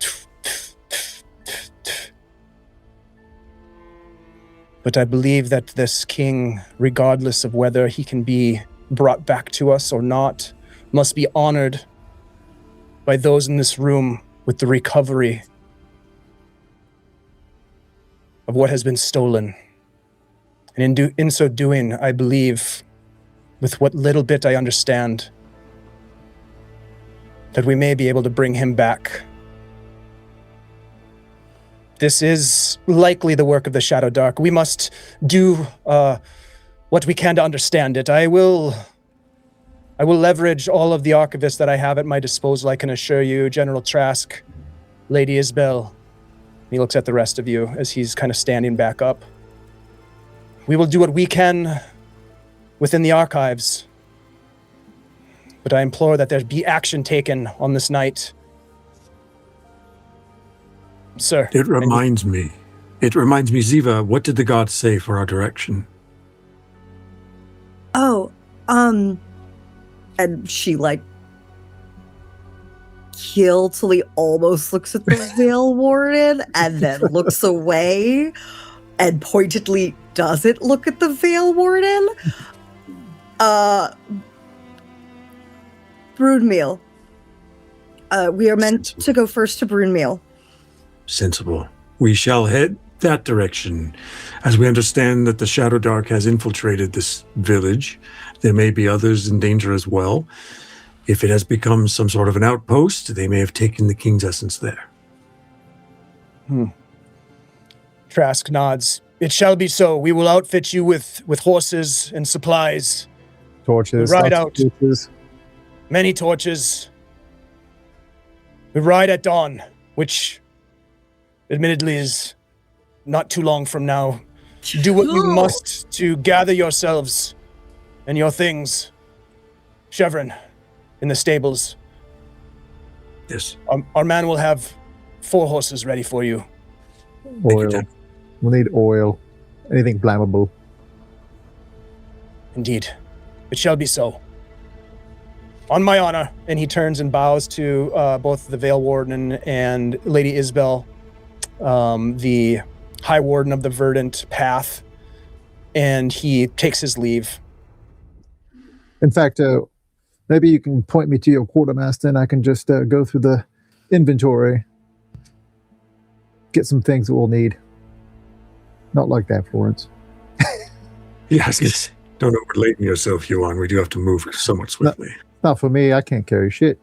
But I believe that this king, regardless of whether he can be brought back to us or not, must be honored by those in this room with the recovery of what has been stolen. And in so doing, I believe, with what little bit I understand, that we may be able to bring him back. This is likely the work of the Shadowdark. We must do what we can to understand it. I will leverage all of the archivists that I have at my disposal. I can assure you, General Trask, Lady Isabel. He looks at the rest of you as he's kind of standing back up. We will do what we can within the archives. But I implore that there be action taken on this night. Sir. It reminds me, Ziva, what did the gods say for our direction? Oh, and she guiltily almost looks at the Veil Warden and then looks away and pointedly doesn't look at the Veil Warden. Broodmeal. We are meant to go first to Broodmeal. Sensible. We shall head that direction. As we understand that the Shadowdark has infiltrated this village, there may be others in danger as well. If it has become some sort of an outpost, they may have taken the king's essence there. Trask nods. It shall be so. We will outfit you with horses and supplies. Torches. We ride out. Torches. Many torches. We ride at dawn, which admittedly is not too long from now. Do what we must to gather yourselves and your things. Chevron, in the stables. Yes. Our man will have 4 horses ready for you. Oil. We'll need oil. Anything flammable. Indeed. It shall be so. On my honor. And he turns and bows to both the Veil Warden and Lady Isabel, the High Warden of the Verdant Path, and he takes his leave. In fact, maybe you can point me to your quartermaster and I can just go through the inventory, get some things that we'll need. Not like that, Florence. Yes. Don't overladen yourself, Yuan. We do have to move somewhat swiftly. Not for me. I can't carry shit.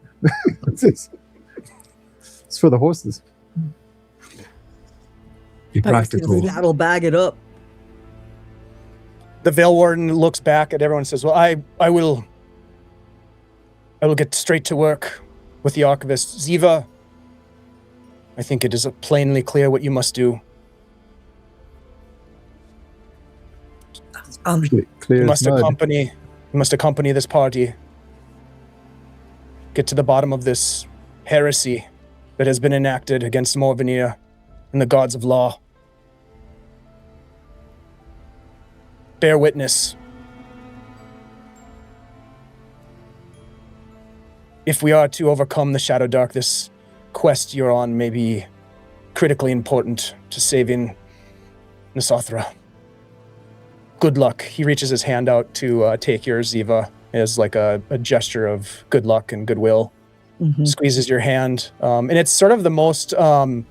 It's for the horses. Be practical. That'll bag it up. The Veil Warden looks back at everyone and says, well, I will get straight to work with the archivist. Ziva, I think it is plainly clear what you must do. Clear You as must accompany this party. Get to the bottom of this heresy that has been enacted against Morvenir and the gods of law. Bear witness. If we are to overcome the Shadowdark, this quest you're on may be critically important to saving Nyssathra. Good luck. He reaches his hand out to take yours, Ziva, as like a gesture of good luck and goodwill. Mm-hmm. Squeezes your hand. And it's sort of the most kind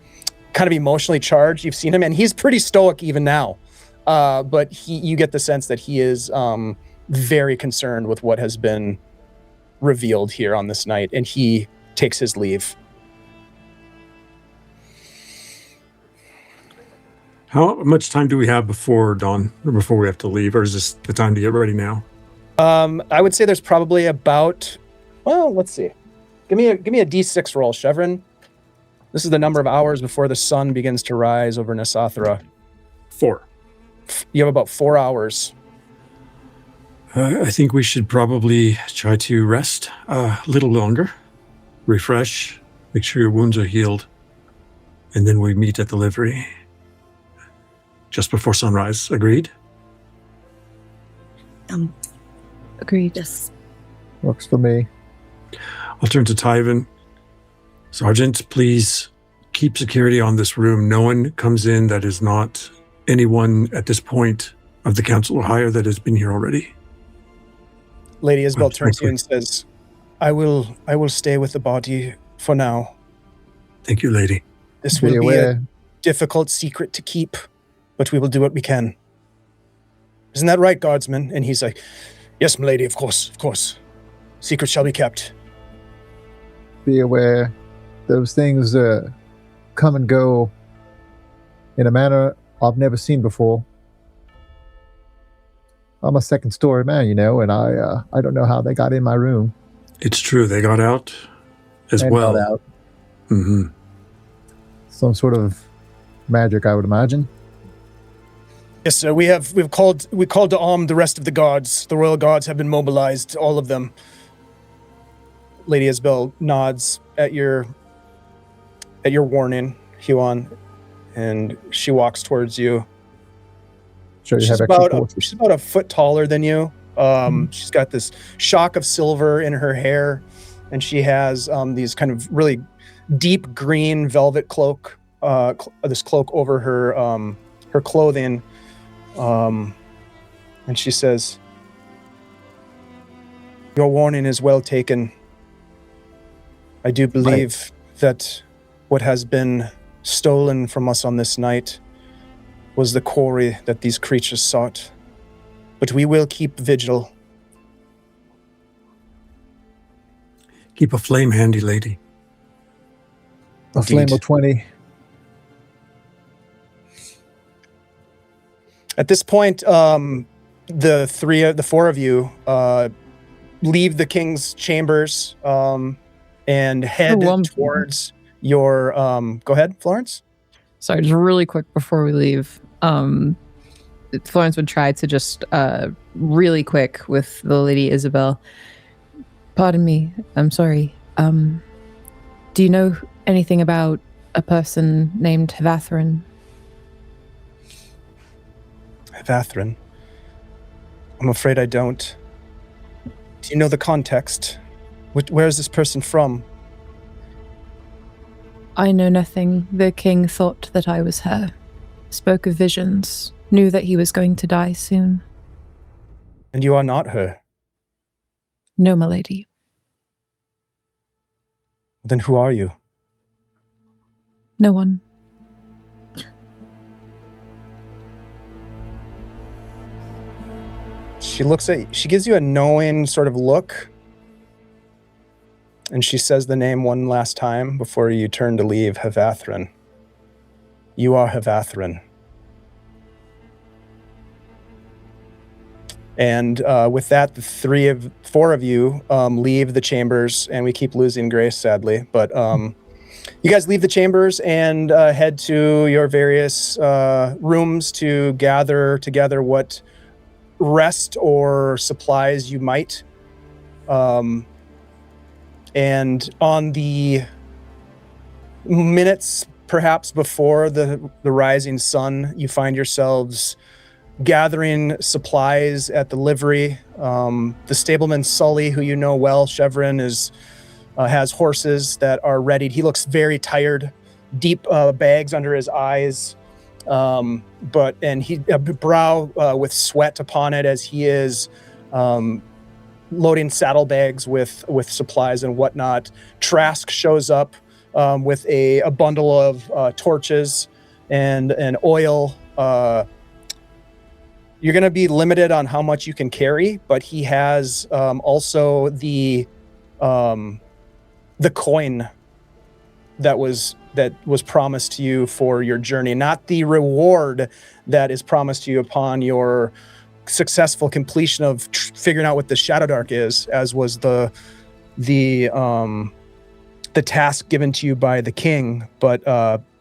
of emotionally charged you've seen him. And he's pretty stoic even now. But you get the sense that he is very concerned with what has been revealed here on this night. And he takes his leave. How much time do we have before dawn, or before we have to leave, or is this the time to get ready now? I would say there's probably about, well, let's see. Give me a D6 roll, Chevron. This is the number of hours before the sun begins to rise over Nyssathra. 4. You have about 4 hours. I think we should probably try to rest a little longer, refresh, make sure your wounds are healed, and then we meet at the livery just before sunrise. Agreed? Agreed. Yes. Works for me. I'll turn to Tyven. Sergeant, please keep security on this room. No one comes in that is not anyone at this point of the Council or higher that has been here already? Lady Isabel That's turns to you perfect. and says, I will stay with the body for now. Thank you, lady. This Be will be a aware. difficult secret to keep, but we will do what we can. Isn't that right, guardsman? And he's like, yes, milady, of course, of course. Secret shall be kept. Be aware. Those things come and go in a manner I've never seen before. I'm a second story man, you know, and I don't know how they got in my room It's true. They got out as and well. got out. Mm-hmm. Some sort of magic, I would imagine. Yes, sir. We've called to arm the rest of the guards. The royal guards have been mobilized, all of them. Lady Isabel nods at your warning, Huon, and she walks towards you. Sure, you She's have extra about forces. she's about a foot taller than you. She's got this shock of silver in her hair, and she has these kind of really deep green velvet cloak. This cloak over her clothing, and she says, "Your warning is well taken. I do believe that what has been stolen from us on this night was the quarry that these creatures sought. But we will keep vigil." Keep a flame handy, lady. A flame Indeed. of 20. At this point, the four of you leave the king's chambers and head towards your. Go ahead, Florence. Sorry, just really quick before we leave. Florence would try to just really quick with the Lady Isabel. Pardon me, I'm sorry. Do you know anything about a person named Havathrin? Havathrin. I'm afraid I don't. Do you know the context? Where is this person from? I know nothing. The king thought that I was her. Spoke of visions. Knew that he was going to die soon. And you are not her. No, my lady. Then who are you? No one. She gives you a knowing sort of look. And she says the name one last time before you turn to leave. Havathrin. You are Havathrin. And with that, the four of you leave the chambers, and we keep losing Grace, sadly. But you guys leave the chambers and head to your various rooms to gather together what rest or supplies you might. And on the minutes, perhaps before the rising sun, you find yourselves gathering supplies at the livery. The stableman Sully, who you know well, Chevron, has horses that are readied. He looks very tired, deep bags under his eyes, and he a brow with sweat upon it as he is loading saddlebags with supplies and whatnot. Trask shows up with a bundle of torches and oil. You're going to be limited on how much you can carry, but he has also the coin that was promised to you for your journey, not the reward that is promised to you upon your successful completion of figuring out what the Shadowdark is, as was the task given to you by the king, but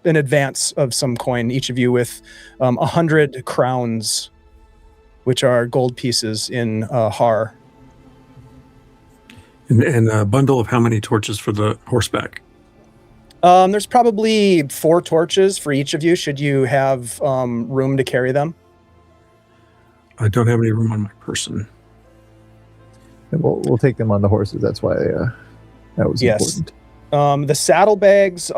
in advance of some coin, each of you with 100 crowns, which are gold pieces in Har. And a bundle of how many torches for the horseback? There's probably 4 torches for each of you, should you have room to carry them. I don't have any room on my person. And we'll take them on the horses. That's why that was Yes. important. The saddlebags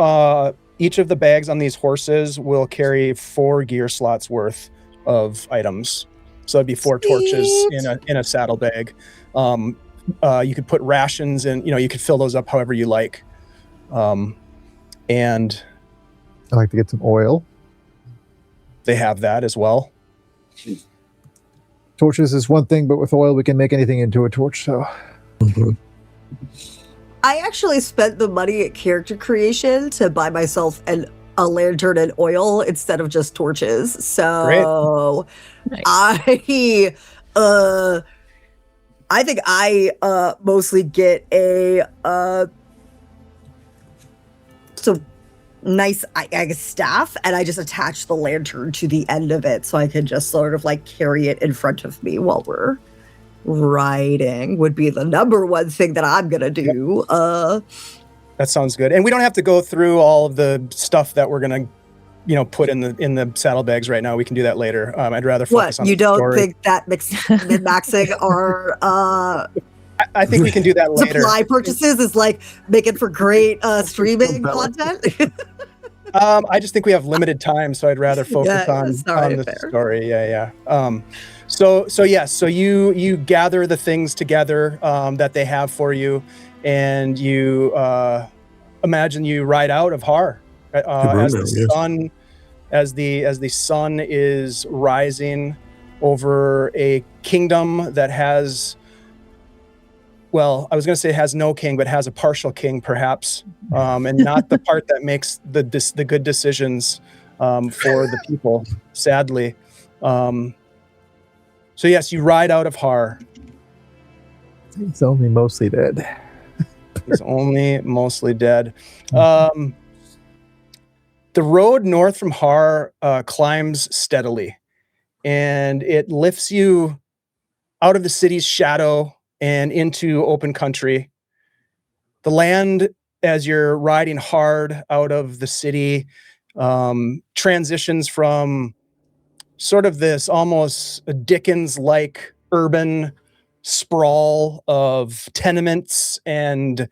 each of the bags on these horses will carry 4 gear slots worth of items. So it'd be 4 torches in a saddlebag. You could put rations in, you could fill those up however you like. And I like to get some oil. they have that as well. Torches is one thing, but with oil, we can make anything into a torch. So, I actually spent the money at character creation to buy myself a lantern and oil instead of just torches. So Nice. I think I mostly get a so nice I guess staff, and I just attach the lantern to the end of it so I can just sort of like carry it in front of me while we're riding. Would be the number one thing that I'm gonna do. That sounds good. And we don't have to go through all of the stuff that we're gonna, put in the saddlebags right now. We can do that later. I'd rather focus on You the don't story. think that min-maxing our I think we can do that later. supply purchases is like making for great streaming content? I just think we have limited time, so I'd rather focus on the fair. story. Yeah. So you gather the things together that they have for you, and you imagine you ride out of Har as the sun is rising over a kingdom that has. Well, I was going to say has no king, but has a partial king, perhaps, and not the part that makes the good decisions for the people, sadly. So yes, you ride out of Har. it's only mostly dead. He's only mostly dead. The road north from Har climbs steadily, and it lifts you out of the city's shadow and into open country. The land, as you're riding hard out of the city, transitions from sort of this almost Dickens-like urban sprawl of tenements and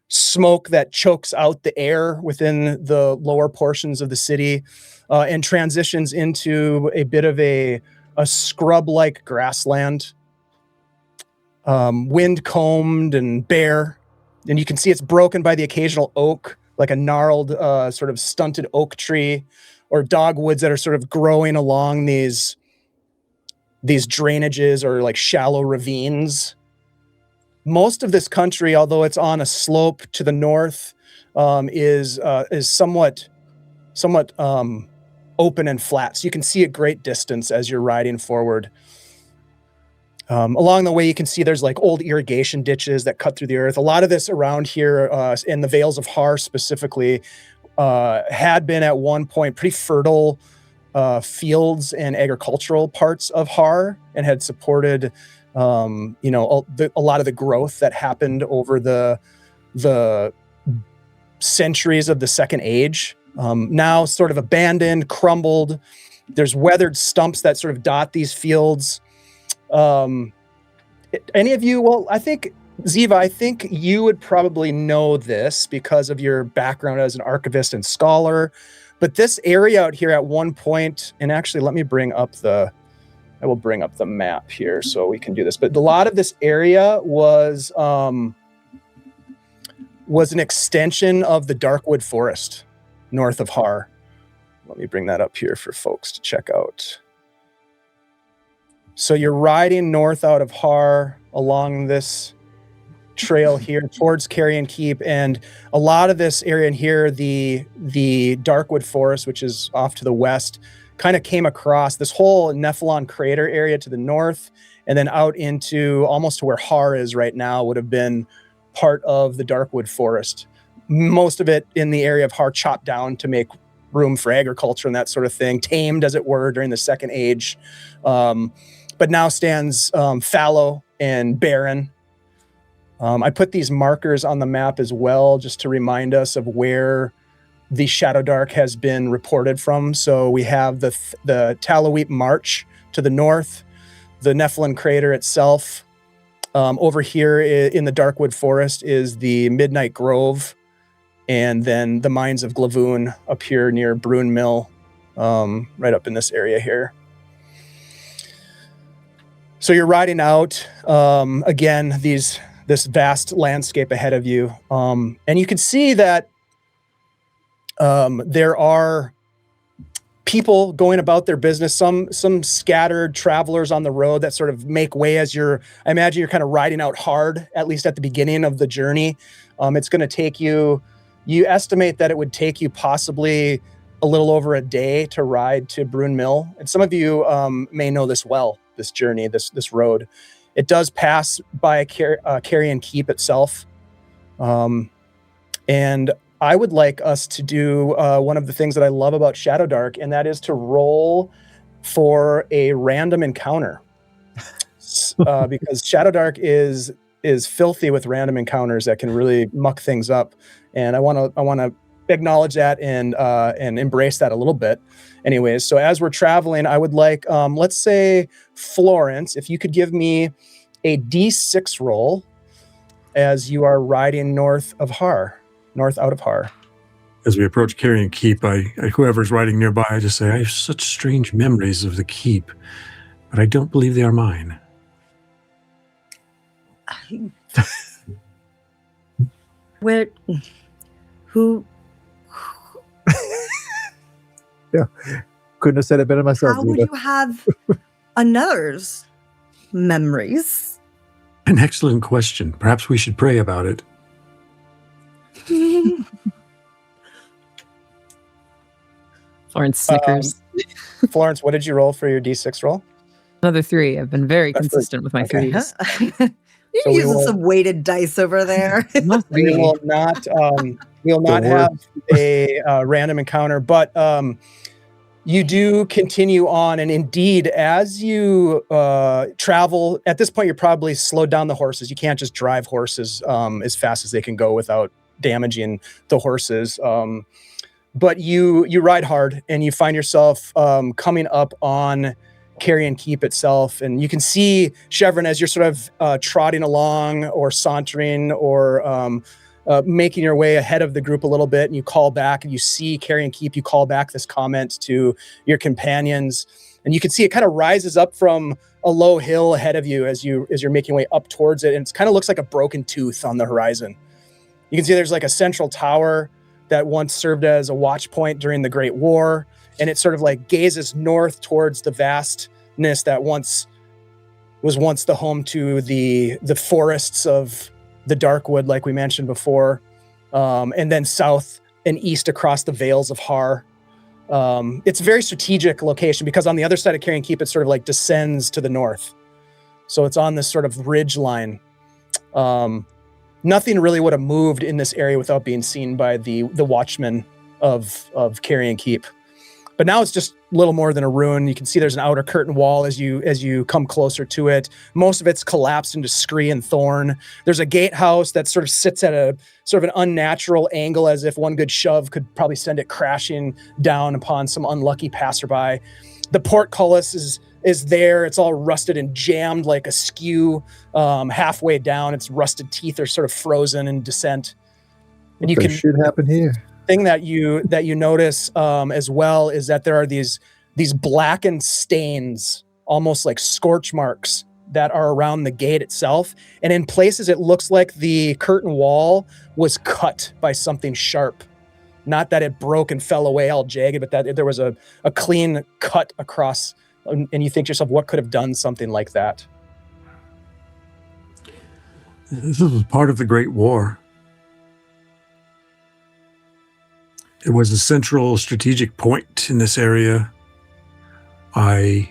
smoke that chokes out the air within the lower portions of the city, and transitions into a bit of a scrub-like grassland. Wind combed and bare, and you can see it's broken by the occasional oak, like a gnarled sort of stunted oak tree, or dogwoods that are sort of growing along these drainages or like shallow ravines. Most of this country, although it's on a slope to the north, is somewhat open and flat, so you can see at great distance as you're riding forward. Along the way, you can see there's like old irrigation ditches that cut through the earth. A lot of this around here in the Vales of Har specifically had been at one point pretty fertile fields and agricultural parts of Har, and had supported a lot of the growth that happened over the centuries of the Second Age. Now sort of abandoned, crumbled. There's weathered stumps that sort of dot these fields. Any of you? Well, I think Ziva, I think you would probably know this because of your background as an archivist and scholar. But this area out here at one point, and actually, let me bring up I will bring up the map here so we can do this. But a lot of this area was an extension of the Darkwood Forest north of Har. Let me bring that up here for folks to check out. So you're riding north out of Har along this trail here towards Carrion Keep, and a lot of this area in here, the Darkwood Forest, which is off to the west, kind of came across this whole Nephalon crater area to the north, and then out into almost to where Har is right now would have been part of the Darkwood Forest. Most of it in the area of Har chopped down to make room for agriculture and that sort of thing, tamed as it were during the Second Age. But now stands fallow and barren. I put these markers on the map as well, just to remind us of where the Shadowdark has been reported from. So we have the Talaweep March to the north, the Nephalon Crater itself. Over here in the Darkwood Forest is the Midnight Grove, and then the mines of Glavoon up here near Bruin Mill, right up in this area here. So you're riding out, again, this vast landscape ahead of you. And you can see that there are people going about their business, some scattered travelers on the road that sort of make way as I imagine you're kind of riding out hard, at least at the beginning of the journey. It's going to take you estimate that it would take you possibly a little over a day to ride to Bruin Mill. And some of you may know this well, this journey, this road. It does pass by Carrion Keep itself. And I would like us to do one of the things that I love about Shadowdark, and that is to roll for a random encounter. Because Shadowdark is filthy with random encounters that can really muck things up. And I want to acknowledge that and embrace that a little bit. Anyways, so as we're traveling, I would like, let's say, Florence, if you could give me a D6 roll as you are riding north out of Har. As we approach Carrion Keep, whoever's riding nearby, I just say, I have such strange memories of the keep, but I don't believe they are mine. Who? Yeah, couldn't have said it better myself. How would you have another's memories? An excellent question. Perhaps we should pray about it. Florence snickers. Florence, what did you roll for your D6 roll? Another 3. I've been very consistent with my okay. 3s. You're using some weighted dice over there. We will not have a random encounter, but you do continue on, and indeed, as you travel, at this point, you're probably slowed down the horses. You can't just drive horses as fast as they can go without damaging the horses. But you ride hard, and you find yourself coming up on Carrion Keep itself, and you can see Chevron as you're sort of trotting along or sauntering or making your way ahead of the group a little bit, and you call back and you see Carrion Keep. You call back this comment to your companions, and you can see it kind of rises up from a low hill ahead of you as you're making your way up towards it, and it kind of looks like a broken tooth on the horizon. You can see there's like a central tower that once served as a watch point during the Great War, and it sort of like gazes north towards the vastness that was once the home to the forests of the Darkwood, like we mentioned before, and then south and east across the Vales of Har. It's a very strategic location because on the other side of Carrion Keep, it sort of like descends to the north. So it's on this sort of ridge line. Nothing really would have moved in this area without being seen by the watchmen of Carrion Keep. But now it's just a little more than a ruin. You can see there's an outer curtain wall as you come closer to it. Most of it's collapsed into scree and thorn. There's a gatehouse that sort of sits at a sort of an unnatural angle, as if one good shove could probably send it crashing down upon some unlucky passerby. The portcullis is there. It's all rusted and jammed like a skew halfway down. Its rusted teeth are sort of frozen in descent. And you can should happen here. Thing that you notice as well is that there are these blackened stains, almost like scorch marks, that are around the gate itself. And in places, it looks like the curtain wall was cut by something sharp. Not that it broke and fell away all jagged, but that there was a clean cut across. And you think to yourself, what could have done something like that? This was part of the Great War. It was a central strategic point in this area. I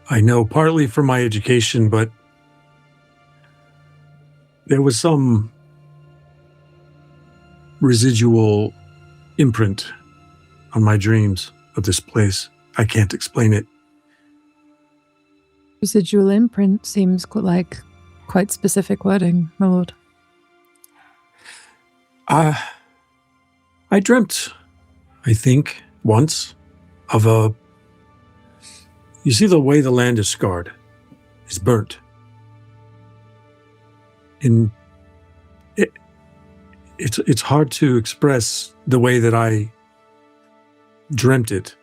know partly from my education, but there was some residual imprint on my dreams of this place. I can't explain it. Residual imprint seems like quite specific wording, my lord. I dreamt, I think, once, of you see the way the land is scarred, is burnt. In it's hard to express the way that I dreamt it.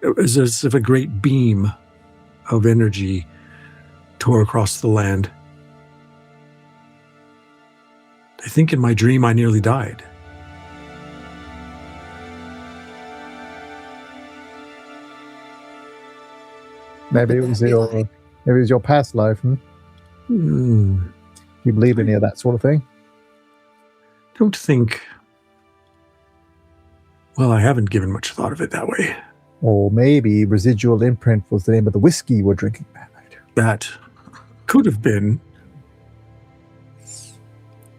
It was as if a great beam of energy tore across the land. I think in my dream I nearly died. Maybe it was your past life. You believe any of that sort of thing? Don't think. Well, I haven't given much thought of it that way. Or maybe residual imprint was the name of the whiskey you were drinking that night. That could have been.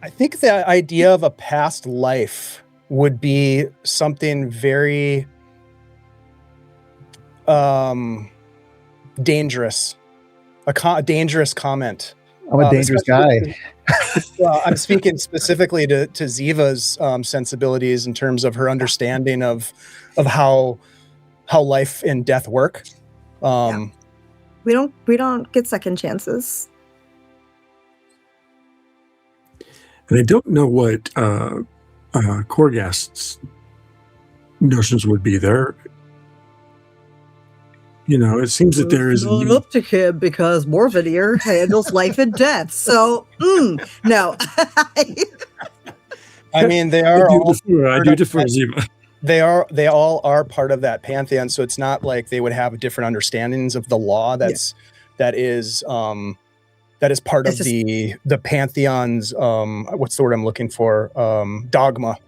I think the idea of a past life would be something very dangerous. A dangerous comment. I'm a dangerous guy. Well, I'm speaking specifically to Ziva's sensibilities in terms of her understanding of how life and death work. We don't get second chances. And I don't know what Korghast's notions would be there. You know, it seems that there is not up to him because Morvenir handles life and death. So, no. I mean, they are all. I do defer, Ziva. They all are part of that pantheon. So it's not like they would have different understandings of the law. That is part of the pantheon's. What's the word I'm looking for? Dogma.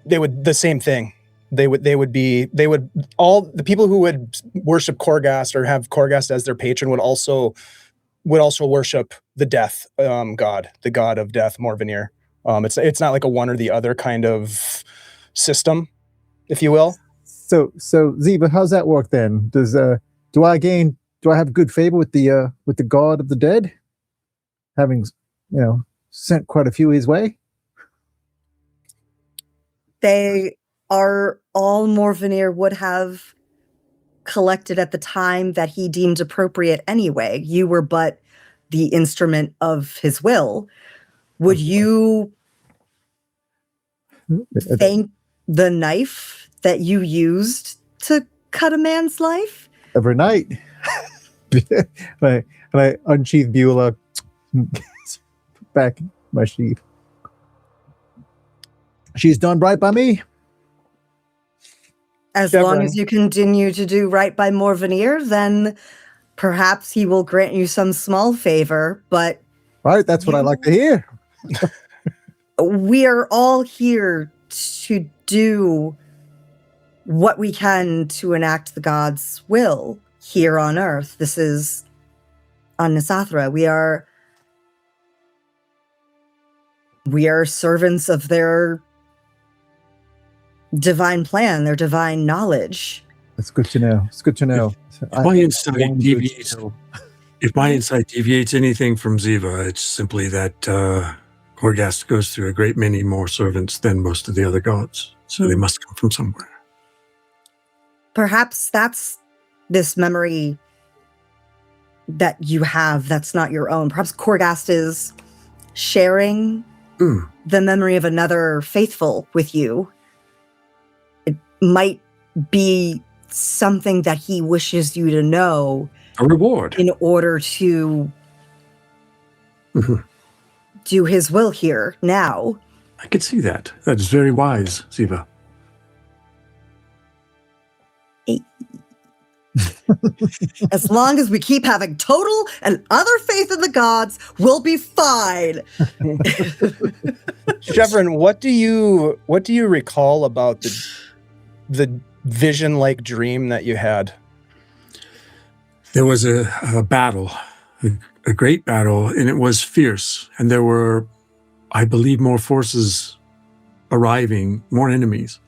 They would the same thing. They would all the people who would worship Korghast or have Korghast as their patron would also worship the death god, the god of death, Morvenir. It's not like a one or the other kind of system, if you will. So Ziva, how's that work then? Do I have good favor with the god of the dead, having sent quite a few his way? They are all Morvenir would have collected at the time that he deemed appropriate anyway. You were but the instrument of his will. Would you thank the knife that you used to cut a man's life? Every night. and I unsheath Beulah back in my sheath. She's done right by me. As long as you continue to do right by Morvenir, then perhaps he will grant you some small favor, but... Right, that's what I like to hear. We are all here to do what we can to enact the gods' will here on Earth. This is on Nyssathra. We are servants of their divine plan, their divine knowledge. That's good to know. It's good to know. If my insight deviates anything from Ziva, it's simply that Korghast goes through a great many more servants than most of the other gods. So they must come from somewhere. Perhaps that's this memory that you have that's not your own. Perhaps Korghast is sharing the memory of another faithful with you. It might be something that he wishes you to know. A reward. In order to do his will here, now. I could see that. That is very wise, Ziva. As long as we keep having total and utter faith in the gods, we'll be fine. Chevron, what do you recall about the vision-like dream that you had? There was a battle, a great battle, and it was fierce. And there were, I believe, more forces arriving, more enemies.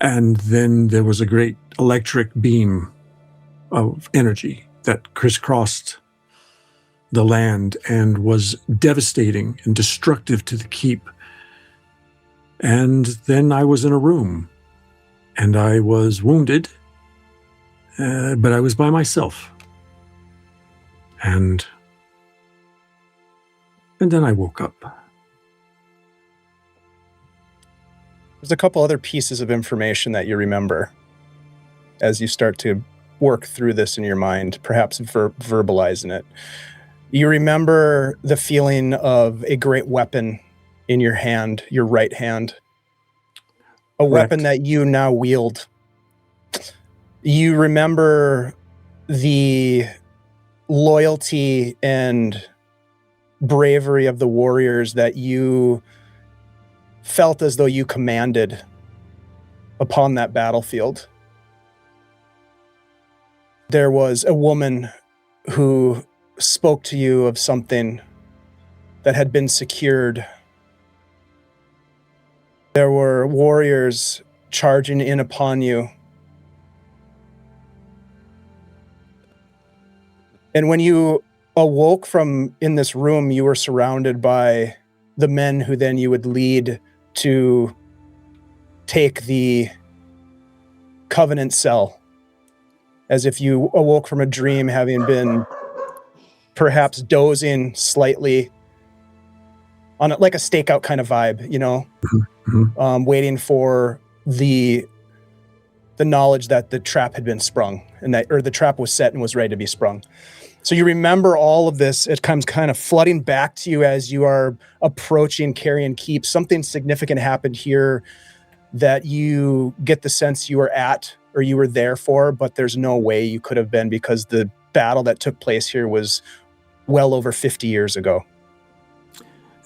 And then there was a great electric beam of energy that crisscrossed the land and was devastating and destructive to the keep. And then I was in a room, and I was wounded, but I was by myself. And then I woke up. There's a couple other pieces of information that you remember as you start to work through this in your mind, perhaps verbalizing it. You remember the feeling of a great weapon in your hand, your right hand, a weapon that you now wield. You remember the loyalty and bravery of the warriors that you felt as though you commanded upon that battlefield. There was a woman who spoke to you of something that had been secured. There were warriors charging in upon you. And when you awoke from in this room, you were surrounded by the men who then you would lead to take the Covenant cell, as if you awoke from a dream, having been perhaps dozing slightly on like a stakeout kind of vibe, you know, waiting for the knowledge that the trap had been sprung and that, or the trap was set and was ready to be sprung. So you remember all of this. It comes kind of flooding back to you as you are approaching Carrion Keep. Something significant happened here that you get the sense you were at or you were there for, but there's no way you could have been because the battle that took place here was well over 50 years ago.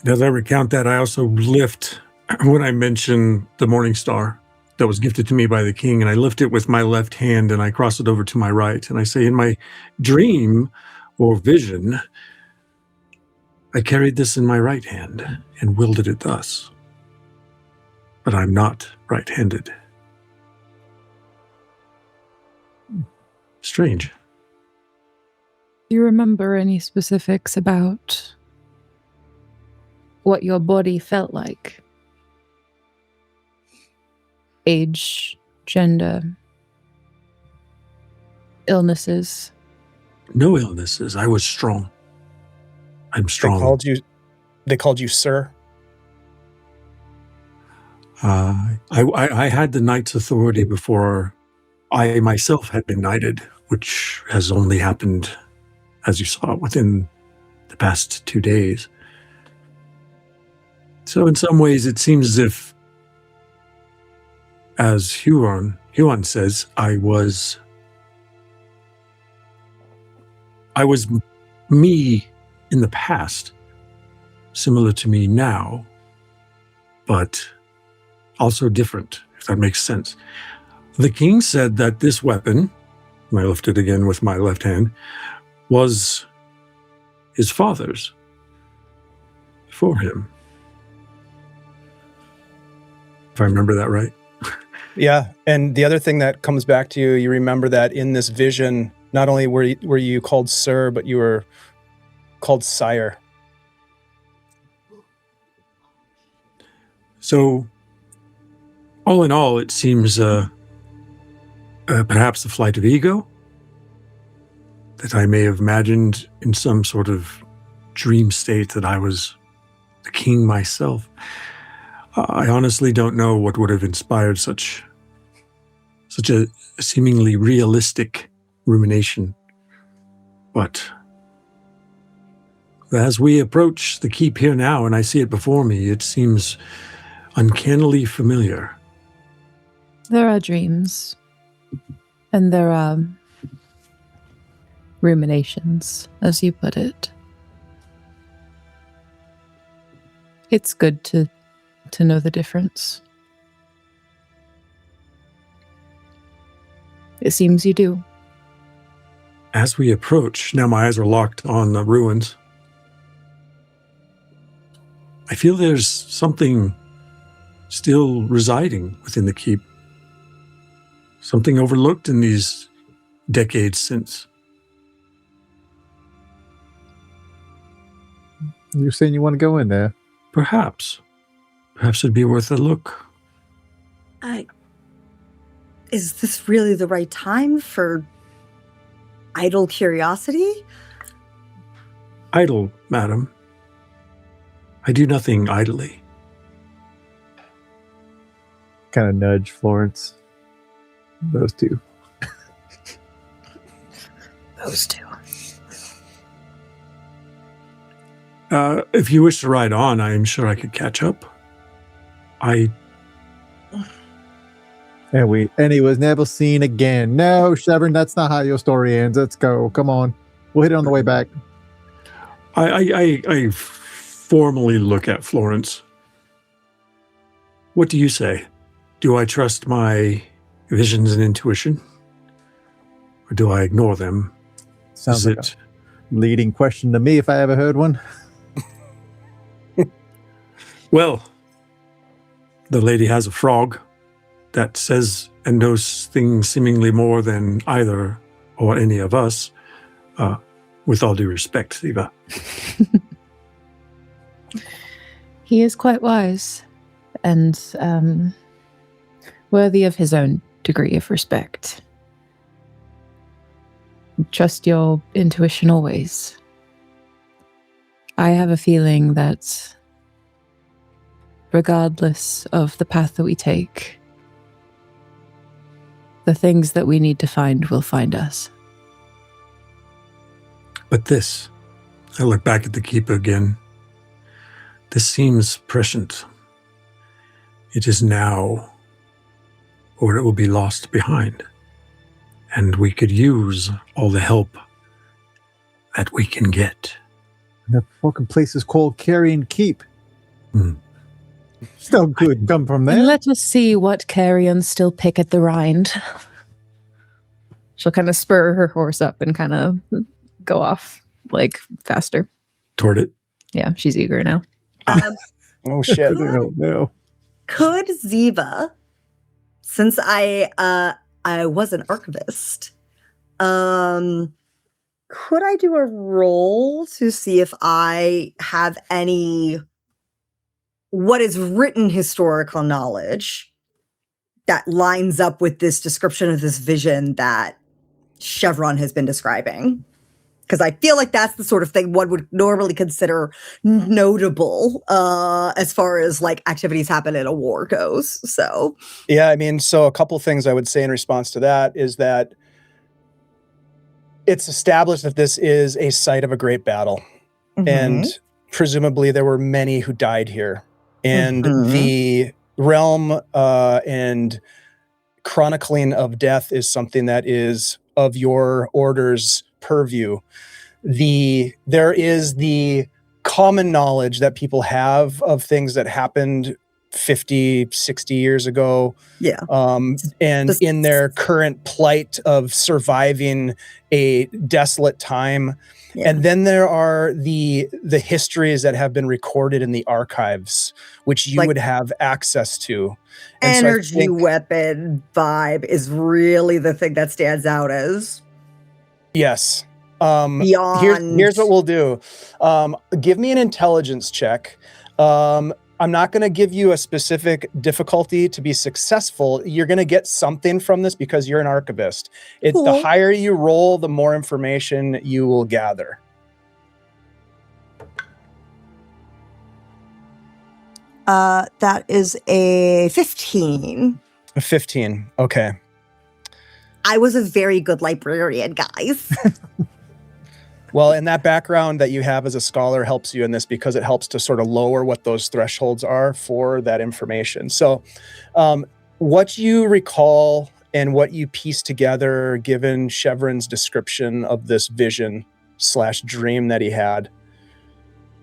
As I recount that, I also lift, when I mention the Morning Star that was gifted to me by the king, and I lift it with my left hand and I cross it over to my right. And I say, in my dream or vision, I carried this in my right hand and wielded it thus. But I'm not right-handed. Strange. Do you remember any specifics about what your body felt like? Age, gender, illnesses? No illnesses. I was strong. I'm strong. They called you sir? I had the knight's authority before I myself had been knighted, which has only happened, as you saw, within the past 2 days. So in some ways, it seems as if, as Huon says, I was me in the past, similar to me now, but also different, if that makes sense. The king said that this weapon, and I lift it again with my left hand, was his father's for him. If I remember that right. Yeah, and the other thing that comes back to you, you remember that in this vision, not only were you called sir, but you were called sire. So, all in all, it seems perhaps the flight of ego that I may have imagined in some sort of dream state that I was the king myself. I honestly don't know what would have inspired such a seemingly realistic rumination. But as we approach the keep here now, and I see it before me, it seems uncannily familiar. There are dreams, and there are ruminations, as you put it. It's good to know the difference. It seems you do. As we approach, now my eyes are locked on the ruins. I feel there's something still residing within the keep. Something overlooked in these decades since. You're saying you want to go in there? Perhaps it'd be worth a look. Is this really the right time for idle curiosity? Idle, madam. I do nothing idly. kind of nudge Florence. Those two. Those two. If you wish to ride on, I am sure I could catch up. And he was never seen again. No, Shevrin, that's not how your story ends. Let's go. Come on. We'll hit it on the way back. I formally look at Florence. What do you say? Do I trust my visions and intuition? Or do I ignore them? Sounds like a leading question to me if I ever heard one. Well, the lady has a frog that says and knows things seemingly more than either or any of us. With all due respect, Siva. He is quite wise and worthy of his own degree of respect. Trust your intuition always. I have a feeling that regardless of the path that we take, the things that we need to find will find us. But this, I look back at the keeper again. This seems prescient. It is now, or it will be lost behind. And we could use all the help that we can get. The fucking place is called Carrion Keep. Still good come from there. And let us see what carrions still pick at the rind. She'll kind of spur her horse up and kind of go off like faster. Toward it. Yeah, she's eager now. Oh shit! No. Could Ziva, since I was an archivist, could I do a roll to see if I have any what is written historical knowledge that lines up with this description of this vision that Chevron has been describing? Because I feel like that's the sort of thing one would normally consider notable as far as like activities happen in a war goes. So yeah, I mean, so a couple things I would say in response to that is that it's established that this is a site of a great battle, and presumably there were many who died here, and the realm and chronicling of death is something that is of your order's purview. There is the common knowledge that people have of things that happened 50, 60 years ago. Yeah. And in their current plight of surviving a desolate time. Yeah. And then there are the histories that have been recorded in the archives, which you would have access to. And energy weapon vibe is really the thing that stands out as. Yes. Beyond. Here's what we'll do. Give me an intelligence check. I'm not going to give you a specific difficulty to be successful. You're going to get something from this because you're an archivist. Cool. The higher you roll, the more information you will gather. That is a 15. A 15. Okay. I was a very good librarian, guys. Well, and that background that you have as a scholar helps you in this because it helps to sort of lower what those thresholds are for that information. So what you recall and what you piece together, given Chevron's description of this vision / dream that he had,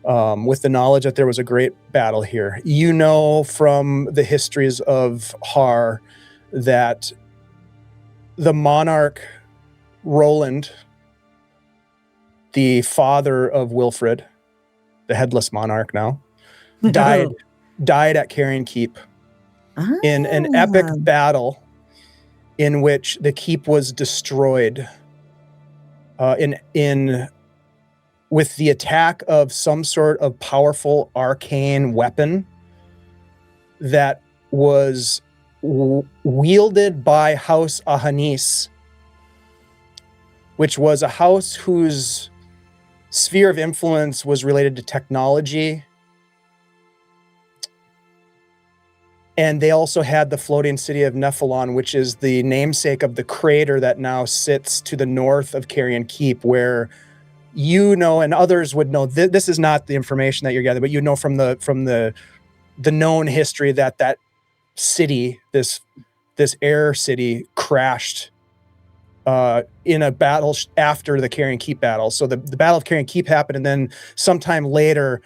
with the knowledge that there was a great battle here, you know from the histories of Har that the monarch Roland, the father of Wilfred, the headless monarch now, died at Carrion Keep in an epic battle in which the keep was destroyed with the attack of some sort of powerful arcane weapon that was wielded by House Ahanis, which was a house whose sphere of influence was related to technology And they also had the floating city of Nephalon, which is the namesake of the crater that now sits to the north of Carrion Keep, where and others would know, this is not the information that you're gathering, but from the known history that city, this air city, crashed in a battle after the Carrion Keep battle. So the Battle of Carrion Keep happened, and then sometime later,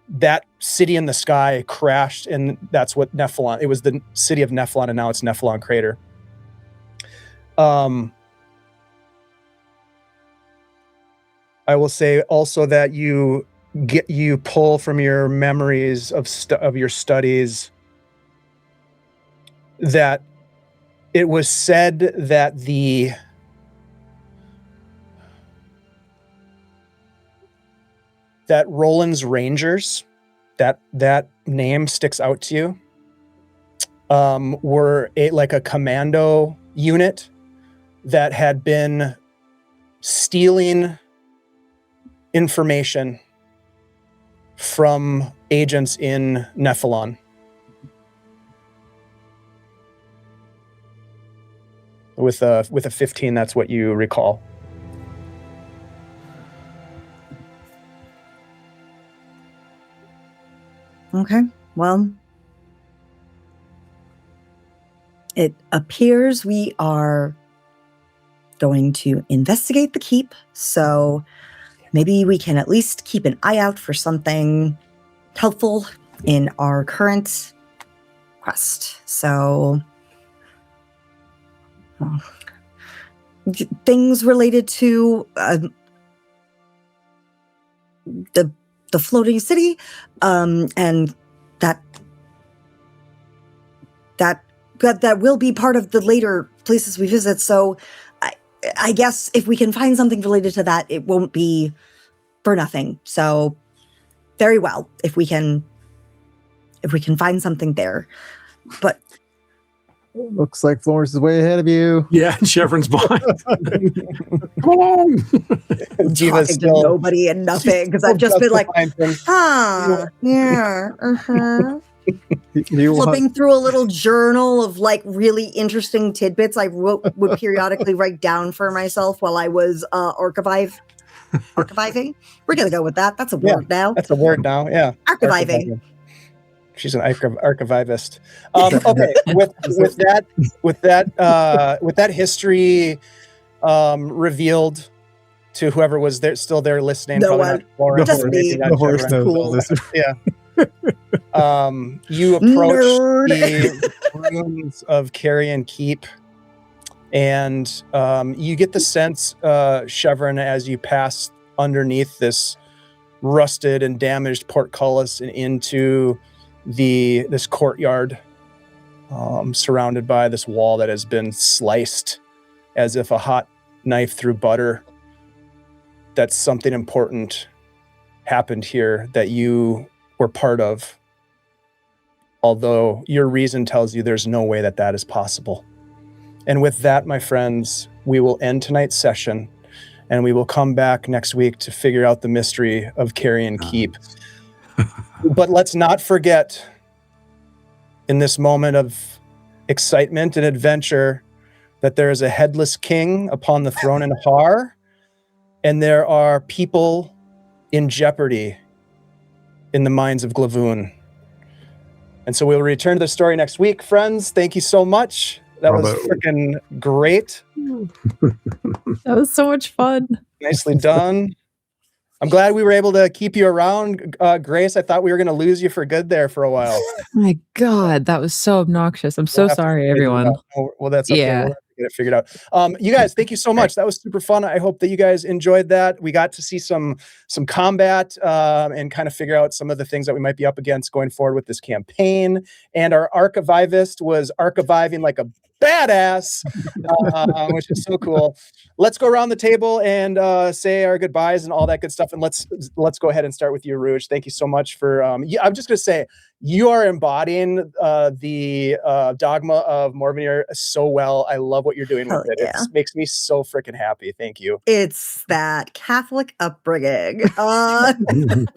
that city in the sky crashed, and that's what Nephalon. It was the city of Nephalon, and now it's Nephalon Crater. I will say also that you pull from your memories of your studies that it was said that that Roland's Rangers, that name sticks out to you, were like a commando unit that had been stealing information from agents in Nephalon. With a 15, that's what you recall. Okay, well, it appears we are going to investigate the keep, so maybe we can at least keep an eye out for something helpful in our current quest. So, things related to the floating city, and that will be part of the later places we visit. So I guess if we can find something related to that, it won't be for nothing. So very well, if we can find something there. But Looks like Florence is way ahead of you. Yeah, Chevron's behind. Come on. talking to nobody and nothing, because I've just been like, yeah, flipping through a little journal of like really interesting tidbits I would periodically write down for myself while I was archiving. We're gonna go with that. That's a word now. That's a word now. Yeah, archiving. She's an archivist. Okay, with that history revealed to whoever was there, still there listening. No one. Just me. The horse knows all this. Yeah. You approach the ruins of Carrion Keep, and you get the sense, Chevron, as you pass underneath this rusted and damaged portcullis and into this courtyard, surrounded by this wall that has been sliced as if a hot knife through butter, that something important happened here that you were part of, although your reason tells you there's no way that is possible. And with that, my friends, we will end tonight's session, and we will come back next week to figure out the mystery of Carrion Keep. But let's not forget, in this moment of excitement and adventure, that there is a headless king upon the throne in Har, and there are people in jeopardy in the mines of Glavoon. And so we'll return to the story next week, friends. Thank you so much. That was freaking great. That was so much fun. Nicely done. I'm glad we were able to keep you around, Grace. I thought we were going to lose you for good there for a while. Oh my God, that was so obnoxious. I'm so sorry, everyone. Well, that's okay. Yeah. We'll have to get it figured out. You guys, thank you so much. That was super fun. I hope that you guys enjoyed that. We got to see some combat and kind of figure out some of the things that we might be up against going forward with this campaign. And our archivist was archiving like a badass, which is so cool. Let's go around the table and say our goodbyes and all that good stuff. And let's go ahead and start with you, Rouge. Thank you so much for. I'm just going to say you are embodying the dogma of Morvenir so well. I love what you're doing with it. Yeah. It makes me so freaking happy. Thank you. It's that Catholic upbringing. It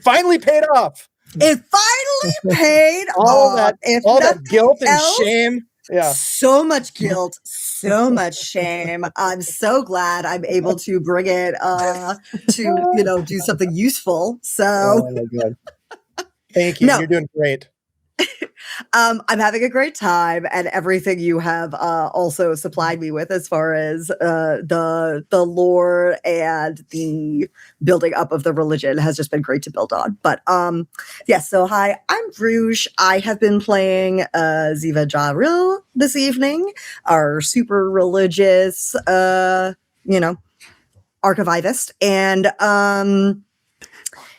finally paid off. It finally paid all off. If all that nothing guilt and else, shame. Yeah. so much guilt, so much shame. I'm so glad I'm able to bring it to do something useful. So Oh my god. Thank you. No. You're doing great. I'm having a great time, and everything you have also supplied me with as far as the lore and the building up of the religion has just been great to build on. But yes, so hi, I'm Rouge. I have been playing Ziva Jaril this evening, our super religious archivist, and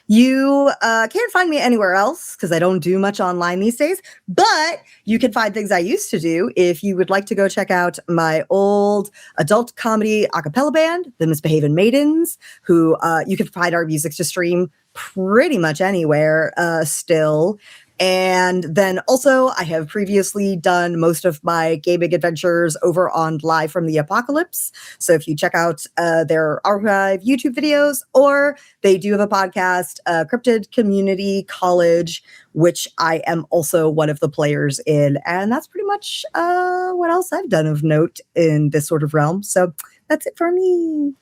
you can't find me anywhere else because I don't do much online these days, but you can find things I used to do if you would like to go check out my old adult comedy a cappella band, the Misbehaving Maidens, who you can find our music to stream pretty much anywhere still. And then also, I have previously done most of my gaming adventures over on Live from the Apocalypse. So if you check out their archive YouTube videos, or they do have a podcast, Cryptid Community College, which I am also one of the players in. And that's pretty much what else I've done of note in this sort of realm. So that's it for me.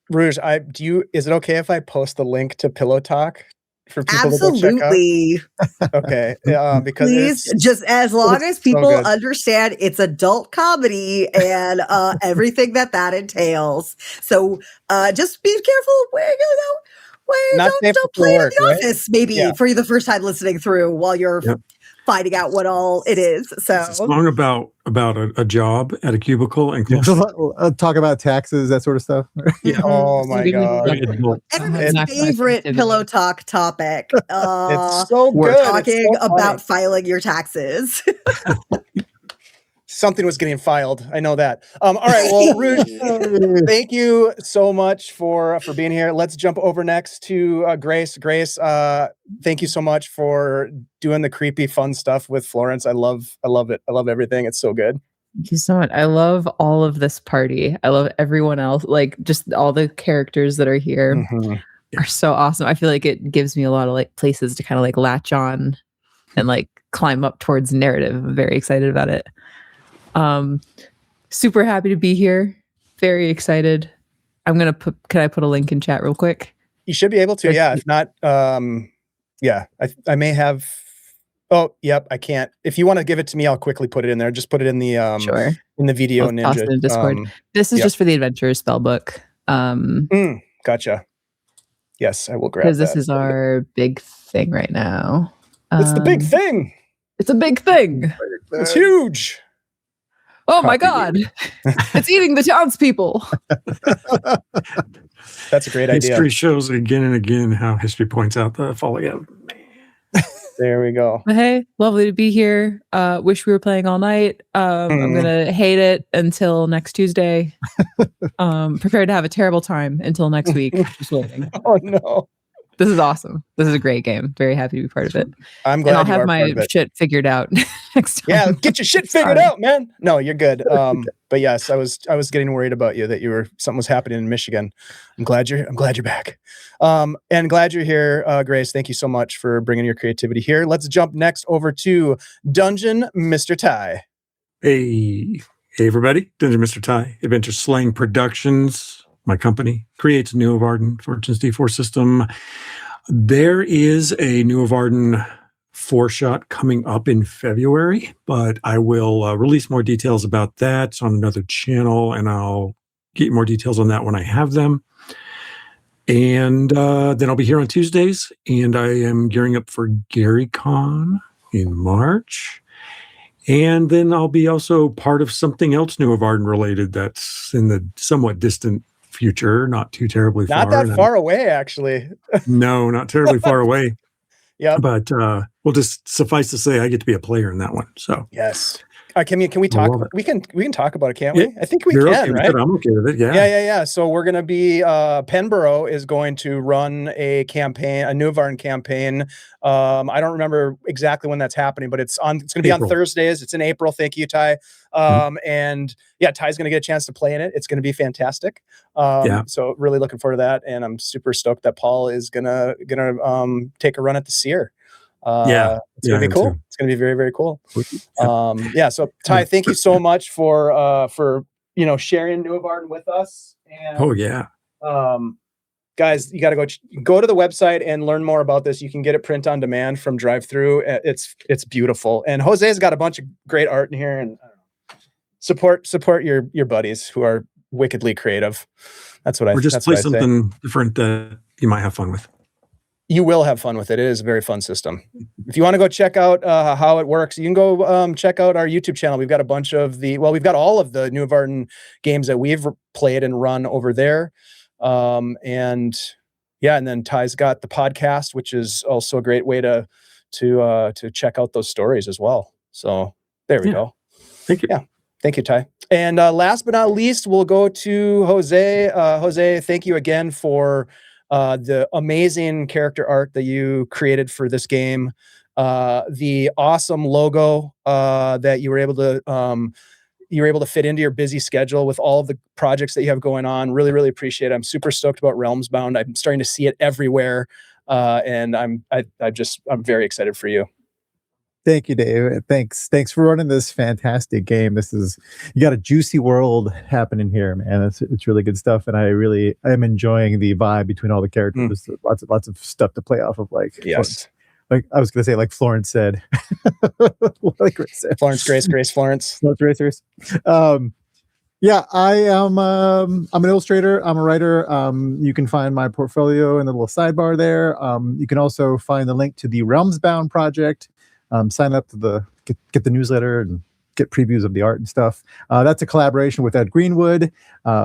Rouge, is it okay if I post the link to Pillow Talk for people to go check out? Absolutely. Okay. Because Please, just as long as people so good. understand it's adult comedy and everything that entails. So just be careful where you go. Not safe Don't for play work, in the right? office, maybe Yeah. for the first time listening through while you're finding out what all it is. So It's a song about a job at a cubicle and Talk about taxes, that sort of stuff. Yeah. Oh my god. Everyone's favorite pillow talk topic. It's so We're good. talking It's so about funny. filing your taxes. Something was getting filed. I know that. All right. Well, Rouge, thank you so much for being here. Let's jump over next to Grace. Grace, thank you so much for doing the creepy, fun stuff with Florence. I love it. I love everything. It's so good. Thank you so much. I love all of this party. I love everyone else. Like, just all the characters that are here are so awesome. I feel like it gives me a lot of like places to kind of like latch on and like climb up towards narrative. I'm very excited about it. Super happy to be here. Very excited. Can I put a link in chat real quick? You should be able to. Yeah. If not, I may have. Oh, yep. I can't. If you want to give it to me, I'll quickly put it in there. Just put it in the Sure. in the video I'll toss it ninja. in Discord. This is just for the adventurers spellbook. Gotcha. Yes, I will grab because that. this is our big thing right now. It's the big thing. It's a big thing. It's huge. Oh my god! It's eating the townspeople. That's a great idea. History shows again and again how history points out the folly of man. There we go. But hey, lovely to be here. Wish we were playing all night. I'm gonna hate it until next Tuesday. Prepared to have a terrible time until next week. Just waiting. Oh no. This is awesome. This is a great game. Very happy to be part of it. I'm glad and I'll you have are my part of it. shit figured out next time. Yeah, get your shit figured out, man. No, you're good. But yes, I was getting worried about you that something was happening in Michigan. I'm glad you're back. And glad you're here, Grace. Thank you so much for bringing your creativity here. Let's jump next over to Dungeon Mr. Ty. Hey everybody. Dungeon Mr. Ty, Adventure Slaying Productions. My company creates a New of Arden Fortunes D4 system. There is a New of Arden 4-shot coming up in February, but I will release more details about that on another channel, and I'll get more details on that when I have them. And then I'll be here on Tuesdays, and I am gearing up for GaryCon in March. And then I'll be also part of something else New of Arden related that's in the somewhat distant future, not too terribly far. Not that far away, actually. No, not terribly far away. Yeah. But we'll just suffice to say I get to be a player in that one. So yes. Can we I talk? love it. We can talk about it, can't Yeah, we? I think we You're can, okay with right? it. I'm okay with it. Yeah. Yeah. So we're gonna be Penborough is going to run a campaign, a New Varn campaign. I don't remember exactly when that's happening, but it's gonna be on Thursdays. It's in April. Thank you, Ty. And yeah, Ty's gonna get a chance to play in it. It's gonna be fantastic. So really looking forward to that, and I'm super stoked that Paul is gonna take a run at the Seer. It's gonna be cool. Too. It's gonna be very, very cool. So Ty, thank you so much for sharing New Varn with us. And, guys, you got to go to the website and learn more about this. You can get it print on demand from Drive-Thru. It's beautiful, and Jose's got a bunch of great art in here. And support your buddies who are wickedly creative. That's what I. Or just play something different that you might have fun with. You will have fun with it. It is a very fun system. If you want to go check out how it works, you can go check out our YouTube channel. We've got a bunch of we've got all of the New Varn games that we've played and run over there. And then Ty's got the podcast, which is also a great way to check out those stories as well. So there we go. Thank you. Yeah. Thank you, Ty. And last but not least, we'll go to Jose. Jose, thank you again for the amazing character art that you created for this game, the awesome logo that you were able to fit into your busy schedule with all of the projects that you have going on. Really, really appreciate it. I'm super stoked about Realms Bound. I'm starting to see it everywhere, and I'm very excited for you. Thank you, Dave. Thanks for running this fantastic game. You got a juicy world happening here, man. It's really good stuff, and I am enjoying the vibe between all the characters. Lots of stuff to play off of. Yes, like I was gonna say, like Florence said. Florence Grace Florence. Grace. I am. I'm an illustrator. I'm a writer. You can find my portfolio in the little sidebar there. You can also find the link to the Realms Bound project. Sign up to get the newsletter and get previews of the art and stuff. That's a collaboration with Ed Greenwood,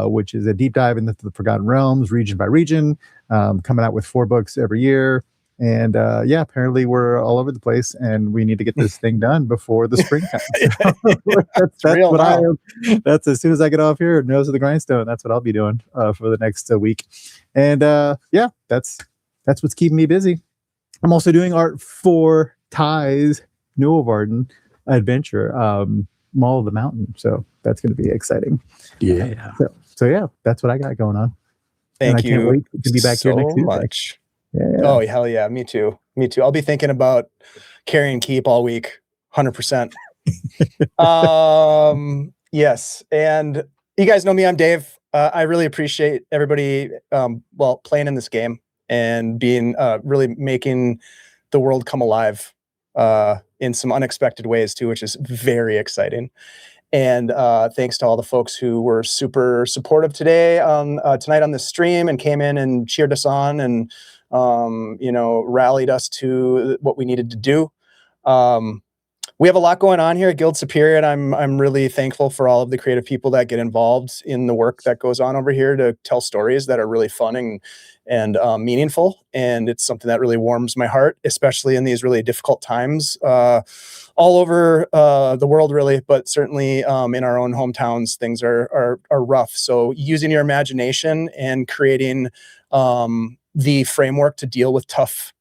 which is a deep dive into the Forgotten Realms, region by region, coming out with 4 books every year. And apparently we're all over the place, and we need to get this thing done before the springtime. That's as soon as I get off here, nose to the grindstone. That's what I'll be doing for the next week. And that's what's keeping me busy. I'm also doing art for Ty's New Varn adventure, Mall of the Mountain. So that's going to be exciting. Yeah. So that's what I got going on. Thank you. I can't wait to be back so here next Tuesday. much. Yeah. Oh, hell yeah. Me too. I'll be thinking about carry and keep all week. 100%. Yes. And you guys know me. I'm Dave. I really appreciate everybody, playing in this game and being, really making the world come alive, in some unexpected ways too, which is very exciting. And thanks to all the folks who were super supportive tonight on this stream and came in and cheered us on and rallied us to what we needed to do. We have a lot going on here at Guild Superior, and I'm really thankful for all of the creative people that get involved in the work that goes on over here to tell stories that are really fun and meaningful. And it's something that really warms my heart, especially in these really difficult times all over the world, really, but certainly in our own hometowns, things are rough. So using your imagination and creating the framework to deal with tough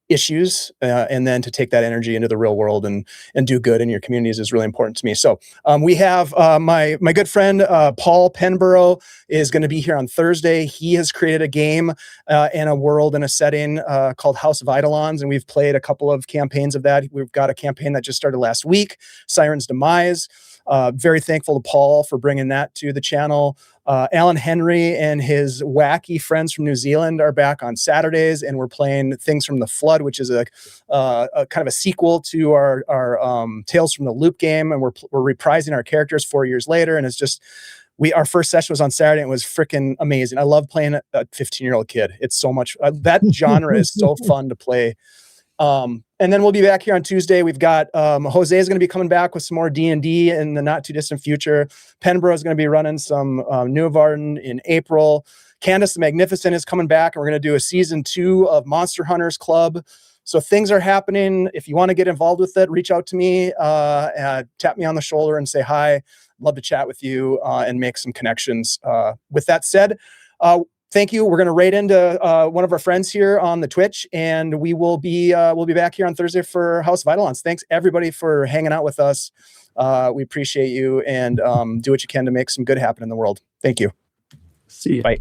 issues and then to take that energy into the real world and do good in your communities is really important to me. So we have my good friend Paul Penborough is going to be here on Thursday. He has created a game and a world and a setting called House of Eidolons, and we've played a couple of campaigns of that. We've got a campaign that just started last week, Siren's Demise. Very thankful to Paul for bringing that to the channel. Alan Henry and his wacky friends from New Zealand are back on Saturdays, and we're playing Things from the Flood, which is a kind of a sequel to our Tales from the Loop game, and we're reprising our characters 4 years later. And it's just our first session was on Saturday, and it was freaking amazing. I love playing a 15-year-old kid. It's so much that genre is so fun to play. And then we'll be back here on Tuesday. We've got Jose is going to be coming back with some more D&D in the not too distant future. Penborough is going to be running some New Varn in April. Candace the Magnificent is coming back, and we're going to do a season 2 of Monster Hunters Club. So things are happening. If you want to get involved with it, reach out to me, tap me on the shoulder and say hi. Love to chat with you and make some connections. With that said, thank you. We're going to raid into one of our friends here on the Twitch, and we'll be back here on Thursday for House of Eidolons. Thanks everybody for hanging out with us. We appreciate you, and do what you can to make some good happen in the world. Thank you. See you. Bye.